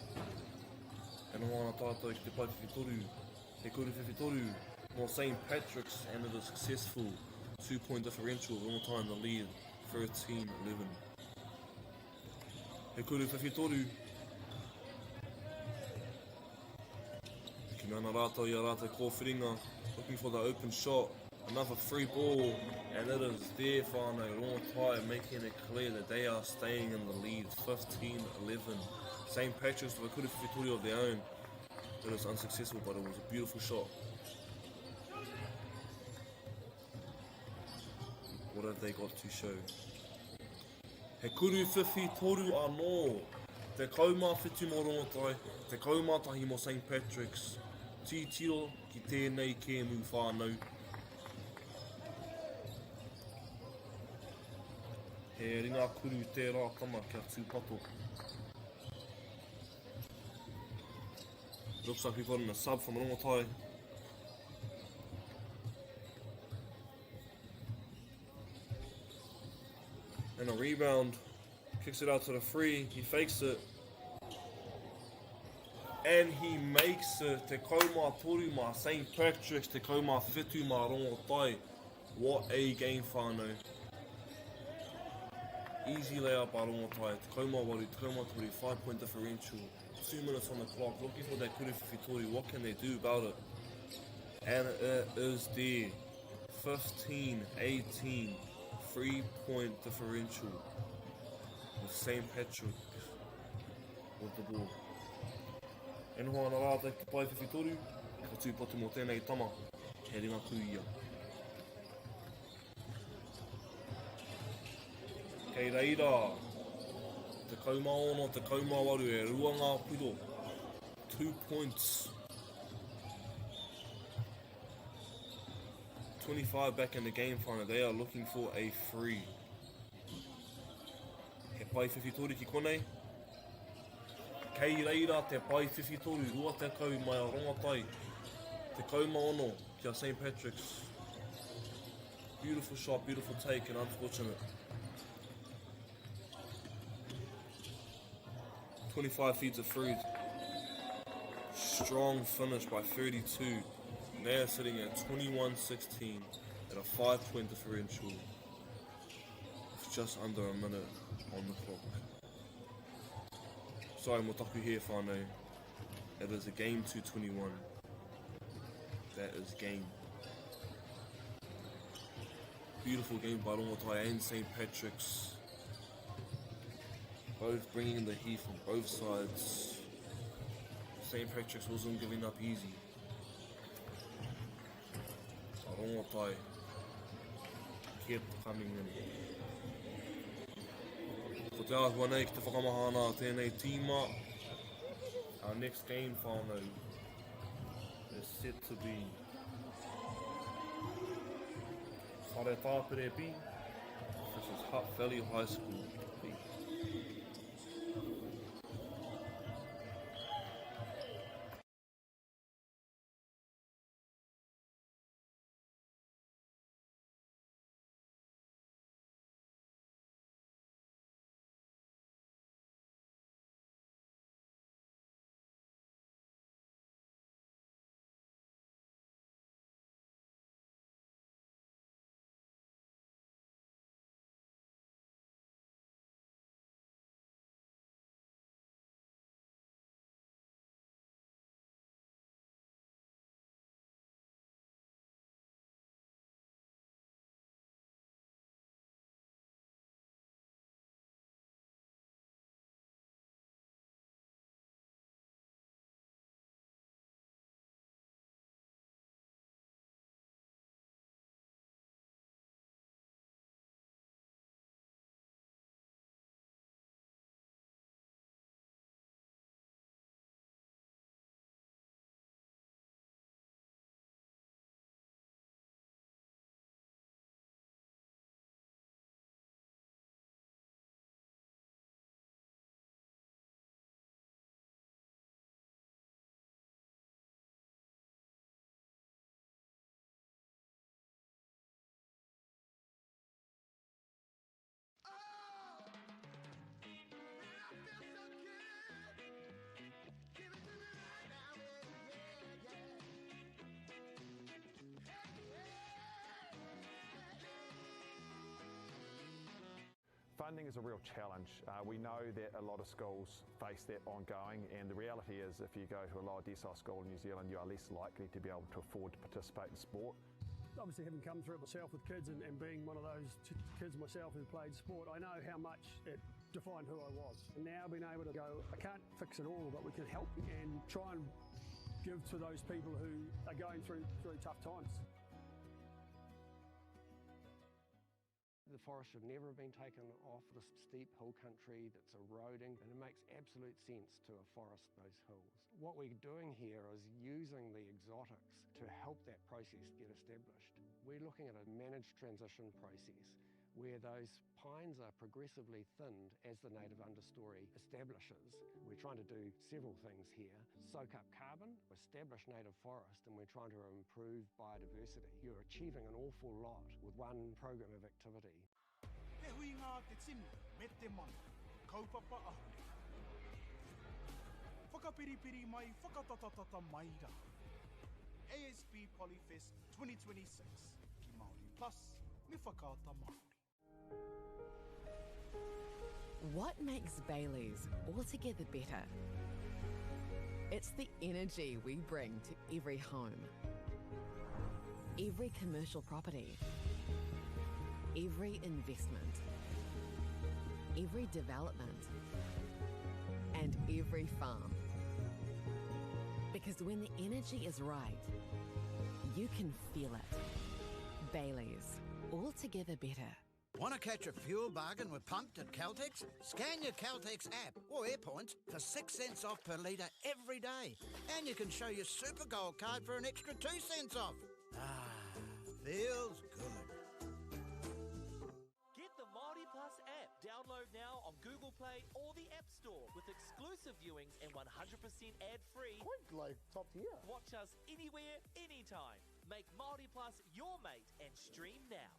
E no ana tātou ki te pai Whitoru. He Kuru Whitoru no St. Patrick's, and it is successful. 2-point differential, all time the lead. 13-11. He Kuru Whitoru. Ki mana rātou I a rātou kōwhiringa. Looking for the open shot. Another free ball. And it is there, whānau. Rongotai making it clear that they are staying in the lead. 15-11. St. Patrick's with a Kuru Whitoru of their own. It was unsuccessful, but it was a beautiful shot. What have they got to show? He Kuru Whitoru anō. Te kaumā whitu mo Rongotai. Te kaumātahi mo St. Patrick's. Titiro ki tēnei kēmu whānau. He ringa kuru tērā kama kia tūpato. Looks like we've got a sub from Rongotai. And a rebound, kicks it out to the free, he fakes it, and he makes it. Te kaumā toru mā St. Patrick's, te kaumā whitu mā Rongotai. What a game, whānau. Easy layup by Rongotai, te kaumā waru, te kaumā toru, 5-point differential, 2 minutes on the clock, looking for that Kuru Whitoru. What can they do about it? And it is there, 15-18. 3-point differential with St. Patrick's with the ball. E noho ana rātai ki te pai Whitoru, ka tūpatu mō tēnei tama, he ringa kuia. Kei reira, te kaumā ono, te kaumā waru e rua ngā piro. 2 points. 25 back in the game final. They are looking for a free. He pai Whitoru ki konei. Kei reira te pai Whitoru. Rua te kau mai a Rongotai. Te kauma ono ki a St. Patrick's. Beautiful shot, beautiful take, and unfortunate. 25 feeds of fruit. Strong finish by 32. They're sitting at 21-16 at a 5-point differential with just under a minute on the clock. Sorry, mo taku here whānau. It is a game 221. That is game. Beautiful game by Rongotai and St. Patrick's. Both bringing the heat from both sides. St. Patrick's wasn't giving up easy. Rongotai kept coming in. Ko te āhua nei ki te whakamahana tēnei tīma. Our next game whānau is set to be Whare Tāpere B. This is Hutt Valley High School B. Funding is a real challenge. We know that a lot of schools face that ongoing, and the reality is if you go to a lower decile school in New Zealand, you are less likely to be able to afford to participate in sport. Obviously, having come through it myself with kids and being one of those kids myself who played sport, I know how much it defined who I was. And now being able to go, I can't fix it all, but we can help and try and give to those people who are going through tough times. The forest should never have been taken off this steep hill country that's eroding, and it makes absolute sense to afforest those hills. What we're doing here is using the exotics to help that process get established. We're looking at a managed transition process where those pines are progressively thinned as the native understory establishes. We're trying to do several things here. Soak up carbon, establish native forest, and we're trying to improve biodiversity. You're achieving an awful lot with one program of activity. He hui ngā te tini, me te mana, kaupapa ahuri. Whakapiripiri mai, whakatatatata mai rā. ASB Polyfest 2026, ki Māori Plus, me whakaata Māori. What makes Bailey's altogether better? It's the energy we bring to every home, every commercial property, every investment, every development, and every farm. Because when the energy is right, you can feel it. Bailey's, altogether better. Want to catch a fuel bargain with Pumped at Caltex? Scan your Caltex app or AirPoints for 6 cents off per litre every day. And you can show your Super Gold card for an extra 2 cents off. Ah, feels good. Get the MāORI Plus app. Download now on Google Play or the App Store with exclusive viewings and 100% ad-free. Quite like top tier. Watch us anywhere, anytime. Make MāORI Plus your mate and stream now.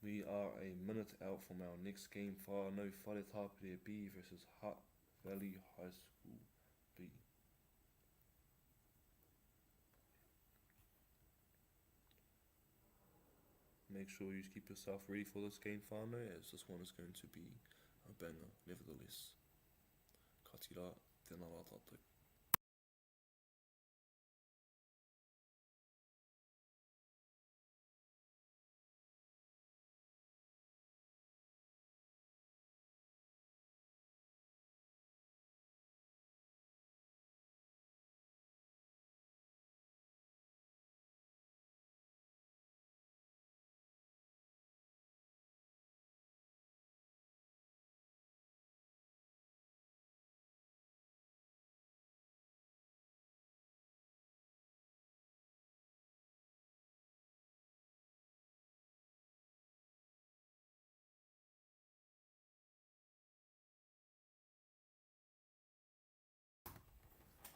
We are a minute out from our next game. Whānau Whare Tāpere B versus Hutt Valley High School B. Make sure you keep yourself ready for this game, whānau, as this one is going to be a banger, nevertheless. Ka tira, tēnā rā tātou.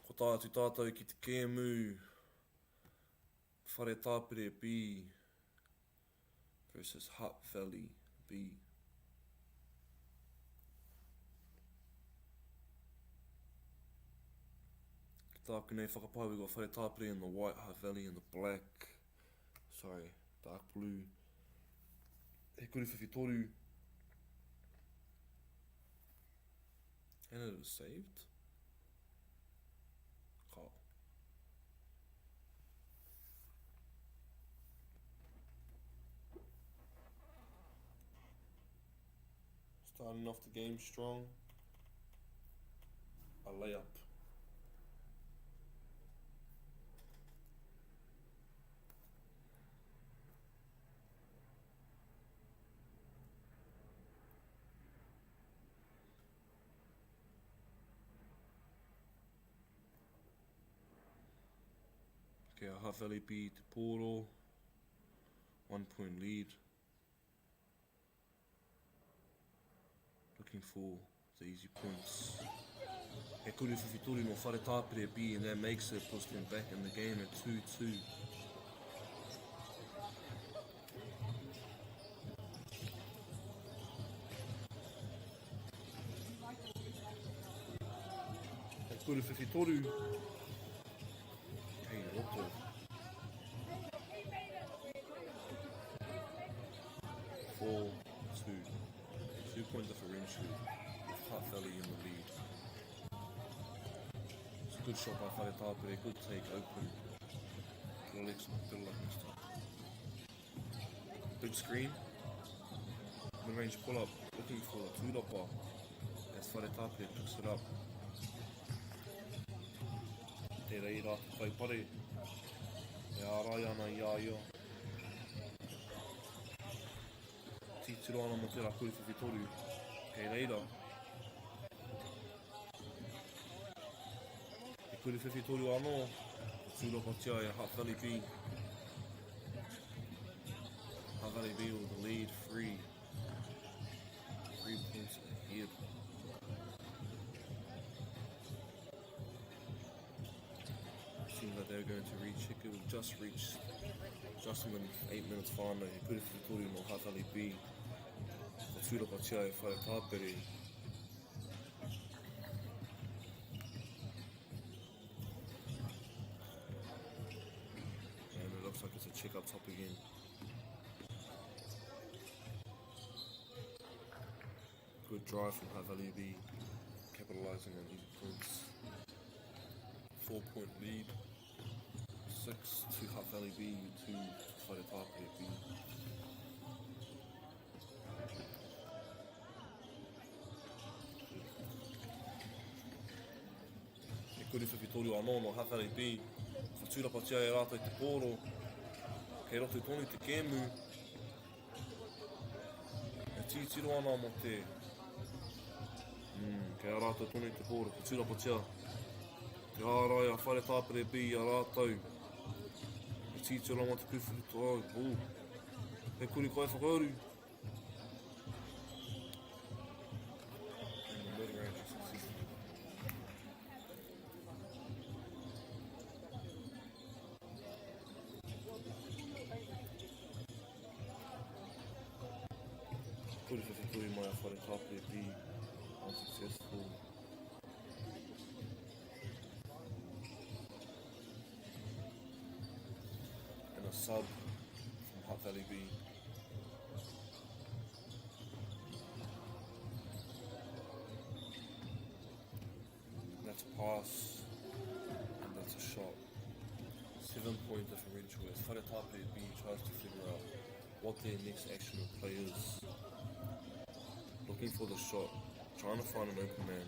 Ko tātu tātou ki te KMU Whare Tāpere B versus Hutt Valley B. Ki tāku nei whakapau, we've got Whare Tāpere in the white, Hutt Valley in the black. Sorry, dark blue. He kuri whiwhitoru. And it was saved. Ka. Starting off the game strong. A layup. Okay, Hutt Valley B to Poro. 1 point lead. Looking for the easy points. He kuri whiwhitori no Whare Tāpere B, and that makes it, puts them back in the game at 2-2. He kuri whiwhitori. Hey, roto. 4-2. 2-point differential with Hutt Valley in the lead. It's a good shot by Whare Tāpere, good take open. Good luck next time. Big screen. Mid-range pull-up, looking for a two-dopper as Whare Tāpere picks it up. Tērā I rātu whaipare. E ārai ana I āia. Titiro ana mo tērā kuri whiwhitoru. Kei reira. E kuri whiwhitoru anō. Tūroko tia e Hutt Valley B. Hutt Valley B with the lead, 3 points ahead. Seems like they're going to reach it. It will just reach just in 8 minutes whānau. He kuri whiwhitoru no Hutt Valley B. O tūroko tia e Whare Tāpere. And it looks like it's a check up top again. Good drive from Hutt Valley B, capitalising on easy points. 4-point lead. 6 to Hutt Valley B, 2 to Whare Tāpere B. E kuri whiwhitoru anō no Hutt Valley B. Whatūrapa tia e rātou te pōro. Kei roto tonu te kēmu. E titiro ana mo te. Kei a rātou tonu te pōro. Whatūrapa tia. Te ārai a Whare Tāpere B a rātou. E titiro ana te kuwhiwhitoru. E kuri kai whakauru. And the mid-range is successful. Kuri Whakaturi mai a Wharekapere B, unsuccessful. And a sub from Hutt Valley B. That's a pass, and that's a shot. 7-point differential as Wharekapere B tries to figure out what their next action or play is. Looking for the shot, trying to find an open man.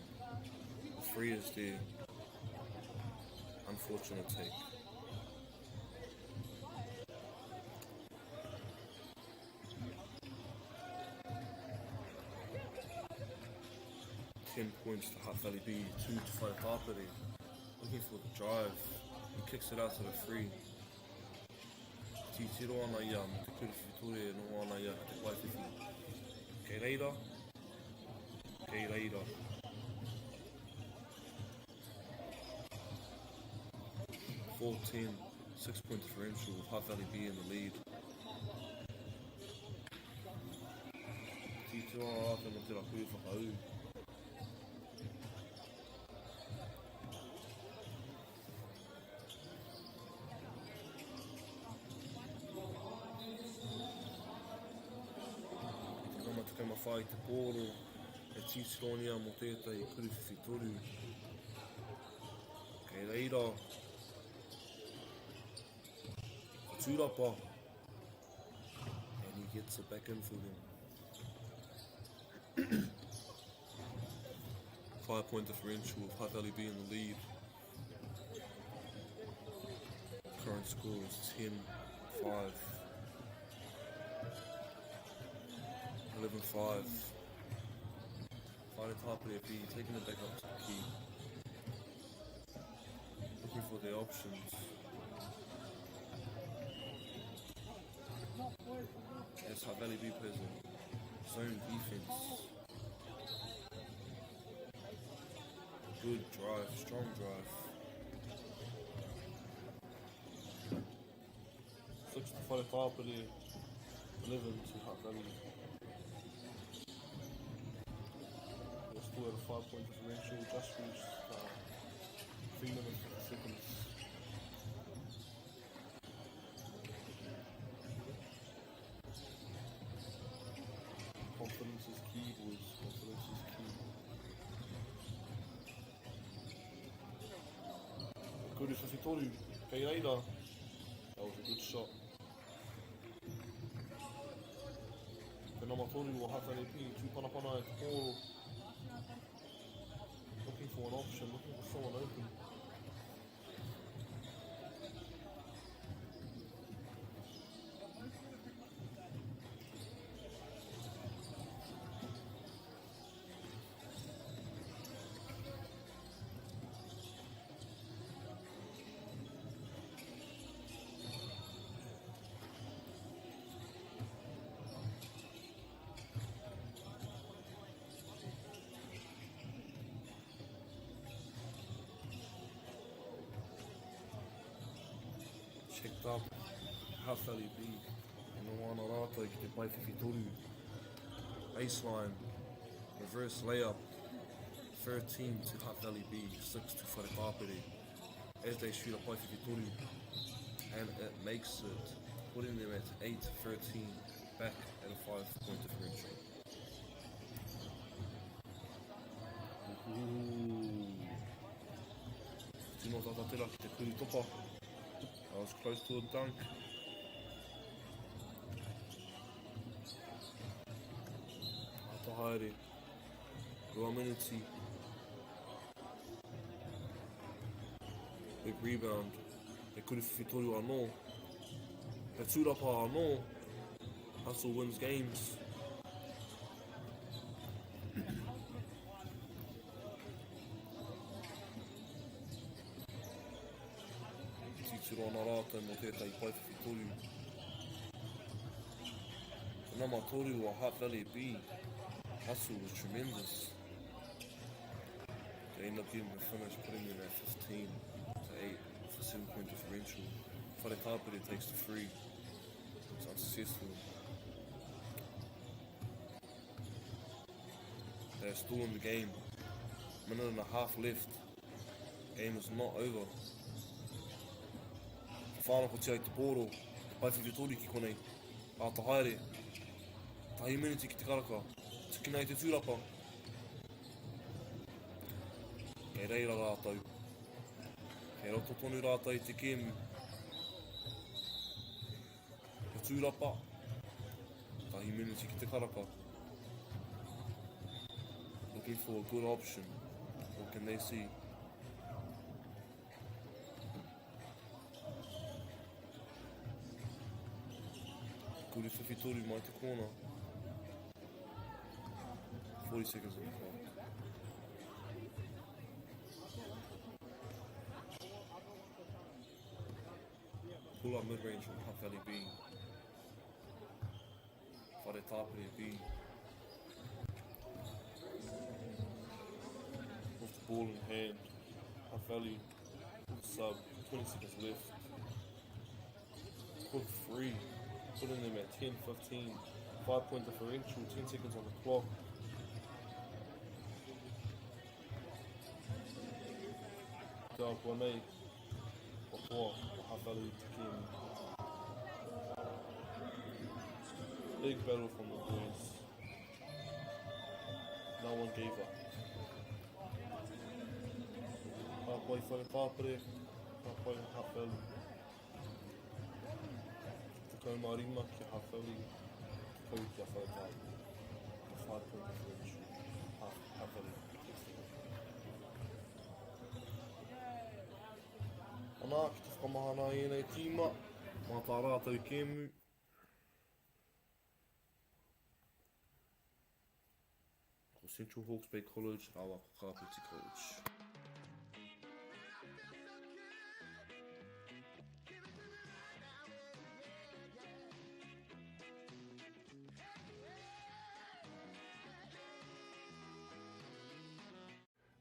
The free is there. Unfortunate take. Ten points to Hutt Valley B, 2 to Wharekapere. Looking for the drive. He kicks it out to the free. Titiro ana ia, mo te kuriwhitore no ana ia te waiwhiwhi. Kei reira. Kei reira. 4-10, 6-point differential with Hutt Valley B in the lead. Titiro ana ata no te rahui whakau. Whai te pōro e Tisironia mo tētai kuriwhiwhi toru. Kei reira. Tūrapa. And he gets it back in for them. 5-point differential with Hutt Valley B in the lead. Current score is 10-5. 11-5. Wharekapere B taking it back up to the key. Looking for their options. As Hutt Valley B plays a zone defense. Good drive, strong drive. 6 to Wharekapere, 11 to Hutt Valley. Still at a 5-point differential, just reached 3 minutes 50 seconds. Confidence is key, boys. Confidence is key. Kuri Whakatoru, kei reira. That was a good shot. Whenamatoru o Hutt Valley B, tūpanapana e te pōro. Looking for an option, looking for someone open. Checked up, Hutt Valley B, no ana rātou ki te waiwhiwhi toru. Baseline, reverse layup, 13 to Hutt Valley B, 6 to Wharekapere. As they shoot a waiwhiwhi toru, and it makes it, putting them at 8-13, back at a 5-point differential. Tino tatatera ki te kuri topa. I was close to a dunk. Atahaere. Rua miniti. Big rebound. He kuriwhiwhi toru anō. He tūrapa anō. Hustle wins games. Titiro ana rātou mo tētai waiwhiwhi toru. Nama toru o Hutt Valley B. Hustle was tremendous. They end up getting the finish, putting them at 15 to 8 for 7-point differential. Wharekapere takes the free. It's unsuccessful. They're still in the game. Minute and a half left. Game is not over. Whānau ko tia i te pōro. Te paiwhiwhitori ki konei. A ta haere. Tahi minute ki te karaka. Tiki nei te tūrapa. Kei reira rātou. Kei roto tonu rātou i te kēmu. Te tūrapa. Tahi minute ki te karaka. Looking for a good option. What can they see? Kuri whiwhitori mai te corner. 40 seconds on the clock. Pull up mid-range from Hutt Valley B. Whare tāpere B. With the ball in hand. Hutt Valley sub. 20 seconds left. Quick free. Putting them at 10-15. 5-point differential. 10 seconds on the clock. Te akua nei. Whakoa. Hutt Valley te kēmu. Big battle from the boys. No one gave up. Hāpai whare tāpere. Hāpai Hutt Valley. Te kaumārima ki Hutt Valley. Te kau ki a whare tāpere. The 5-point differential. Hutt Valley. Anā, ki te whakamahana i enei tīma. Mā tā rātou kēmu. Central Hawke's Bay College, awa ko Kapiti College.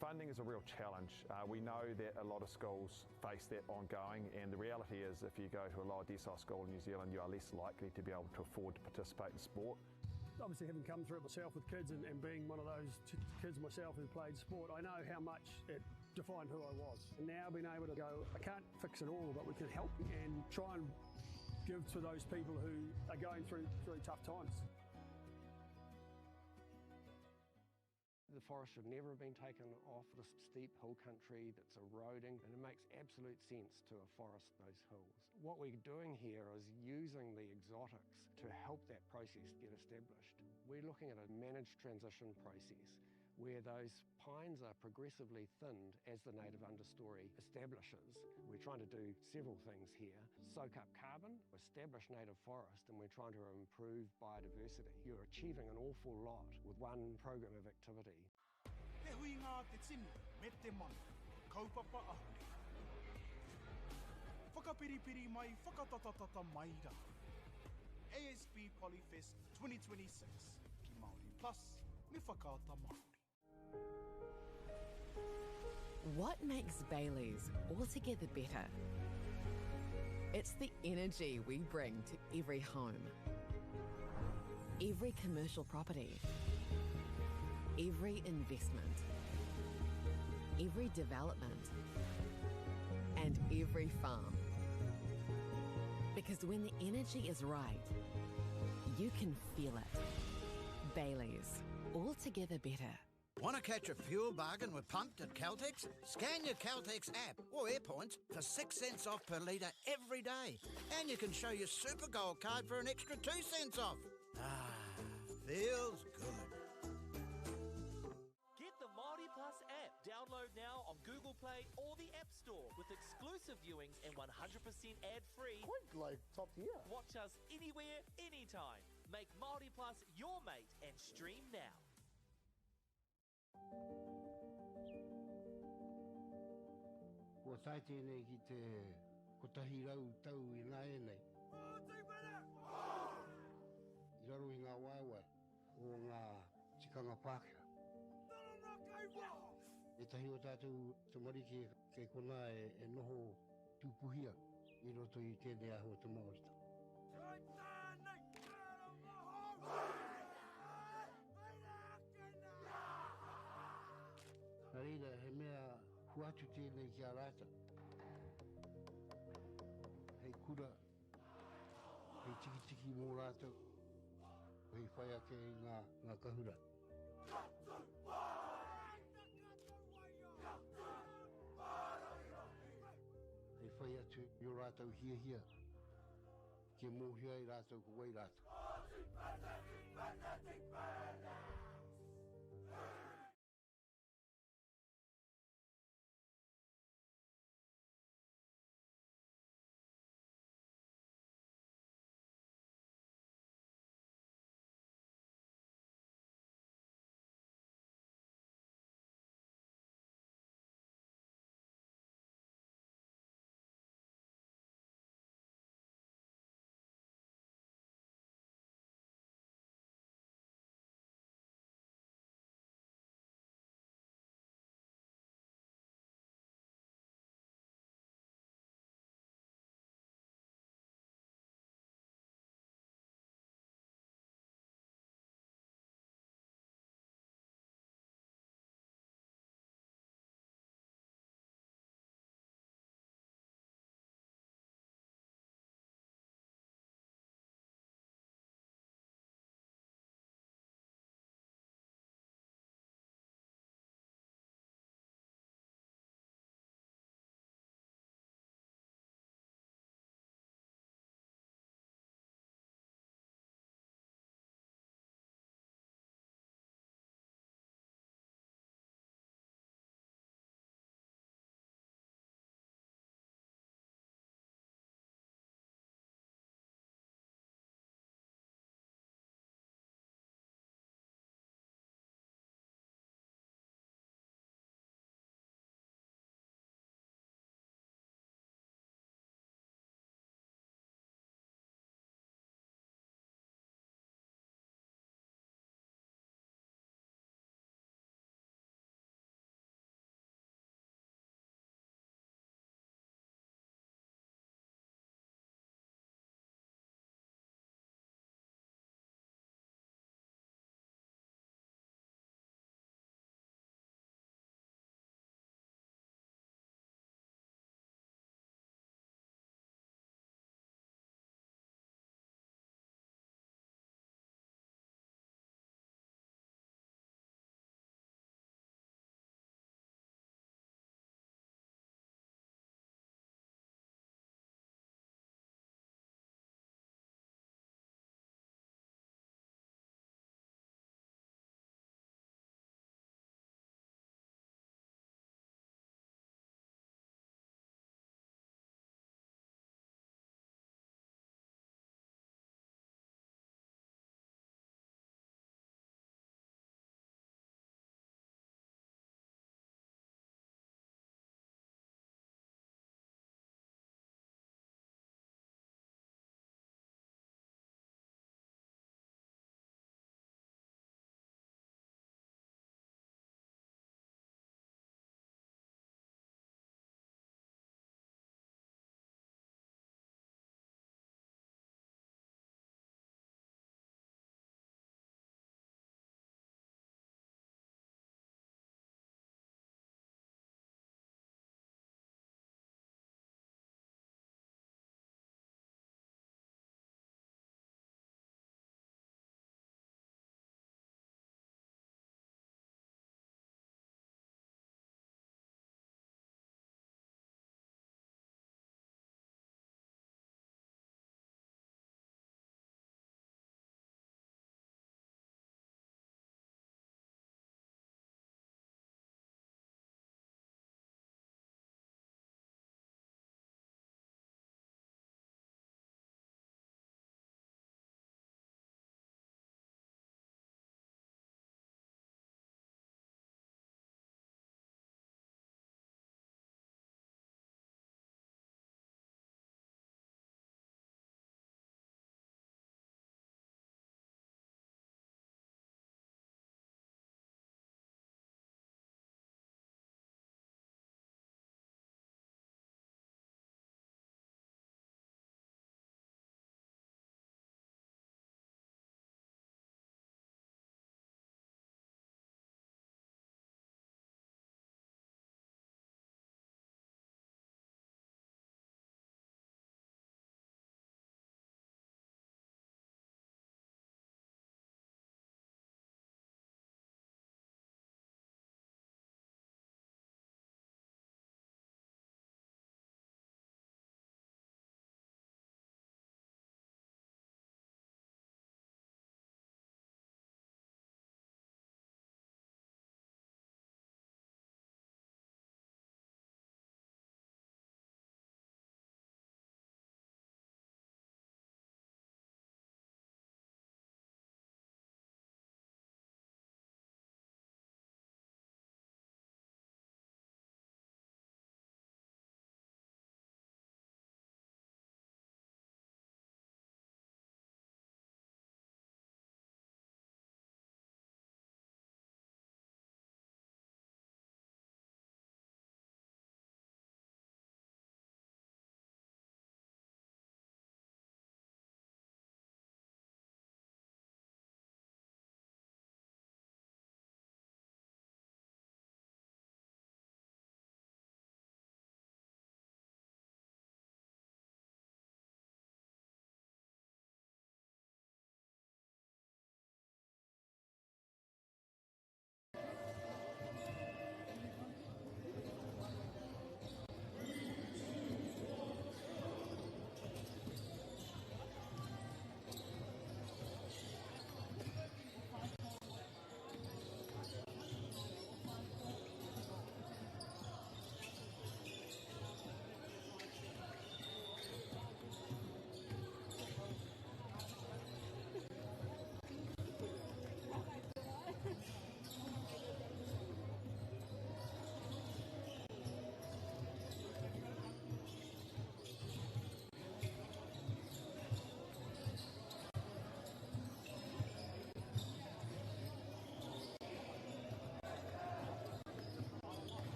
Funding is a real challenge. We know that a lot of schools face that ongoing, and the reality is if you go to a lower decile school in New Zealand, you are less likely to be able to afford to participate in sport. Obviously, having come through it myself with kids and being one of those kids myself who played sport, I know how much it defined who I was. And now being able to go, I can't fix it all, but we can help and try and give to those people who are going through tough times. The forest should never have been taken off this steep hill country that's eroding, and it makes absolute sense to afforest those hills. What we're doing here is using the exotics to help that process get established. We're looking at a managed transition process where those pines are progressively thinned as the native understory establishes. We're trying to do several things here. Soak up carbon, establish native forest, and we're trying to improve biodiversity. You're achieving an awful lot with one program of activity. Te hui ngā te tini, me te mana, kaupapa ahuri. Whakapiripiri mai, whakatatatata mai rā. ASB Polyfest 2026, ki Māori Plus, me whakaata Māori. What makes Bailey's altogether better? It's the energy we bring to every home, every commercial property, every investment, every development, and every farm. Because when the energy is right, you can feel it. Bailey's, altogether better. Want to catch a fuel bargain with Pumped at Caltex? Scan your Caltex app or AirPoints for 6 cents off per litre every day. And you can show your Super Gold card for an extra 2 cents off. Ah, feels good. Get the MāORI Plus app. Download now on Google Play or the App Store with exclusive viewings and 100% ad-free. Quite like top tier. Watch us anywhere, anytime. Make MāORI Plus your mate and stream now. Kua tai tēnei ki te kotahi rau tau I nā e nei. I raro I ngā waiwai o ngā tikanga Pākehā. E tahi o tātou te marike kei kona e noho tūpuhia I roto I tēnei aho te Māori. Huatu tēnei ki a rata. Hei kura, hei tiki mō rātou, hei whai ake ngā kahura. Hei whai atu i o rātou hia, ke mōhia i rātou ko wai rātou.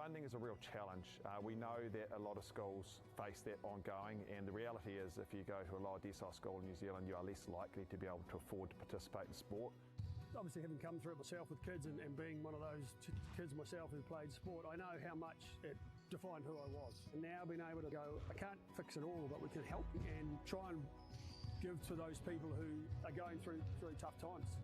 Funding is a real challenge. We know that a lot of schools face that ongoing, and the reality is if you go to a lower decile school in New Zealand, you are less likely to be able to afford to participate in sport. Obviously, having come through it myself with kids and being one of those kids myself who played sport, I know how much it defined who I was. And now being able to go, I can't fix it all, but we can help and try and give to those people who are going through tough times.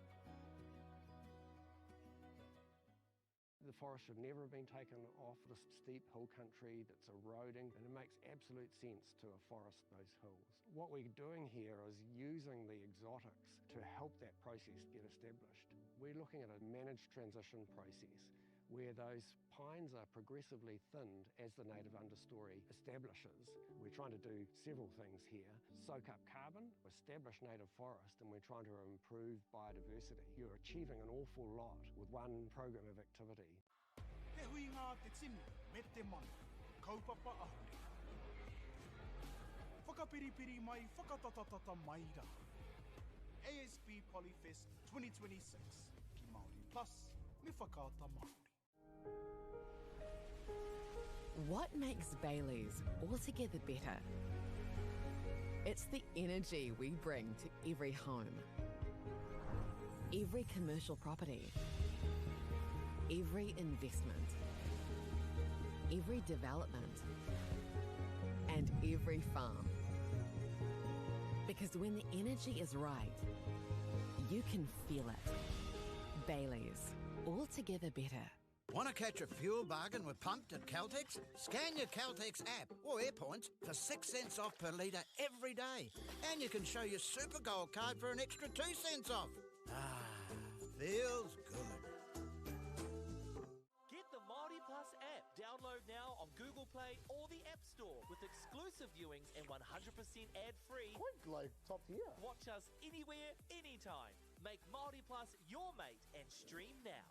The forest should never have been taken off this steep hill country that's eroding, and it makes absolute sense to afforest those hills. What we're doing here is using the exotics to help that process get established. We're looking at a managed transition process where those pines are progressively thinned as the native understory establishes. We're trying to do several things here. Soak up carbon, establish native forest, and we're trying to improve biodiversity. You're achieving an awful lot with one program of activity. Te hui ngā te tini, me te mana, kaupapa ahuri. Whakapiripiri mai, whakatatatata mai rā. ASB Polyfest 2026, ki Māori Plus, me whakaata Māori. What makes Bailey's altogether better? It's the energy we bring to every home, every commercial property, every investment, every development, and every farm. Because when the energy is right, you can feel it. Bailey's, altogether better. Want to catch a fuel bargain with Pumped at Caltex? Scan your Caltex app or AirPoints for 6 cents off per litre every day. And you can show your Super Gold card for an extra 2 cents off. Ah, feels good. Get the MāORI Plus app. Download now on Google Play or the App Store with exclusive viewings and 100% ad-free. Quite like top tier. Watch us anywhere, anytime. Make MāORI Plus your mate and stream now.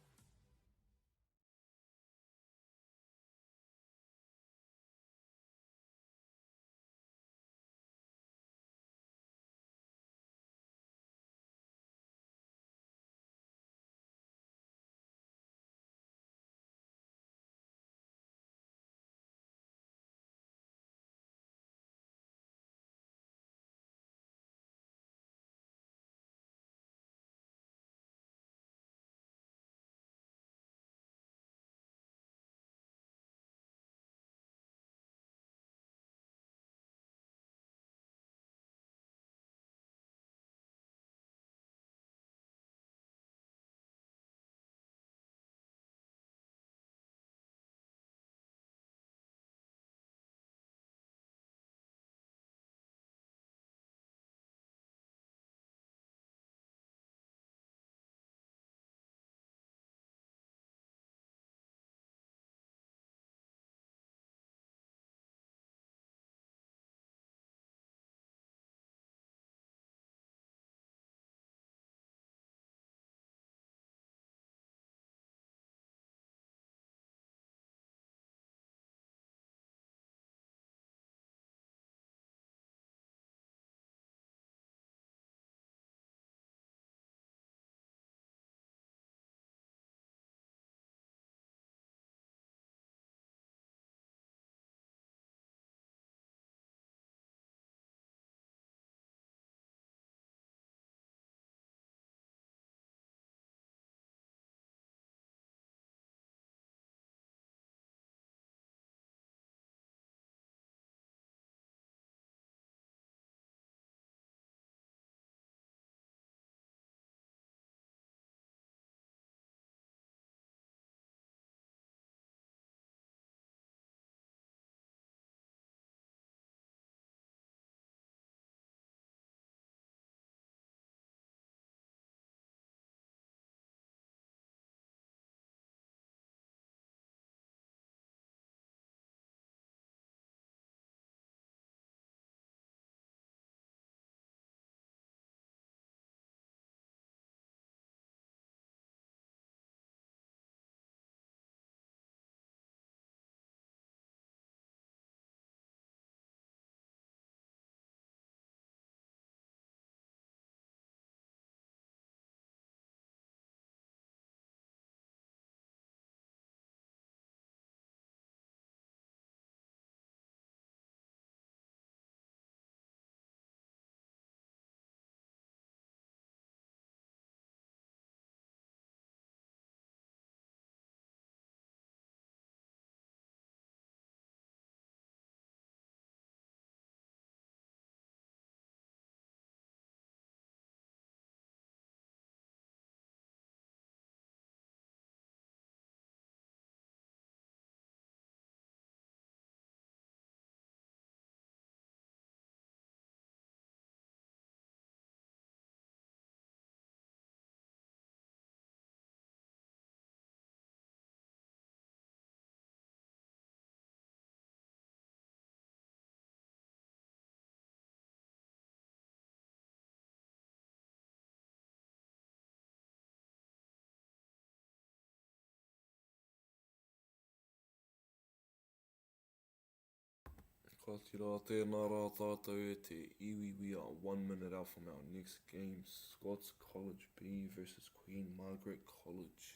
Ka tira tēnā rā tātou e te iwi. We are 1 minute out from our next game. Scots College B versus Queen Margaret College.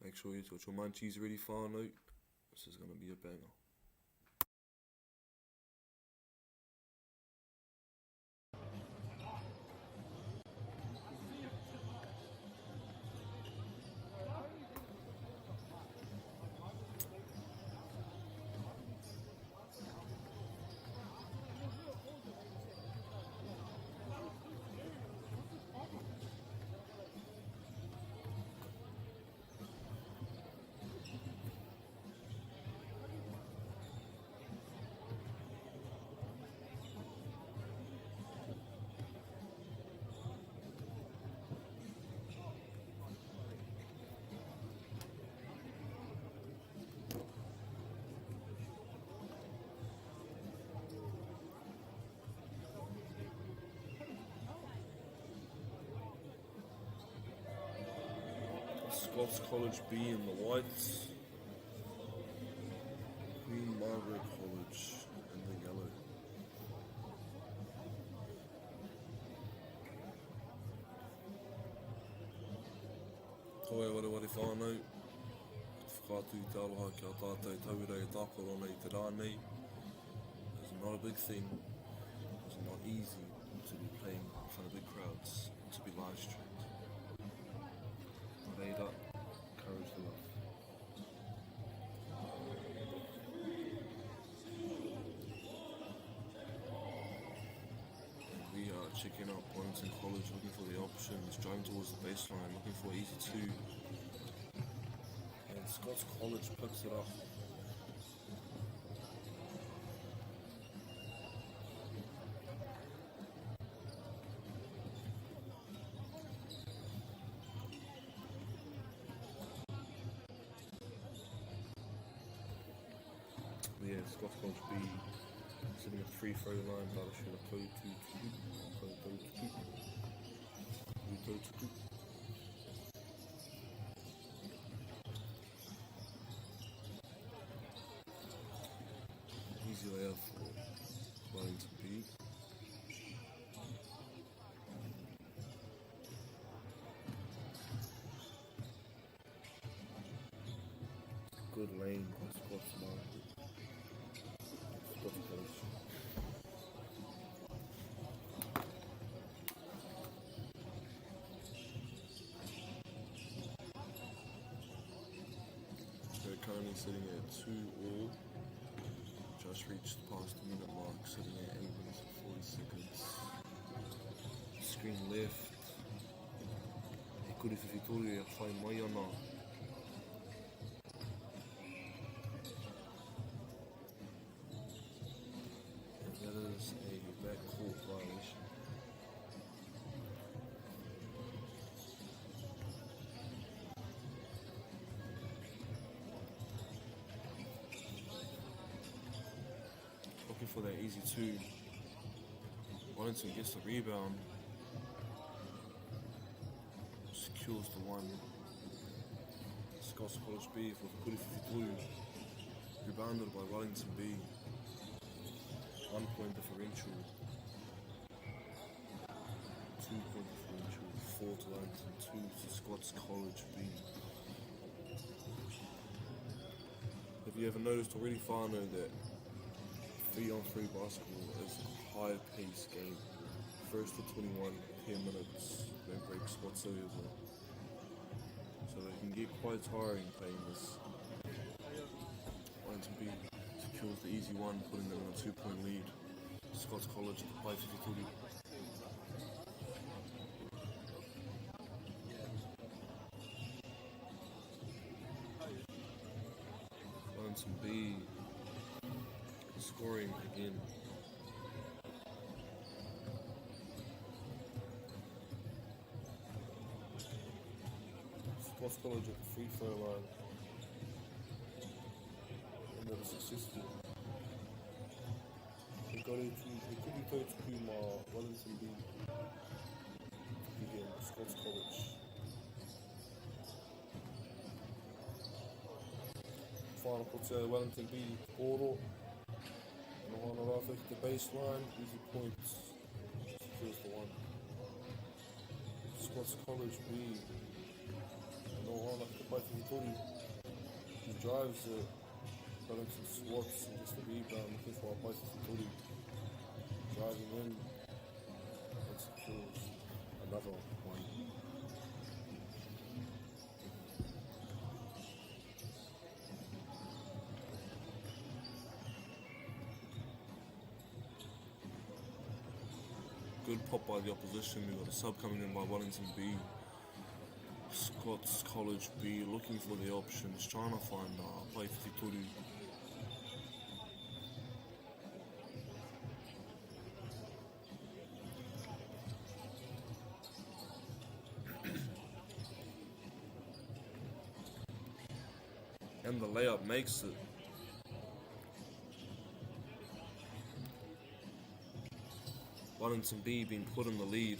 Make sure you've got your munchies ready, whānau. This is going to be a banger. Scots College B in the whites, Queen Margaret College in the yellow. Koe ware whanau, whakātū te aroha ki a tātou tauira e tāporo nei te rānei. It's not a big thing, it's not easy to be playing in front of big crowds, to be live streamed. Made up, courage to love. We are checking out Wellington College, looking for the options, driving towards the baseline, looking for easy two. And Scots College picks it up. Yeah, Scots College B sitting at the free throw line, but I should have played 2-2. Easy way out for Wellington B. Good lane by Scots College. They're currently sitting at 2-2. Just reached past the minute mark, sitting at 8 minutes and 40 seconds. Screen left. E kuri whiwhitori e whai mai ana. That is a backcourt violation. Looking for that easy two. Wellington gets the rebound. Secures the one. Scots College B for the Kuri Whiwhitori. Rebounded by Wellington B. 1 point differential, 2 point differential, 4 to Wellington, 2 to Scots College B. Have you ever noticed already, whānau, that 3-on-3 basketball is a high-paced game? First to 21, 10 minutes, don't break whatsoever. So it can get quite tiring playing this. Wellington B secures the easy one, putting them in a 2-point lead. Scots College by Whiwhitori. Wellington B scoring again. Scots College at the free throw line. And that is successful. He could be told to Wellington B. Again, Scots College. Final puts Wellington B, Oro. on it off the baseline, easy points, secures the one. Scots College B, no one like the play for Hikuri. He drives it, Wellington swats and gets the rebound, looking for a play for Hikuri. Driving in, and secures another one. Good pop by the opposition. We've got a sub coming in by Wellington B. Scots College B looking for the options, trying to find play for Tituru. And the layup makes it. Wellington B being put in the lead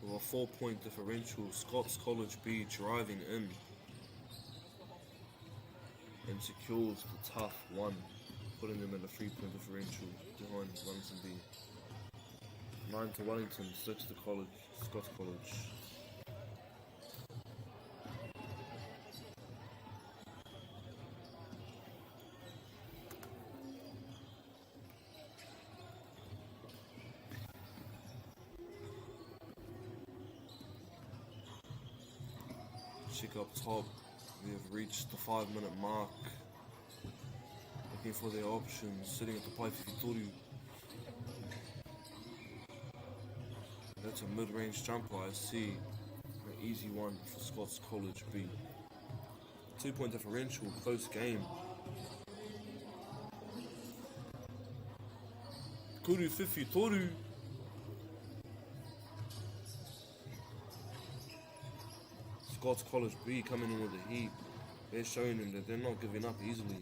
with a 4-point differential. Scots College B driving in and secures the tough one, putting them in a 3-point differential behind Wellington B. 9 to Wellington, 6 to College, Scots College. Check up top, we have reached the 5-minute mark. Looking for their options, sitting at the play for Vitoru. That's a mid-range jumper, I see. An easy one for Scots College B. 2-point differential, close game. Kuru Fifi Toru. Scots College B coming in with the heat. They're showing them that they're not giving up easily.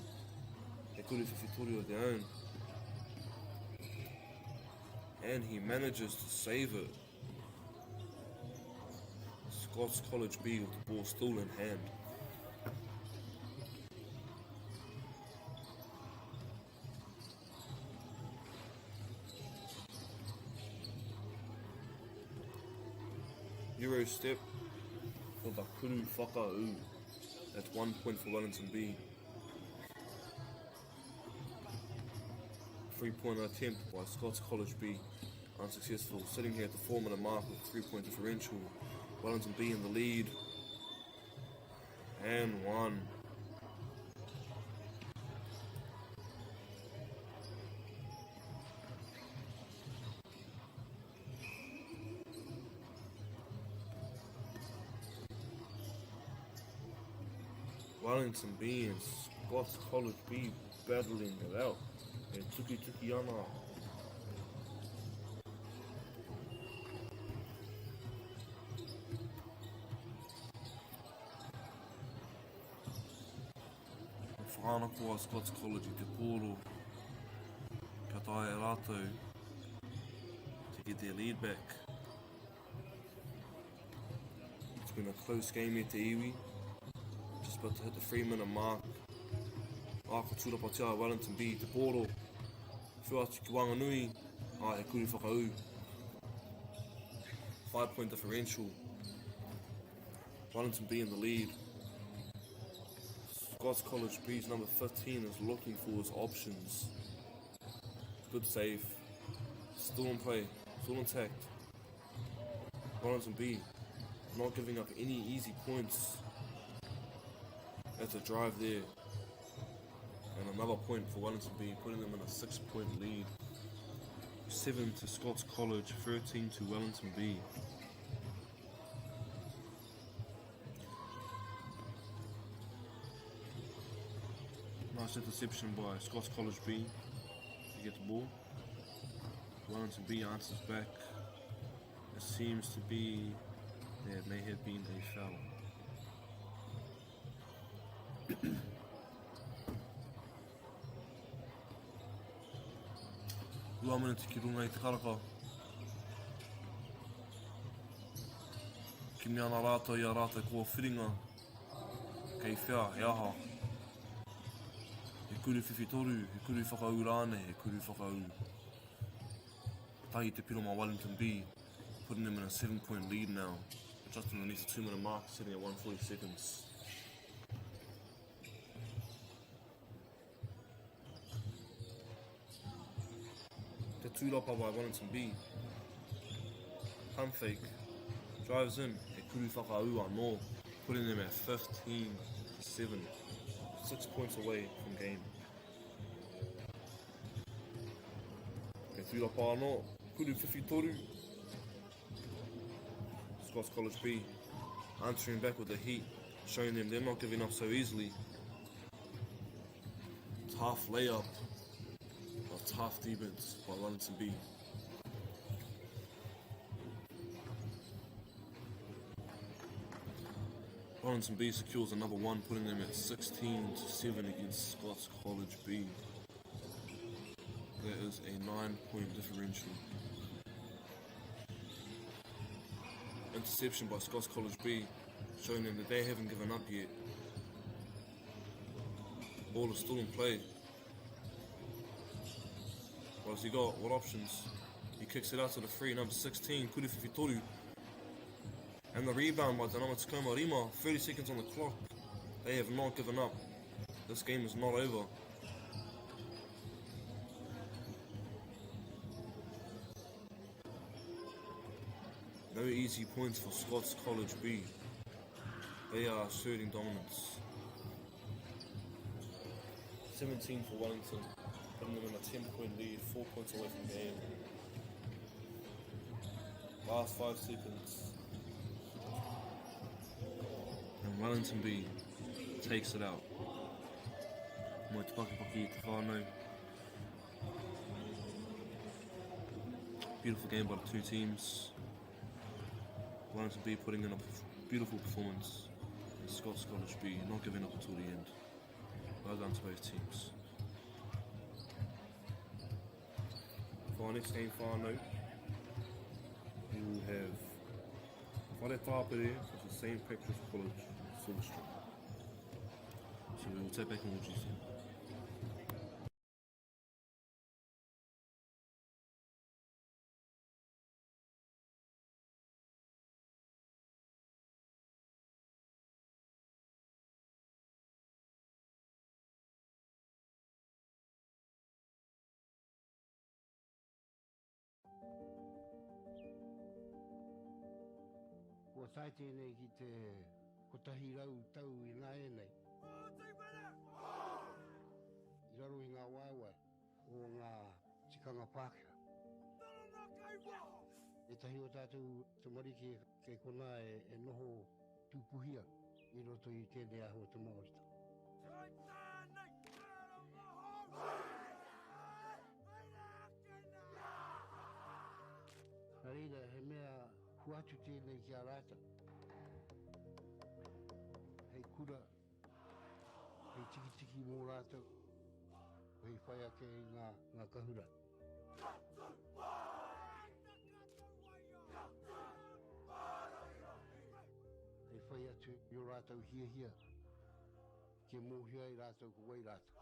They could have Fifituri of their own. And he manages to save it. Scots College B with the ball still in hand. Euro step for the Kuru Whakau. That's 1 point for Wellington B. 3-point attempt by Scots College B. Unsuccessful. Sitting here at the 4-minute mark with a 3-point differential. Wellington B in the lead. And one. Wellington B and Scots College B battling it out. And Tuki Ana. Whanako Scots College i te pōro. Ka tae rātou to get their lead back. It's been a close game here to iwi. Just about to hit the 3-minute mark. Aka tūrapatia Wellington B te pōro. Whiatu ki Wanganui. He kuru whakau. 5-point differential. Wellington B in the lead. Scots College B's number 15 is looking for his options. Good save. Still in play. Still intact. Wellington B not giving up any easy points. That's a drive there. And another point for Wellington B, putting them in a 6-point lead. 7 to Scots College, 13 to Wellington B. Nice interception by Scots College B to get the ball. Wellington B answers back. It seems to be there may have been a foul. Ua minute ki runga I te karaka. Ki mea ana rātou I a rātou kua whiringa. Kei whia, he aha. He kuru whiwhi toru, he kuru whakau rāne, he kuru whakau tahi te piro mā Wellington B, putting them in a 7-point lead now, just underneath the 2-minute mark, sitting at 140 seconds. Te tūrapa by Wellington B. Pump fake, drives in, he kuru whakau anō, putting them at 15-7, 6 points away from game. Te tūrapa anō, kuru whiwhi toru. Scots College B answering back with the heat, showing them they're not giving up so easily. Tough layup of tough defense by Wellington B. Wellington B secures another one, putting them at 16-7 against Scots College B. That is a 9-point differential. Interception by Scots College B, showing them that they haven't given up yet. Ball is still in play. What has he got? What options? He kicks it out to the free, number 16, Kuru whiwhi toru. And the rebound by Te Tacoma Rima, 30 seconds on the clock. They have not given up. This game is not over. No easy points for Scots College B. They are asserting dominance. 17 for Wellington, putting them in a 10-point lead, 4 points away from game. Last 5 seconds. And Wellington B takes it out. Moi te pakipaki te whānau. Beautiful game by the two teams. Wellington B putting in a beautiful performance, and Scots College B not giving up until the end. Well done to both teams. For our next game, whānau, we will have Paraparaumu with the St. Patrick's College, Silver Street. So we will take back on what you said. Kua tai tēnei ki te kotahi rau tau I ngā e nei. I raro I ngā waiwai o ngā tikanga Pākehā. E tahi o tātou te marike kei kona e noho tūpuhia I roto I tēnei aho te MāORI. Nā reira, he mea huatu tēnei ki a rāta. Hei kura, hei tiki mō rātou, hei whai ake I ngā kahura. Hei whai atu I rātou hia, ke mōhia I rātou ko wai rātou.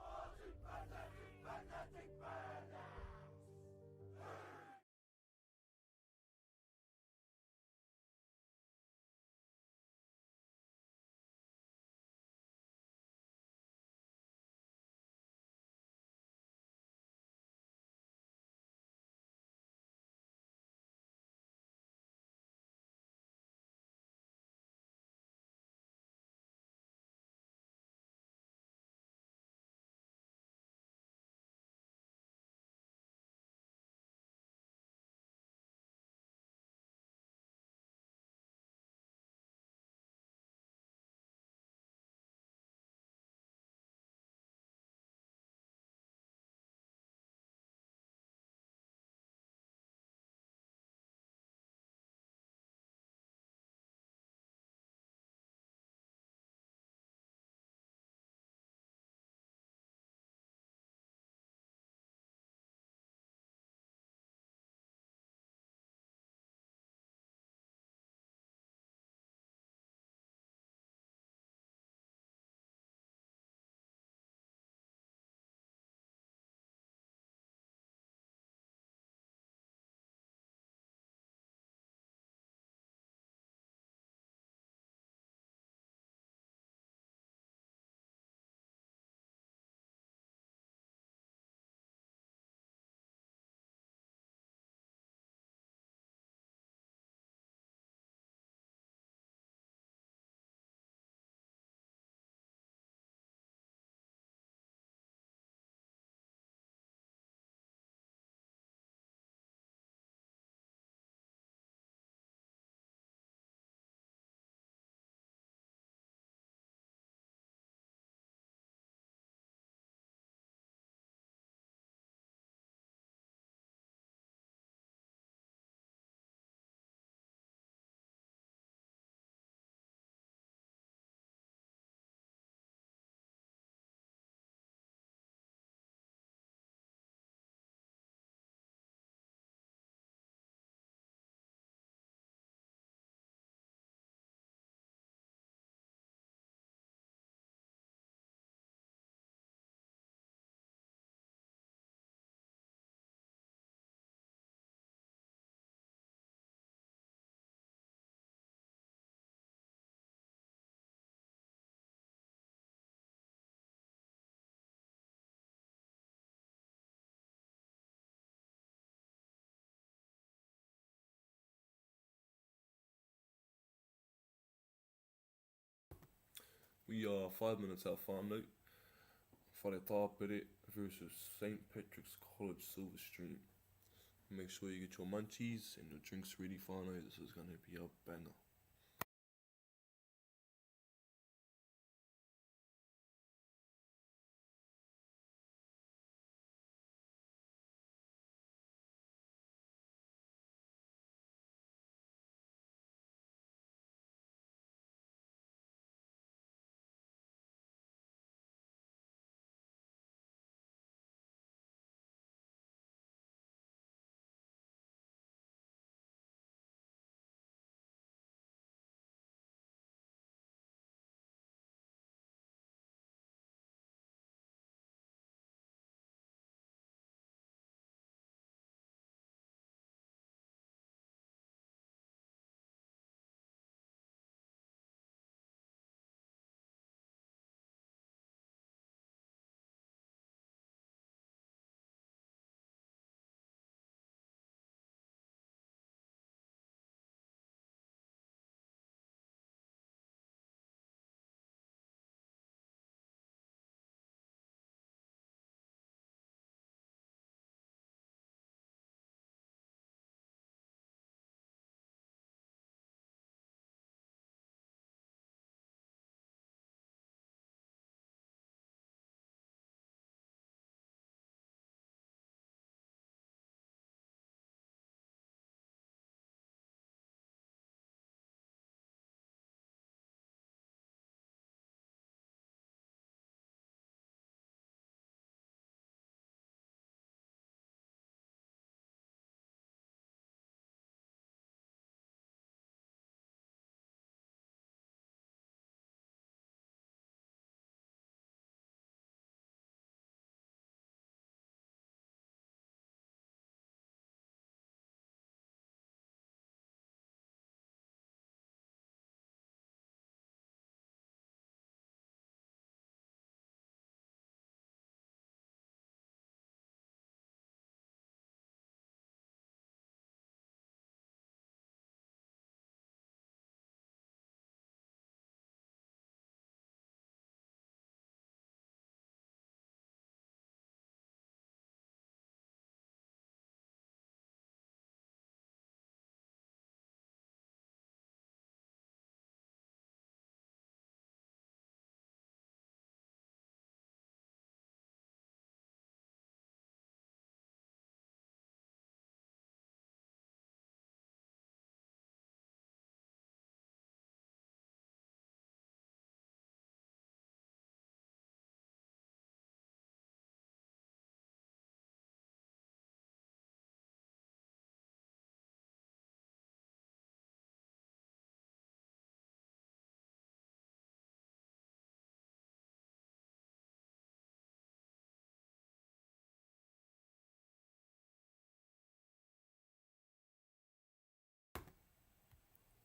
We are 5 minutes out whānau. Whare Tāpere versus St. Patrick's College Silver Stream. Make sure you get your munchies and your drinks ready whānau. This is going to be a banger.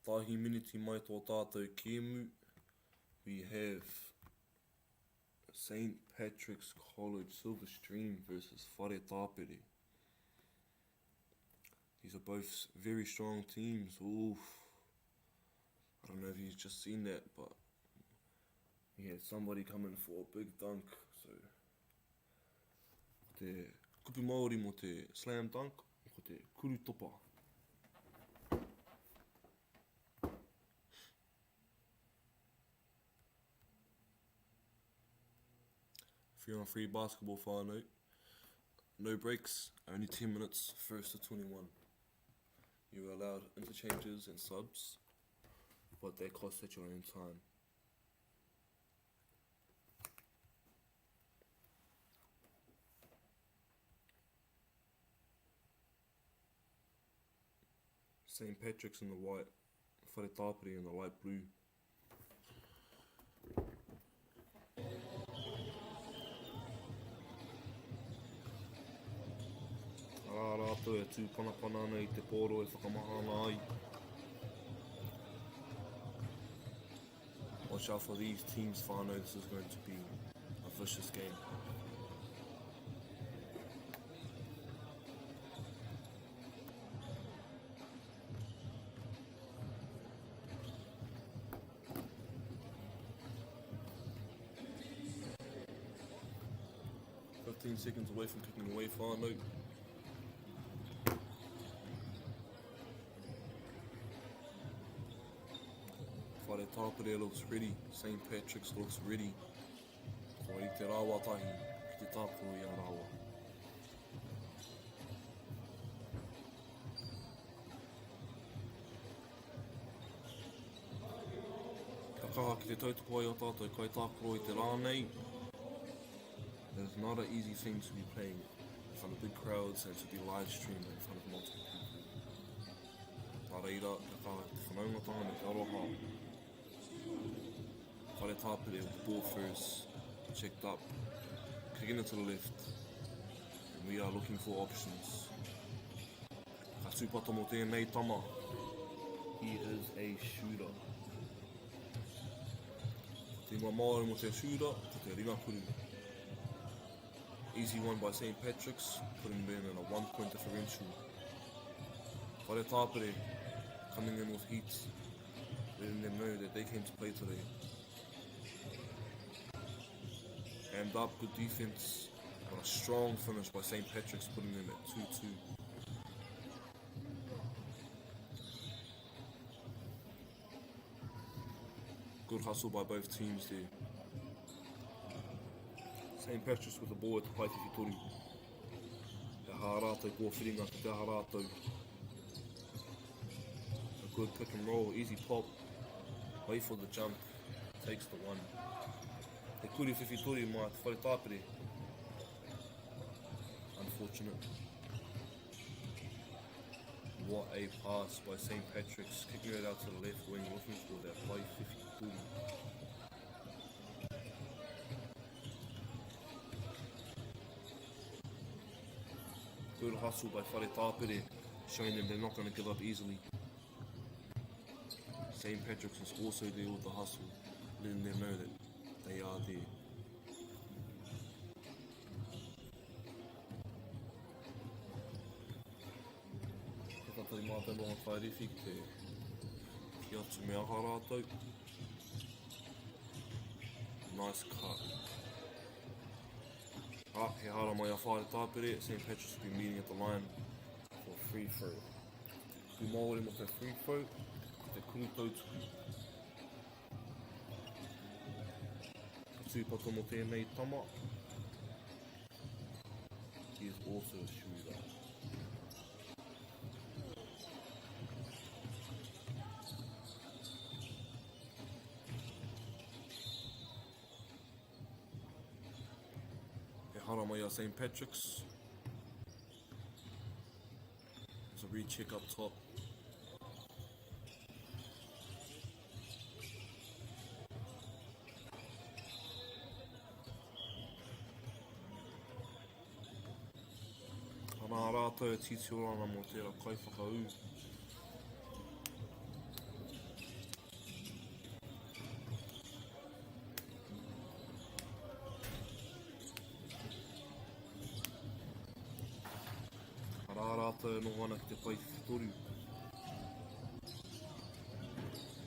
Tahi miniti mai tō tātou kēmu. We have St. Patrick's College Silver Stream versus Whare Tāpere. These are both very strong teams. Oof. I don't know if you've just seen that, but he had somebody coming for a big dunk. So, te kupu Māori mo te slam dunk, ko te kuru topa. 3-on-3 basketball whānau. No breaks, only 10 minutes, first to 21. You are allowed interchanges and subs, but they cost at your own time. St. Patrick's in the white, Whare Tāpere in the light blue. Rātou e tūpanapana ana I te pōro e whakamahana ai. Watch out for these teams whānau, this is going to be a vicious game. 15 seconds away from kicking away far now. Whare Tāpere looks ready, St. Patrick's looks ready. Ko i te rāwa tahi, ki te tāpuru i a rāwa. Ka kaha ki te tautoko ai o tātou kai tāpuru i te rā nei. It's not an easy thing to be playing in front of big crowds and to be live streamed in front of multiple people. Tā reira, ka kaha ki te whanaungatanga me te aroha. Whare Tāpere with the ball first, checked up, kicking it to the left. And we are looking for options. Ka tūpata mo tēnei tama. He is a shooter. Te MΑORI mo te shooter, ko te ringakuru. Easy one by St. Patrick's, putting them in a 1-point differential. Whare Tāpere coming in with heat, letting them know that they came to play today. Hand up, good defense, but a strong finish by St. Patrick's, putting them at 2-2. Good hustle by both teams there. St. Patrick's with the ball at the paitiwhi tori. Te hārātou kōwhiringa ki te hārātou. A good pick and roll, easy pop. Wait for the jump, takes the one. Te kuri whiwhi tori mai te Whare Tāpere. Unfortunate. What a pass by St. Patrick's, kicking it out to the left wing, looking for that play whiwhi tori. Good hustle by Whare Tāpere, showing them they're not going to give up easily. St. Patrick's is also there with the hustle, letting them know that they are there. Te tatari mātai longa whairiwhi te ki atu mea harātou. Nice cut. He hara mai a Whare Tāpere, St. Patrick's will be meeting at the line for free throw. Ku MΑORI mo te free throw, te kuru tautuku. Ka tūpata mo tēnei tama. He is also a shooter. Hara mai a St. Patrick's. There's a recheck up top. Ana rātou e titiorana mo tērā kaiwhakau. Rātou no wana ki te paitiwhi toru.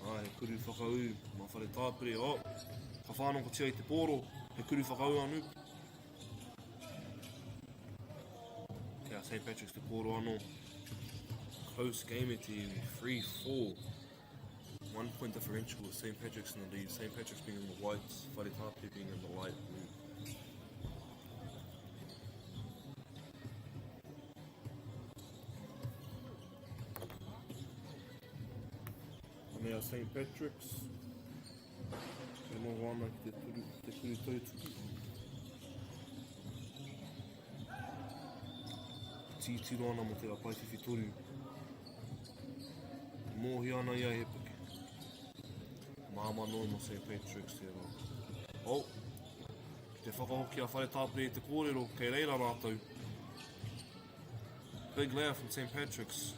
He kuru whakau, mā Whare Tāpere, ka whānau tia i te pōro, he kuru whakau anu. Kia St. Patrick's te pōro anu. Close game e te 3-4. 1-point differential with St. Patrick's in the lead. St. Patrick's being in the whites, Whare Tāpere being in the light blue. Mea St. Patrick's. Te moana ki te kuru tautuku. Titiro ana mo te paitiwhi toru. Mōhi ana ia he pike. Māmano mo St. Patrick's te rā. Te whakahoki a Whare Tāpere te kōrero, kei reira rātou. Big layer from St. Patrick's.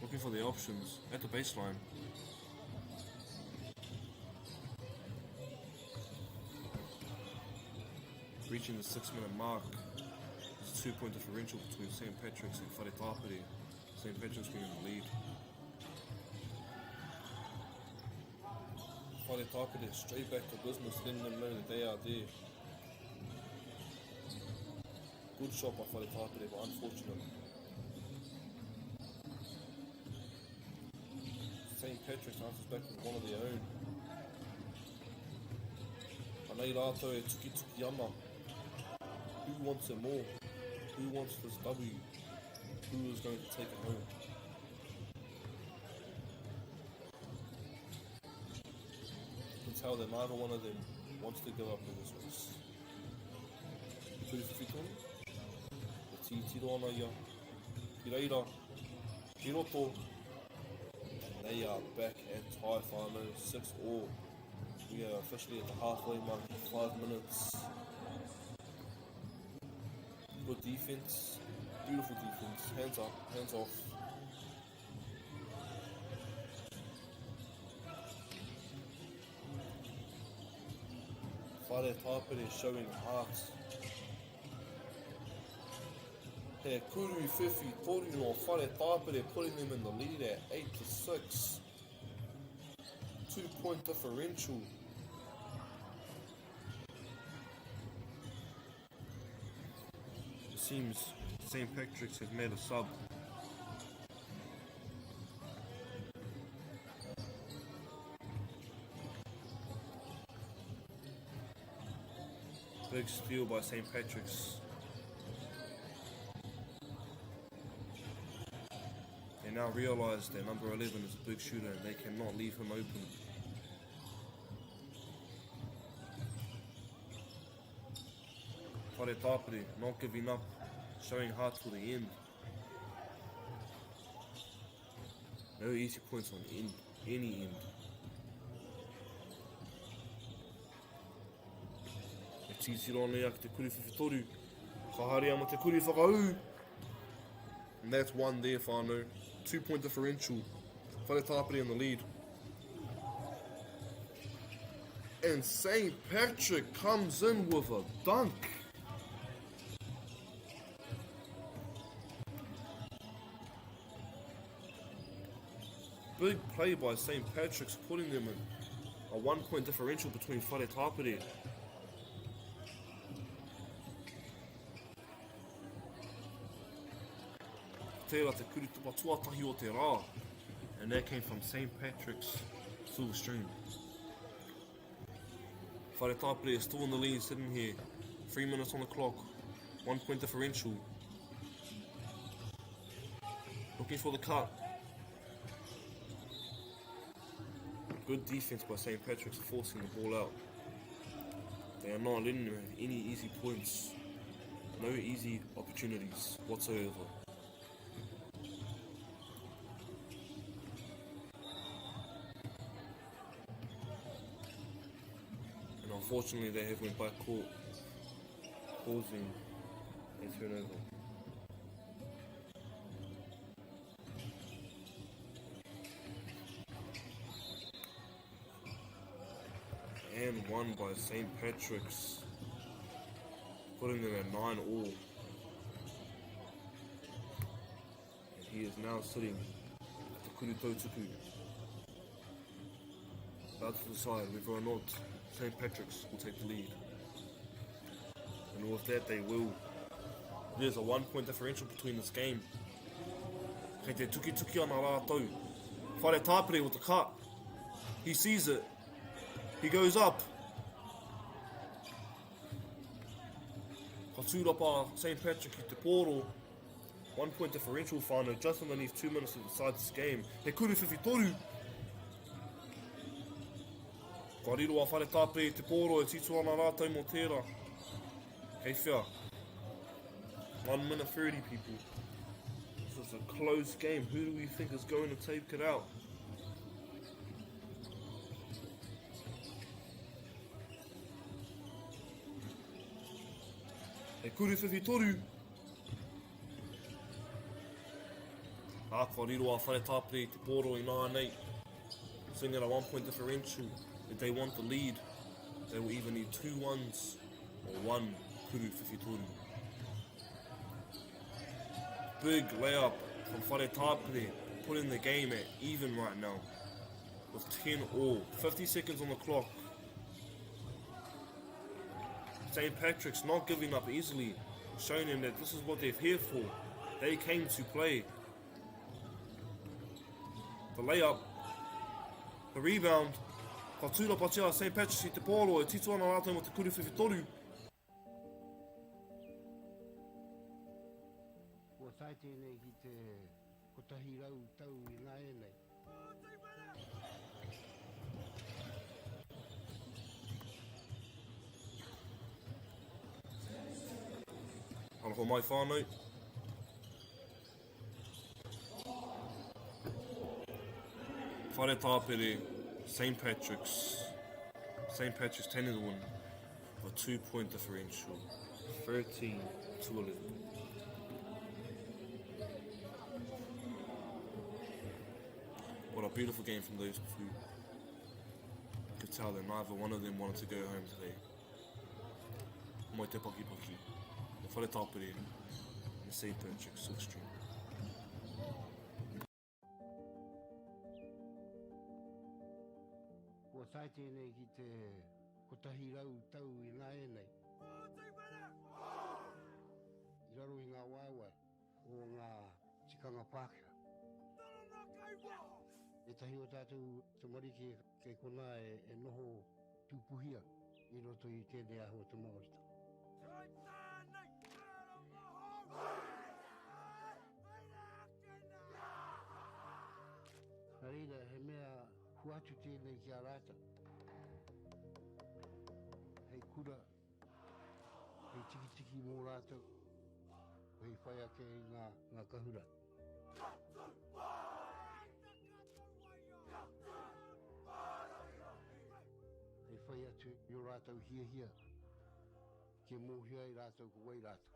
Looking for the options at the baseline. Reaching the 6-minute mark. It's a 2-point differential between St. Patrick's and Whare Tāpere. St. Patrick's being in the lead. Whare Tāpere straight back to business, letting them know that they are there. Good shot by Whare Tāpere, but unfortunate. St. Patrick's answers back with one of their own. Anei rātou e tuki ana. Who wants it more? Who wants this W? Who is going to take it home? You can tell that neither one of them wants to give up in this race. Whitewhitoni, e titiro ana ia, ki reira, ki roto. They are back at tie whānau, 6-all. We are officially at the halfway mark in 5 minutes. Good defense, beautiful defense, hands up, hands off. Whare Tāpere showing heart. He kuru whiwhi toru no Whare Tāpere putting them in the lead at 8-6. 2-point differential. It seems St. Patrick's has made a sub. Big steal by St. Patrick's. They now realise that number 11 is a big shooter and they cannot leave him open. Whare Tāpere not giving up, showing heart to the end. No easy points on end, any end. E tītiro ana ia ki te kuri whiwhitoru, ka haere ama te kuri whakau. And that's one there, whānau. 2-point differential. Whare Tāpere in the lead. And St. Patrick comes in with a dunk. Big play by St. Patrick's, putting them in a 1-point differential between Whare Tāpere. Tērā te kuritupa tuatahi o te rā. And that came from St. Patrick's silver stream. Whare Tāpere is still in the lead, sitting here. 3 minutes on the clock. 1-point differential. Looking for the cut. Good defense by St. Patrick's, forcing the ball out. They are not letting them have any easy points. No easy opportunities whatsoever. And unfortunately they have went back court, causing a turnover. And won by St. Patrick's, putting them at 9-all. And he is now sitting at the kuru tautuku. About to decide whether or not St. Patrick's will take the lead. And with that they will. There's a 1-point differential between this game. Kei te tuki ana rātou. Whare Tāpere with the cut. He sees it. He goes up. Ka tūrapa St. Patrick ki te pōro. 1-point differential whānau, just underneath 2 minutes to decide this game. He kuru whiwhitoru. Ka riro a Whare Tāpere te pōro e tito ana rātou mō tērā. Kei whia. 1 minute 30 people. This is a close game. Who do we think is going to take it out? E kuru whiwhitoru. Ka riro a Whare Tāpere te pōro I nānei. Sitting at a 1-point differential. If they want the lead, they will either need 2 ones or 1 kuru whiwhitoru. Big layup from Whare Tāpere, putting the game at even right now. With 10-all. 50 seconds on the clock. St. Patrick's not giving up easily. showing them that this is what they're here for. They came to play. The layup, the rebound, ka tūra patia St. Patrick's I te pōro, e titu ana rātou mo te kuru whiwhitoru. Kua tai tēnei ki te kotahi rau tau I ngā e nei. Anako mai whānau. Whare tāpere, St. Patrick's 10 to 1, a 2-point differential, 13 to 11. What a beautiful game from those two. You could tell that neither one of them wanted to go home today. Moi te paki paki, the whare tāpere, the St. Patrick's Silkstream. Kua tai tēnei ki te kotahi rau tau I ngā e nei. I raro I ngā waiwai o ngā tikanga Pākehā. E tahi o tātou te mariki kei kona e noho tūpuhia I roto I tēnei aho te MāORI. Nā reira, he mea huatu tēnei ki a rāta. Hei kura, hei tiki mō rātou, hei whai ake I ngā kahura. Hei whai atu I o rātou hia, ke mōhia I rātou ko wai rātou.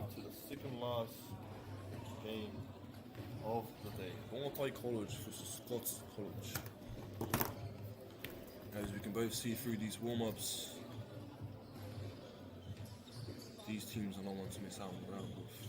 arrived to the second last game of the day. Rongotai College versus Scots College. As we can both see through these warm-ups, these teams are not ones to mess around with.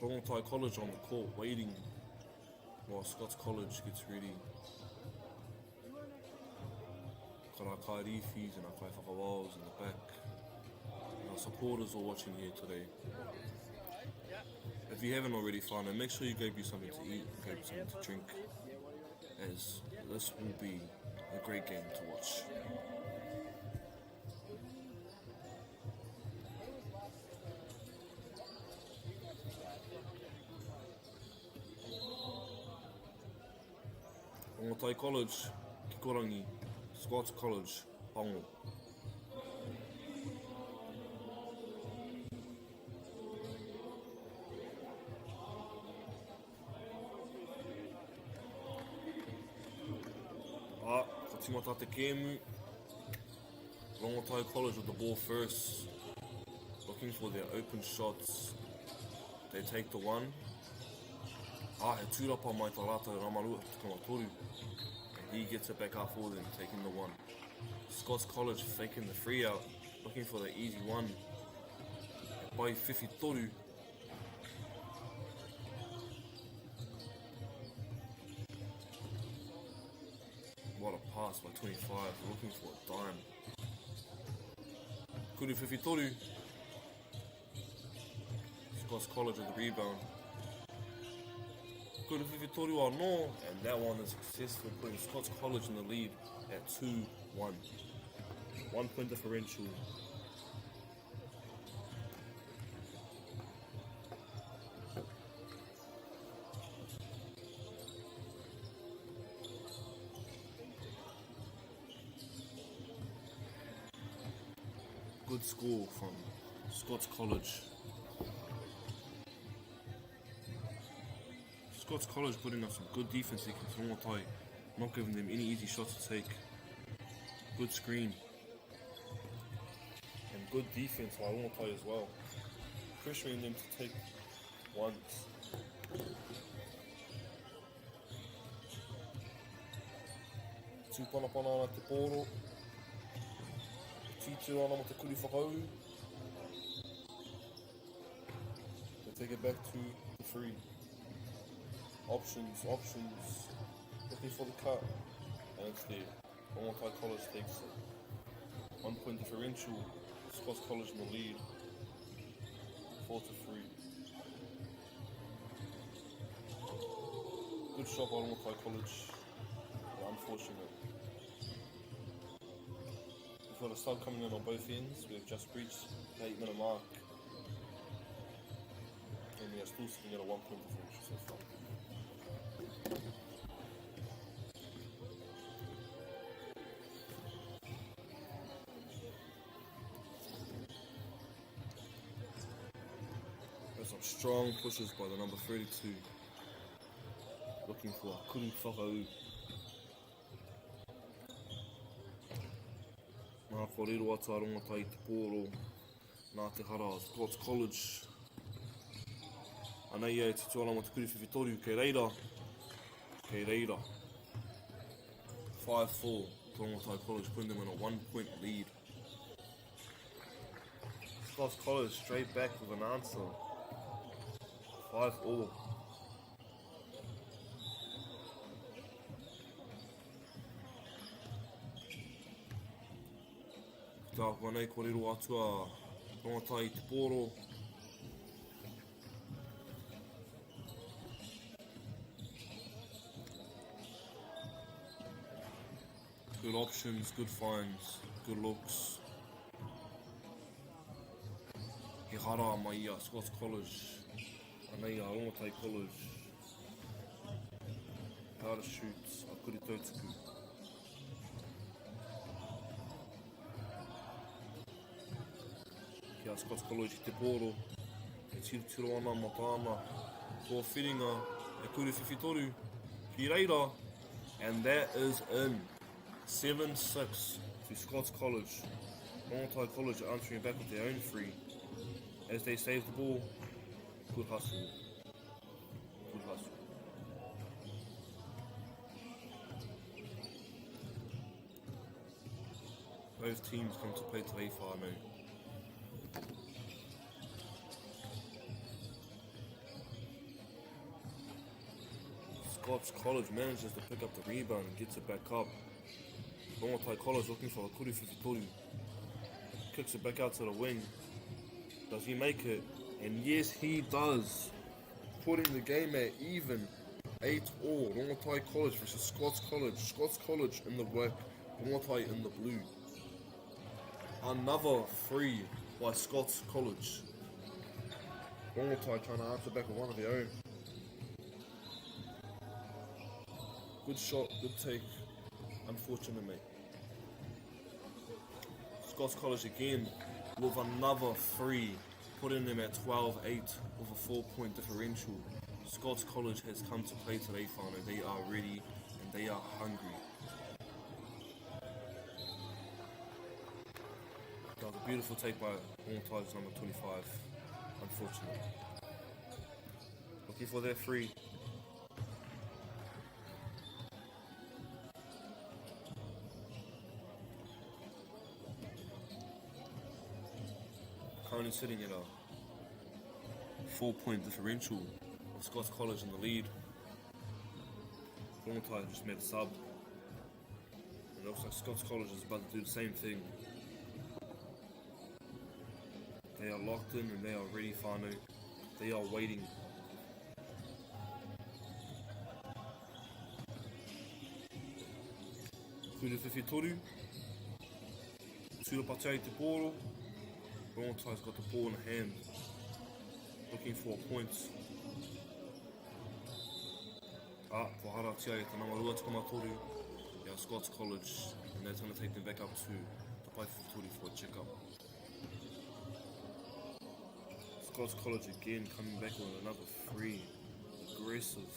Rongotai College on the court waiting while Scots College gets ready. Kara kairifis and our kai whakawals in the back. And our supporters are watching here today. If you haven't already found it, make sure you grab you something to eat, grab you something to drink, as this will be a great game to watch. Rongotai College, Kikorangi, Scots College, Pango. Katimata te kēmu. Rongotai College with the ball first, looking for their open shots. They take the one. He tūrapa mai tā rātou Ramarua tukama toru. And he gets it back up for them, taking the one. Scots College faking the free out, looking for the easy one. Pai whiwhi toru. What a pass by 25, looking for a dime. Kuru whiwhi toru. Scots College with the rebound. Kuru whiwhi toru anō, and that one is successful, putting Scots College in the lead at 2-1. 1 point differential. Good score from Scots College. Scots College putting up some good defense against Rongotai, not giving them any easy shots to take. Good screen. And good defense by Rongotai as well. Pressuring them to take ones. Tūpana ana te pōro. Tūtū ana mo te kuri whakau. They take it back to the free. Options. Looking for the cut. And it's there. Rongotai College takes it. 1 point differential. Scots College in the lead. 4-3. Good shot by Rongotai College. But unfortunate. We've got a sub coming in on both ends. We have just reached the 8-minute mark. And we are still sitting at a 1 point differential so far. There's some strong pushes by the number 32. Looking for a kuru whakau. Nā kōrero atu a Rongotai te pōro. Nā te hara a Scots College. Anei e te tuala mo te kuru whiwhi toru. Kei reira. 5-4. Rongotai College putting them in a 1 point lead. Scots College straight back with an answer. 5-all. Tā kua nei kōrero atu a Rongotai te pōro. Good options, good finds, good looks. He hara mai ia Scots College. Anei a Rongotai College. Parachutes, a kuri tautuku. Kia Scots College te poro. E tiro ana matana. Kua whiringa, e kuri whiwhitoru. Ki reira. And that is in. 7-6 to Scots College. Rongotai College are answering back with their own free. As they save the ball. Good hustle. Good hustle. Both teams come to play today far now. Scots College manages to pick up the rebound and gets it back up. Rongotai College looking for a kuri whiwhitoru. Kicks it back out to the wing. Does he make it? And yes, he does. Putting the game at even. 8-all. Rongotai College versus Scots College. Scots College in the black. Rongotai in the blue. Another free by Scots College. Rongotai trying to answer back with one of their own. Good shot, good take. Unfortunate, mate. Scots College again with another free, putting them at 12-8 with a 4-point differential. Scots College has come to play today, whānau. They are ready and they are hungry. That was a beautiful take by Rongotai number 25. Unfortunate. Looking for their free. Currently sitting at a 4-point differential with Scots College in the lead. Rongotai just made a sub. And it looks like Scots College is about to do the same thing. They are locked in and they are ready, whānau. They are waiting. Kuri whiwhitoru. Tūrapatai te poro. Rongotai got the ball in hand, looking for points. Kohara tia e te namarua tukamatoru, yeah, Scots College, and that's going to take them back up to the Pai Whiwhitoru for a check-up. Scots College again coming back with another free, aggressive.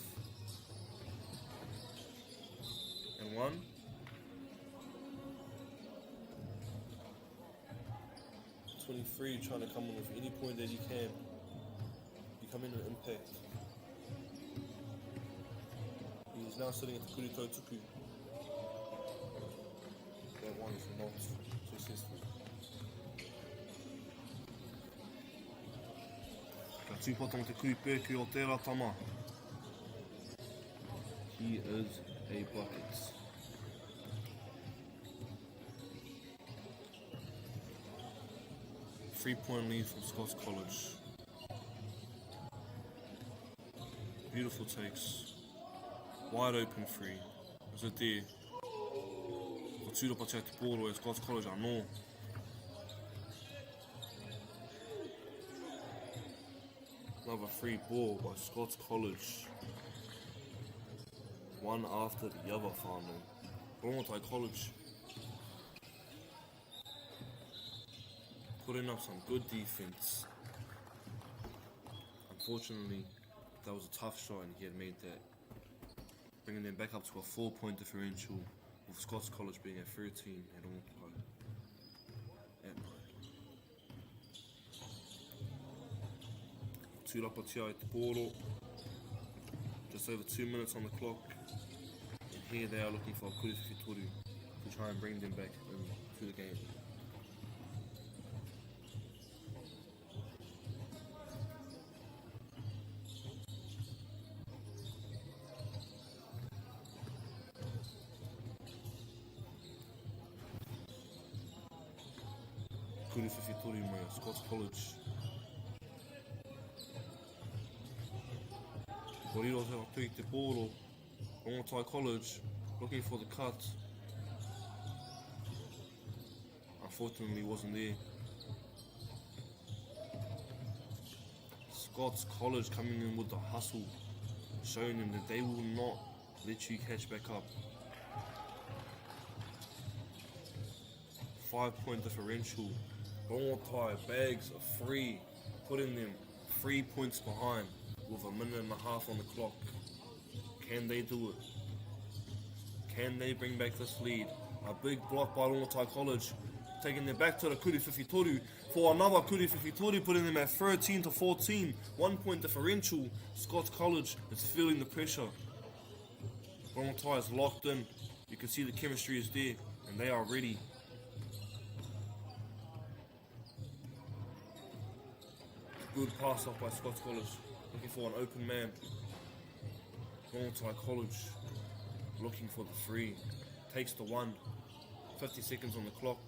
And one. Free, trying to come in with any point that you can. You come in and impact. He's now sitting at the kuri tautuku. That one is not successful. Ka tūpata mo te kuri pēku o tērā tama. He is a bucket. Three-point lead from Scots College. Beautiful takes. Wide open free. Is it there? Ko tūrapatia te poro e Scots College anō. Another free ball by Scots College. One after the other, whānau. Rongotai College putting up some good defense. Unfortunately, that was a tough shot and he had made that. Bringing them back up to a 4-point differential with Scots College being at 13 at Rongotai at 9. Tūrapatia e te poro. Just over 2 minutes on the clock. And here they are looking for a kuri whiwhitoru to try and bring them back into the game. Kuri whiwhitoru mai a Scots College. Koriro te tui te poro. Rongotai College looking for the cut. unfortunately wasn't there. Scots College coming in with the hustle, showing them that they will not let you catch back up. 5-point differential. Rongotai bags are free, putting them 3 points behind with a minute and a half on the clock. Can they do it? Can they bring back this lead? A big block by Rongotai College, taking them back to the Kuri Whiwhitoru for another Kuri Whiwhitoru, putting them at 13 to 14. 1 point differential. Scots College is feeling the pressure. Rongotai is locked in. You can see the chemistry is there, and they are ready. Good pass off by Scots College, looking for an open man. Rongotai College looking for the free. Takes the one. 50 seconds on the clock.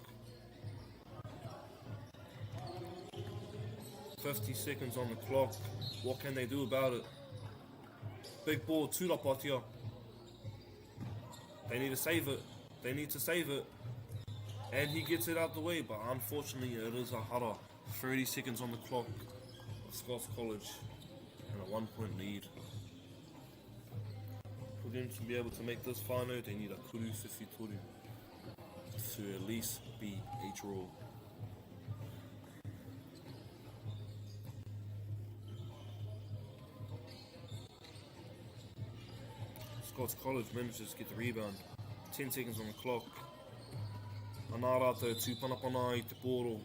50 seconds on the clock. What can they do about it? Big ball, Tulapatia. They need to save it. They need to save it. And he gets it out the way, but unfortunately it is a hara. 30 seconds on the clock. Scots College and a 1 point lead. For them to be able to make this final, they need a Kuri Whiwhitoru to at least be a draw. Scots College manages to get the rebound. 10 seconds on the clock. Anā rātou tūpanapana I te pōro.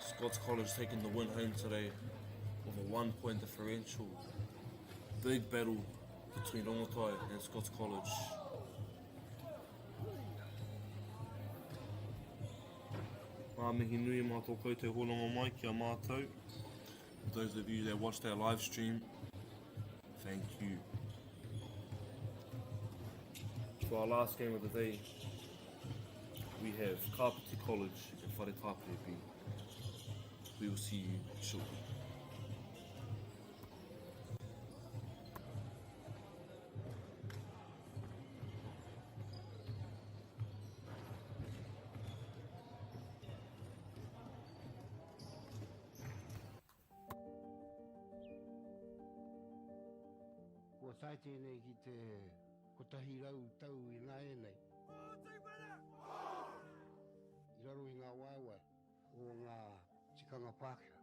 Scots College taking the win home today with a 1 point differential. Big battle between Rongotai and Scots College. Mihi nui mātou koutou holonga mai kia mātou. For those of you that watched our live stream, thank you. For our last game of the day, we have Kapiti College and Paraparaumu. We will see you shortly. Kua tae tēnei ki te kotahi rau tau I ngā e nei. I raro I ngā waiwai o ngā tikanga Pākehā.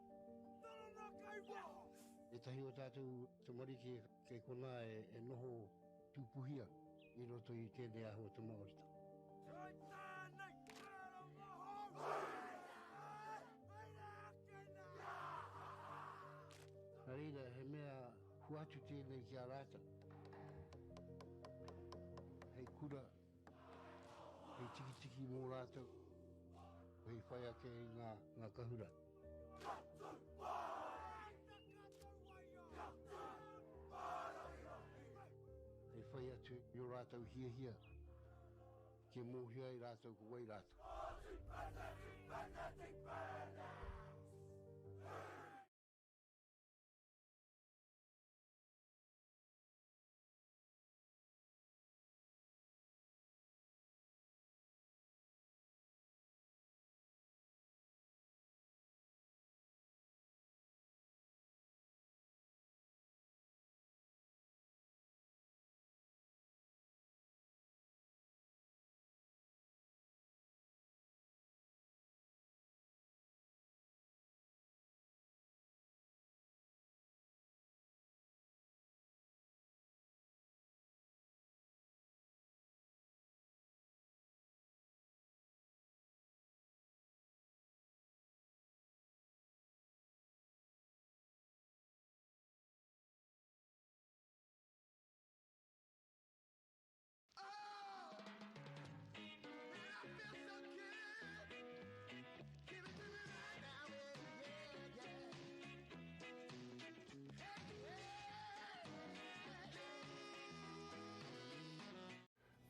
E tahi o tātou te marike kei kona e noho tūpuhia I roto I tēnei aho te MΑORI. Nā reira, he mea huatu tēnei ki a rāta. Hei kura, hei tiki mō rātou, hei whai ake I ngā kahura. Hei whai atu I o rātou hia, ke mōhia I rātou ko wai rātou.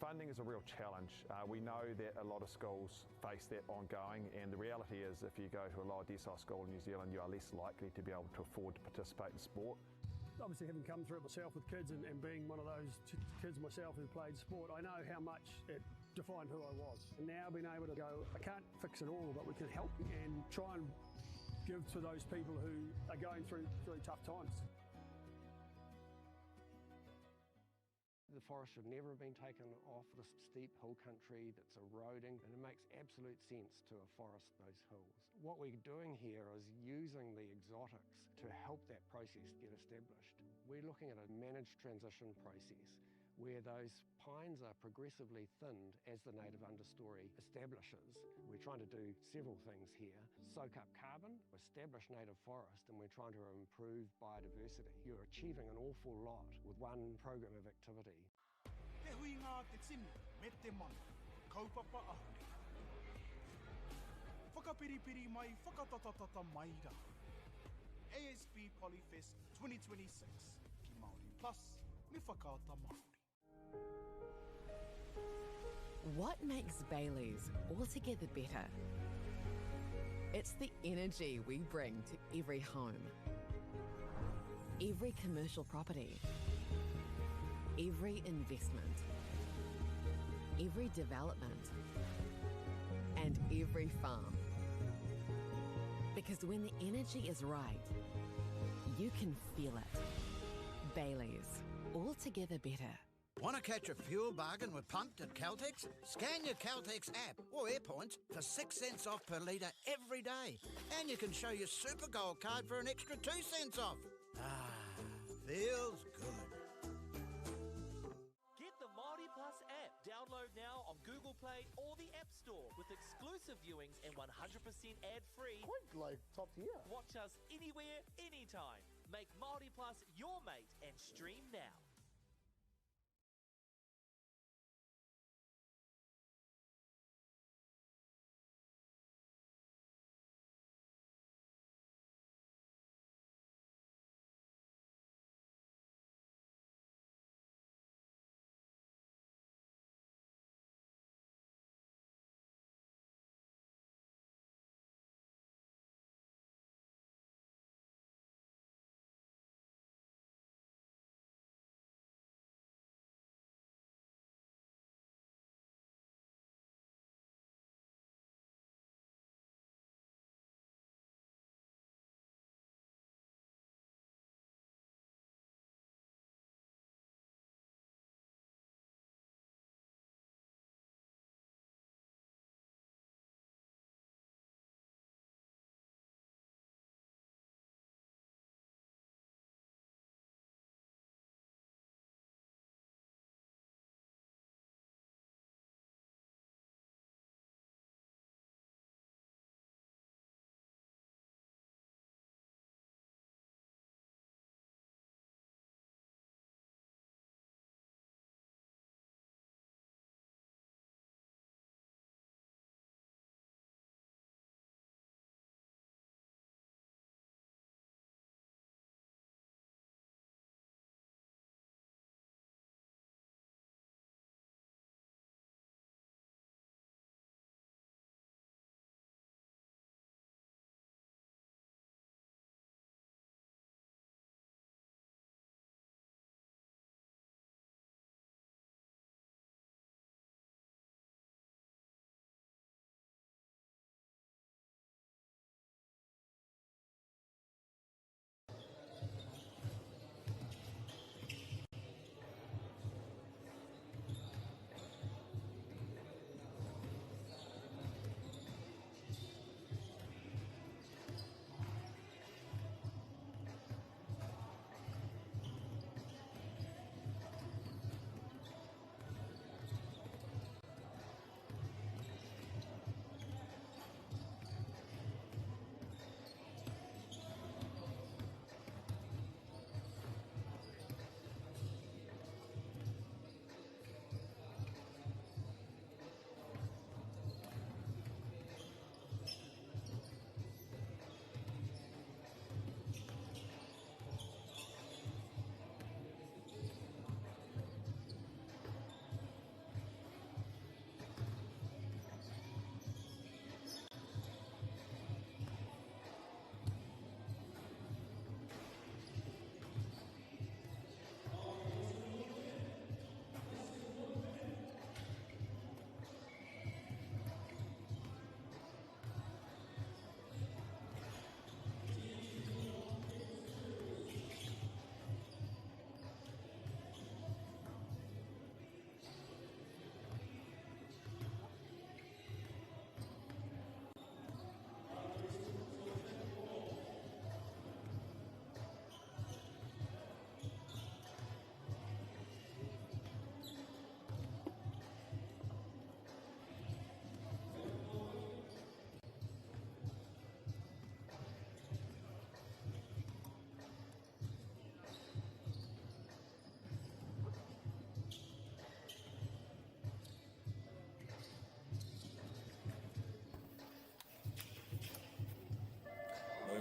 Funding is a real challenge. We know that a lot of schools face that ongoing, and the reality is if you go to a lower decile school in New Zealand, you are less likely to be able to afford to participate in sport. Obviously, having come through it myself with kids and being one of those kids myself who played sport, I know how much it defined who I was. And now being able to go, I can't fix it all, but we can help and try and give to those people who are going through really tough times. The forest should never have been taken off this steep hill country that's eroding, and it makes absolute sense to afforest those hills. What we're doing here is using the exotics to help that process get established. We're looking at a managed transition process where those pines are progressively thinned as the native understory establishes. We're trying to do several things here. Soak up carbon, establish native forest, and we're trying to improve biodiversity. You're achieving an awful lot with one program of activity. Te hui ngā te tini, me te mana, kaupapa ahuri. Whakapiripiri mai, whakatatatata mai rā. ASB Polyfest 2026, ki Māori Plus, me whakaata Māori. What makes Bailey's altogether better? It's the energy we bring to every home, every commercial property, every investment, every development, and every farm. Because when the energy is right, you can feel it. Bailey's, altogether better. Want to catch a fuel bargain with Pumped at Caltex? Scan your Caltex app or AirPoints for 6 cents off per litre every day. And you can show your Super Gold card for an extra 2 cents off. Ah, feels good. Get the MāORI Plus app. Download now on Google Play or the App Store with exclusive viewings and 100% ad-free. Quite like top tier. Watch us anywhere, anytime. Make MāORI Plus your mate and stream now.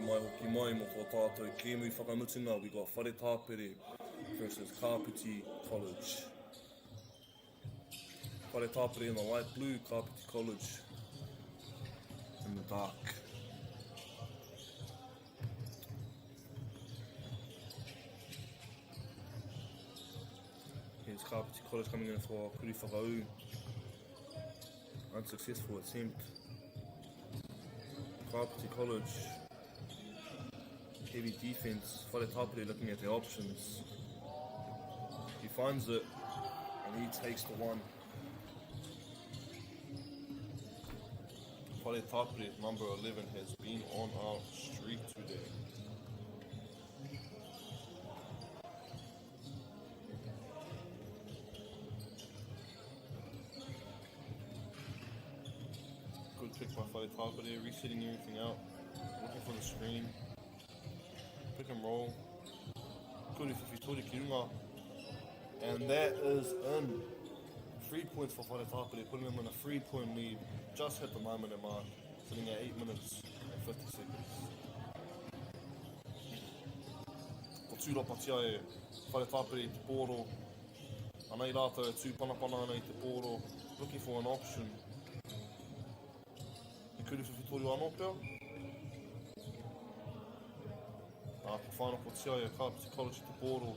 mai hoki mai mo tō tātou kēmui whakamutunga. We got Whare Tāpere versus Kapiti College. Whare Tāpere in the light blue, Kapiti College in the dark. Here's Kapiti College coming in for Kuri Whakau. Unsuccessful attempt. Kapiti College. Heavy defense. Whare Tāpere looking at the options. He finds it and he takes the one. Whare Tāpere, number 11, has been on our street today. Good pick by Whare Tāpere, resetting everything out, looking for the screen, pick and roll, kuri whiwhitori ki runga, and that is in. 3 points for Whare Tāpere, putting them in a 3-point lead, just hit the 9-minute mark, sitting at 8 minutes and 50 seconds. Ko tūrapa tia e Whare Tāpere i te pōro, anei rātou e tū panapana ana i te pōro, looking for an option. I kuri whiwhitori anō pia. Ko whanako tia e Kapiti College i te pōro.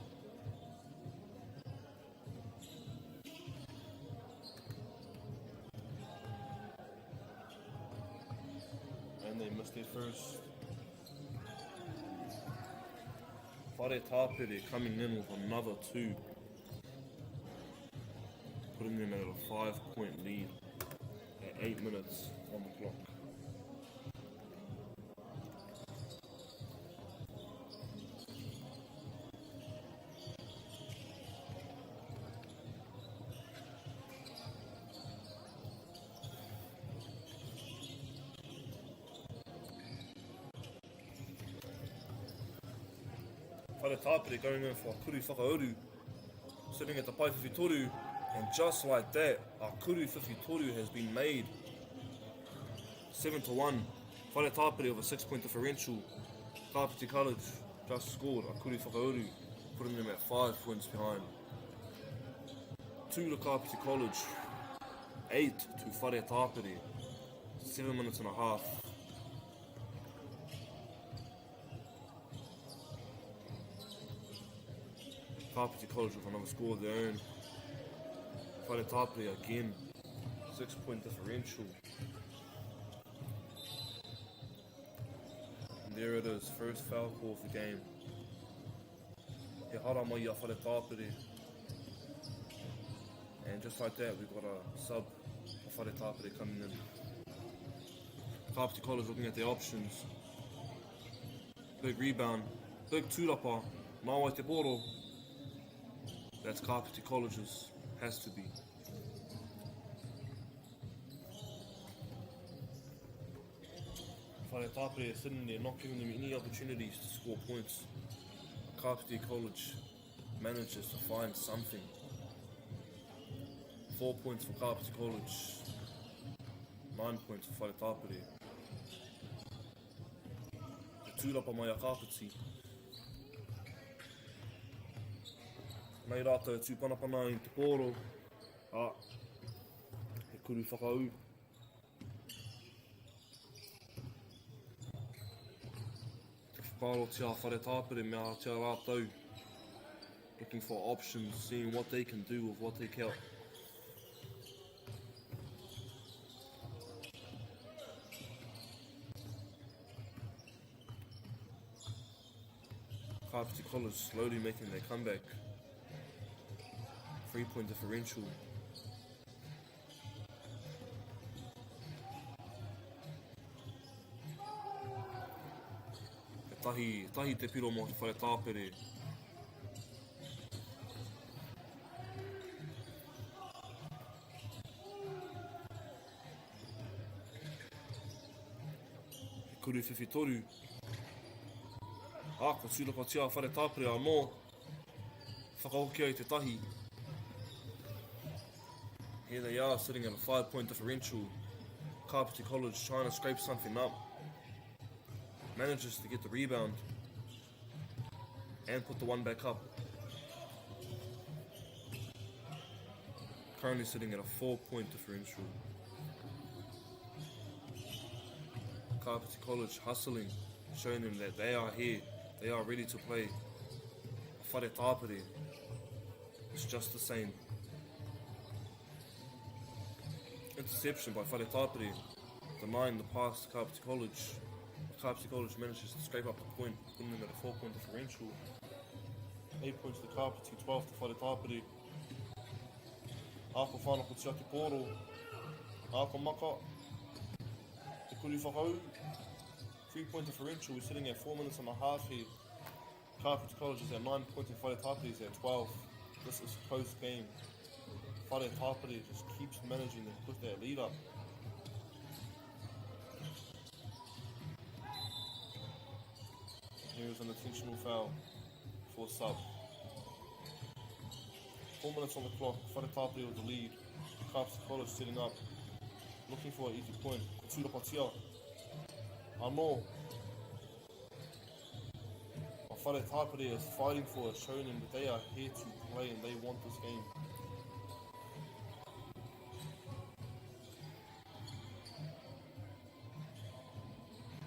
They missed it first. Whare Tāpere coming in with another 2, putting them at a 5-point lead at 8 minutes on the clock. Whare Tāpere going in for a kuri whakauru, sitting at the pai whiwhitoru, and just like that, a kuri whiwhitoru has been made. 7-1. Whare Tāpere of a 6-point differential. Kapiti College just scored a kuri whakauru, putting them at 5 points behind. 2 to Kapiti College, 8 to Whare Tāpere, 7 minutes and a half. Kapiti College with another score of their own. Whare Tāpere again, 6-point differential. And there it is, first foul call of the game. He hara mai a Whare Tāpere. And just like that, we've got a sub of Whare Tāpere coming in. Kapiti College looking at their options. Big rebound, big tūrapa, nāwai te pōro. That's Kapiti College's, has to be. Whare Tāpere is sitting there, not giving them any opportunities to score points. Kapiti College manages to find something. 4 points for Kapiti College, 9 points for Whare Tāpere. Te tūrapa mai a Kapiti. Nei rātou tū panapana i te pōro, he kuri whakau. Te whakaro tia Whare Tāpere mea tia rātou, looking for options, seeing what they can do with what they can. Kapiti College slowly making their comeback. 3-point differential. Tahi te piro mo te Whare Tāpere. He kuri whiwhitoru. Ko tūrapa tia Whare Tāpere anō. Whakahoki ai te tahi. Here they are, sitting at a 5-point differential. Kapiti College trying to scrape something up. manages to get the rebound and put the one back up. Currently sitting at a 4-point differential. Kapiti College hustling, showing them that they are here, they are ready to play. Whare tāpere, it's just the same. Interception by Whare tāpere, denying the pass to Kapiti College. Kapiti College manages to scrape up the point, putting them at a 4-point differential. 8 points to Kapiti, 12 to Whare tāpere. Ako whanako tiaki pōro, ako maka, te kuri whakau. 3-point differential, we're sitting at 4 minutes and a half here. Kapiti College is at 9 points and Whare tāpere is at 12. This is a close game. Whare tāpere just keeps managing to put that lead up. Here's an intentional foul for sub. 4 minutes on the clock, Whare tāpere with the lead. Kapiti College setting up, looking for an easy point. Kutula patia. Anō. Whare tāpere is fighting for it, showing them that they are here to play and they want this game.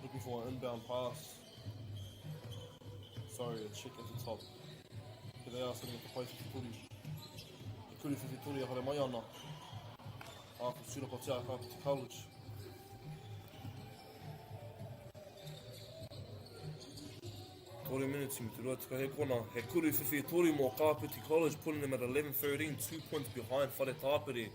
Looking for an inbound pass. Sorry, a check at the top. Here they are sitting at the place of Turi. Te kuri Turi a hare mai ana. Ako sura ko tia Kapiti College. Tori minutes me te rua tika he kona. He kuri Tori mō Kapiti College, putting them at 11-13, 2 points behind Whare tāpere.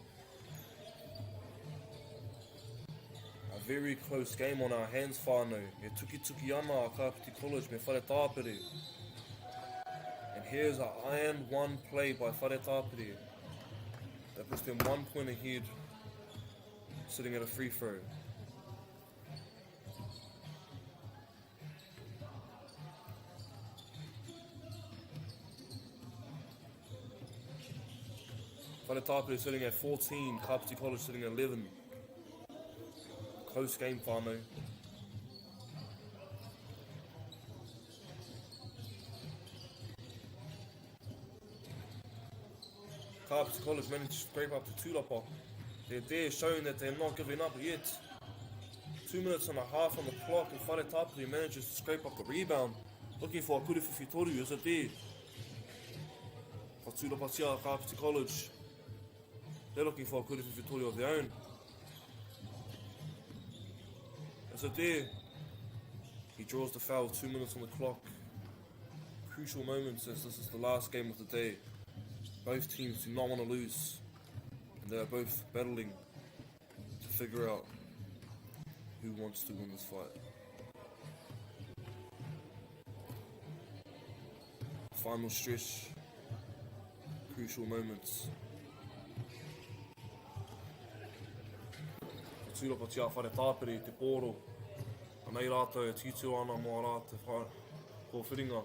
A very close game on our hands whānau. Me tuki ana a Kapiti College me Whare tāpere. And here's an iron one play by Whare tāpere. That puts them 1 point ahead, sitting at a free throw. Whare tāpere sitting at 14, Kapiti College sitting at 11. Close game, whānau. Kapiti College managed to scrape up the tūrapa. They're there showing that they're not giving up yet. 2 minutes and a half on the clock and Whare tāpere manages to scrape up the rebound. Looking for a kuriwhiwhi toru, is it there? For tūrapa tia Kapiti College. They're looking for a kuriwhiwhi toru of their own. Is it there? He draws the foul, 2 minutes on the clock. Crucial moments as this is the last game of the day. Both teams do not want to lose, and they are both battling to figure out who wants to win this fight. Final stretch, crucial moments. Ka tūrapa tia Whare tāpere te pōro, anei rātou e titu ana mō rā te whare ko whiringa.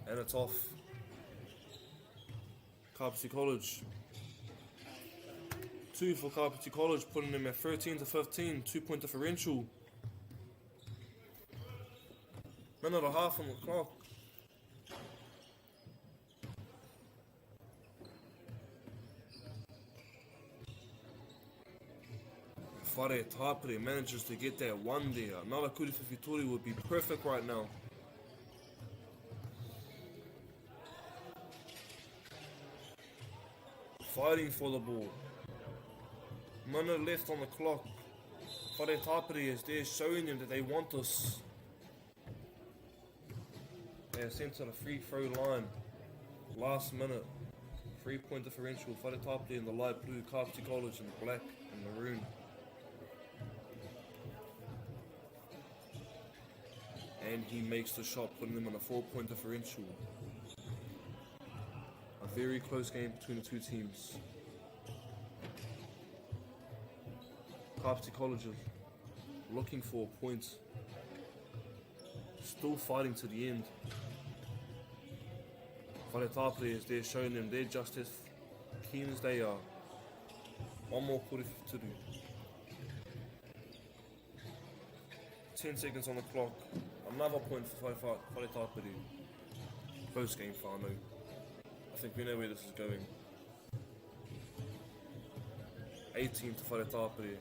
And it's off. Kapiti College. 2 for Kapiti College, putting them at 13-15, 2-point differential. Minute and a half on the clock. Whare tāpere manages to get that one there. Another kuriwhiwhi toru would be perfect right now. Fighting for the ball. Minute left on the clock. Whare tāpere is there showing them that they want this. They are sent to the free throw line. Last minute. 3-point differential. Whare tāpere in the light blue, Kapiti College in the black and maroon. And he makes the shot, putting them on a 4-point differential. A very close game between the two teams. Kapiti College looking for points. Still fighting to the end. Whare tāpere is there showing them they're just as keen as they are. One more kuriwhiwhi toru. 10 seconds on the clock. Another point for Paraparaumu. Close game, whānau. I think we know where this is going. 18 to Paraparaumu.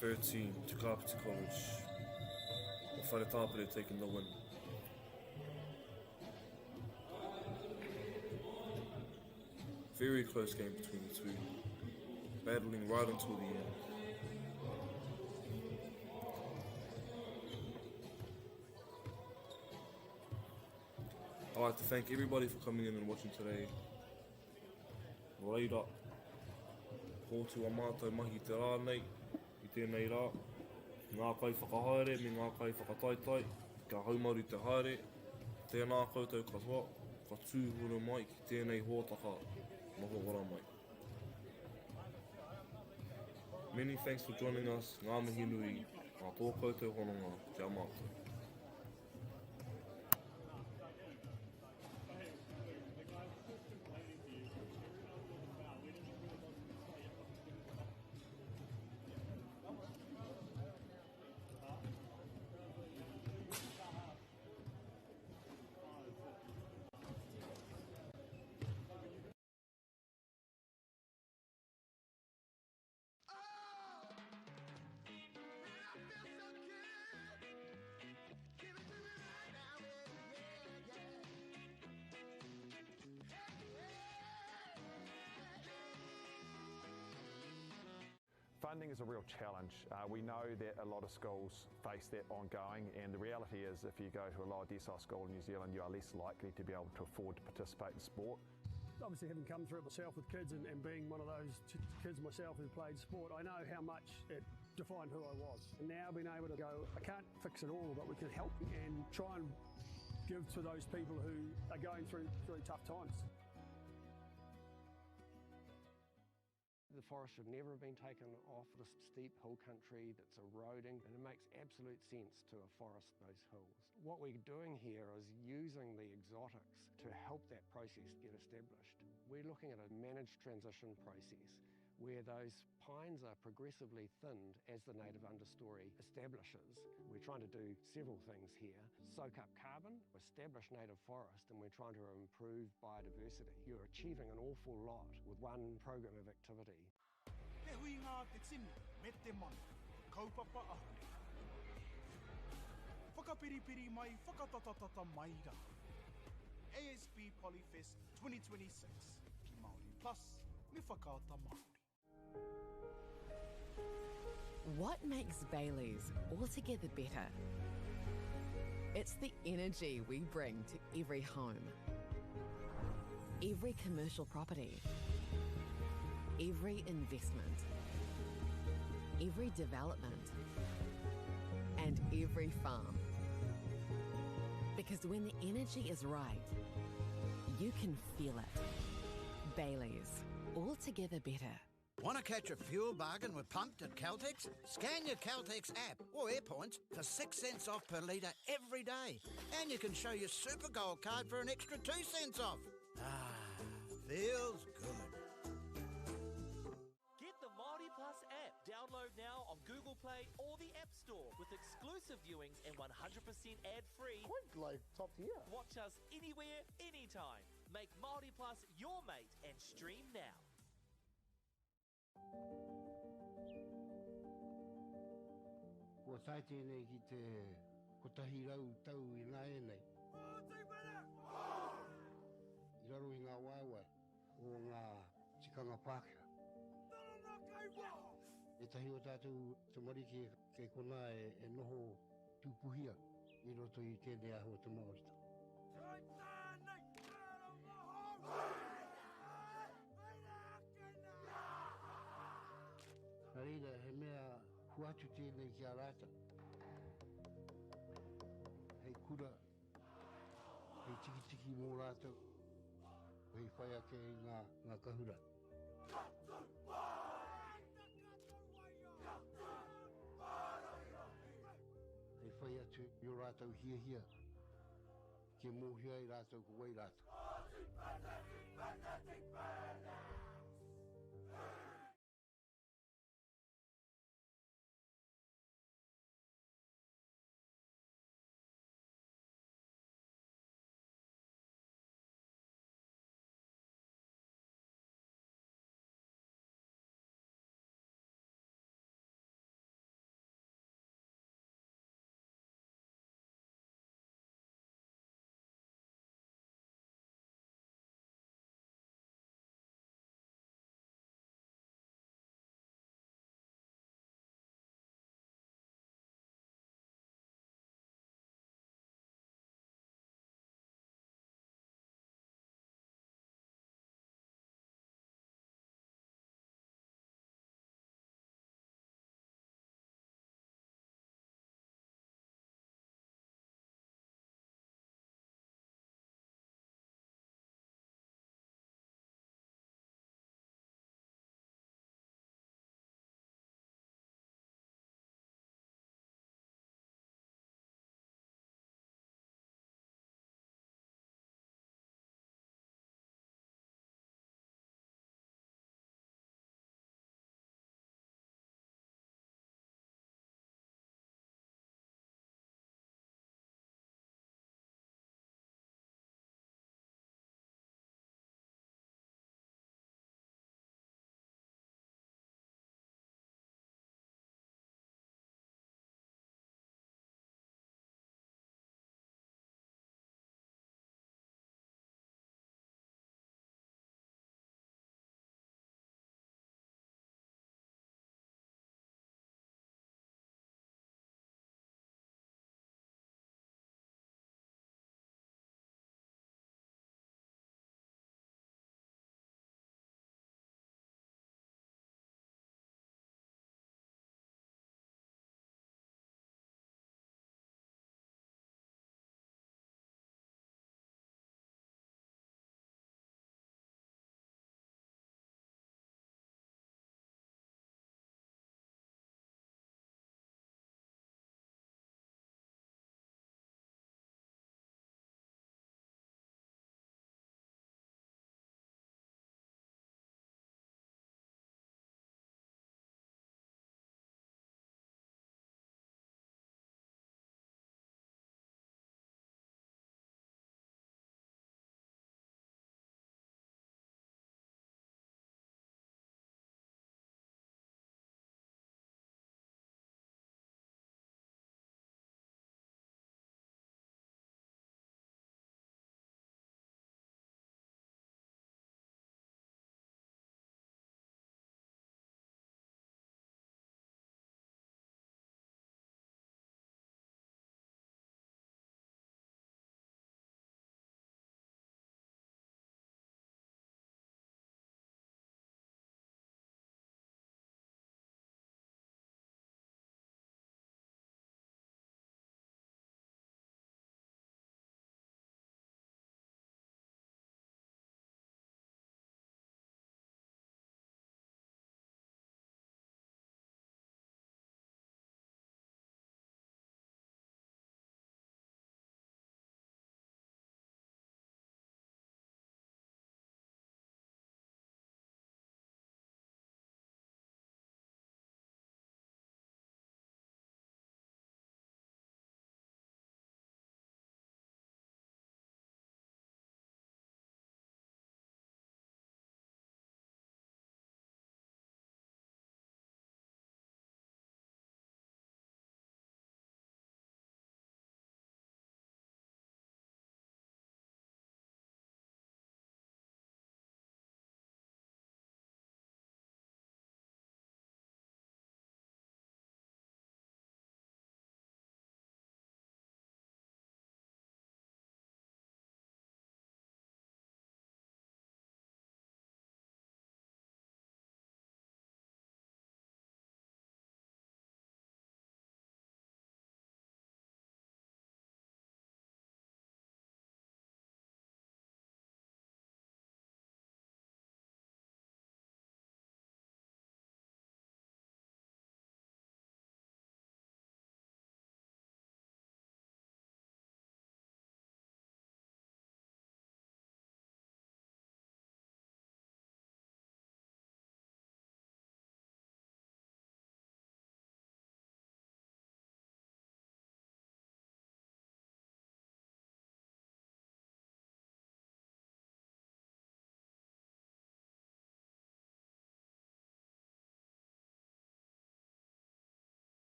13 to Kapiti College. Paraparaumu taking the win. Very close game between the two. Battling right until the end. I'd like to thank everybody for coming in and watching today. Reira, kōtu a mātou mahi te rānei, I tēnei rā. Ngā kai whakahaere me ngā kai whakataitai, ka haumaru te haere, tēnā koutou katoa, ka tūhuru mai ki tēnei hōtaka noho ora mai. Many thanks for joining us, ngā mihi nui, ngā tō koutou hononga, kia mātou. Funding is a real challenge. We know that a lot of schools face that ongoing, and the reality is if you go to a lower decile school in New Zealand, you are less likely to be able to afford to participate in sport. Obviously, having come through it myself with kids and being one of those kids myself who played sport, I know how much it defined who I was. And now being able to go, I can't fix it all, but we can help and try and give to those people who are going through really tough times. The forest should never have been taken off this steep hill country that's eroding, and it makes absolute sense to afforest those hills. What we're doing here is using the exotics to help that process get established. We're looking at a managed transition process where those pines are progressively thinned as the native understory establishes. We're trying to do several things here. Soak up carbon, establish native forest, and we're trying to improve biodiversity. You're achieving an awful lot with one program of activity. Te hui ngā te tini, me te mana, kaupapa ahu. Whakapiripiri mai, whakatatatata mai rā. ASB Polyfest 2026, ki Māori Plus, me whakaata Māori. What makes Bailey's altogether better? It's the energy we bring to every home, every commercial property, every investment, every development, and every farm. Because when the energy is right, you can feel it. Bailey's, altogether better. Want to catch a fuel bargain with Pumped at Caltex? Scan your Caltex app or AirPoints for 6 cents off per litre every day. And you can show your Super Gold card for an extra 2 cents off. Ah, feels good. Get the MāORI Plus app. Download now on Google Play or the App Store with exclusive viewings and 100% ad-free. Quite like top tier. Watch us anywhere, anytime. Make MāORI Plus your mate and stream now. Kua tai tēnei ki te kotahi rau tau I ngā e nei. I raro I ngā waiwai o ngā tikanga Pākehā. E tahi o tātou te marike kei kona e noho tūpuhia I roto I tēnei aho te Māorita. Nā reira, he mea huatu tēnei ki a rāta. Hei kura, hei tiki mō rātou, hei whai ake ngā kahura. Hei whai atu I o rātou hia, ke mōhia I rātou ko wai rātou.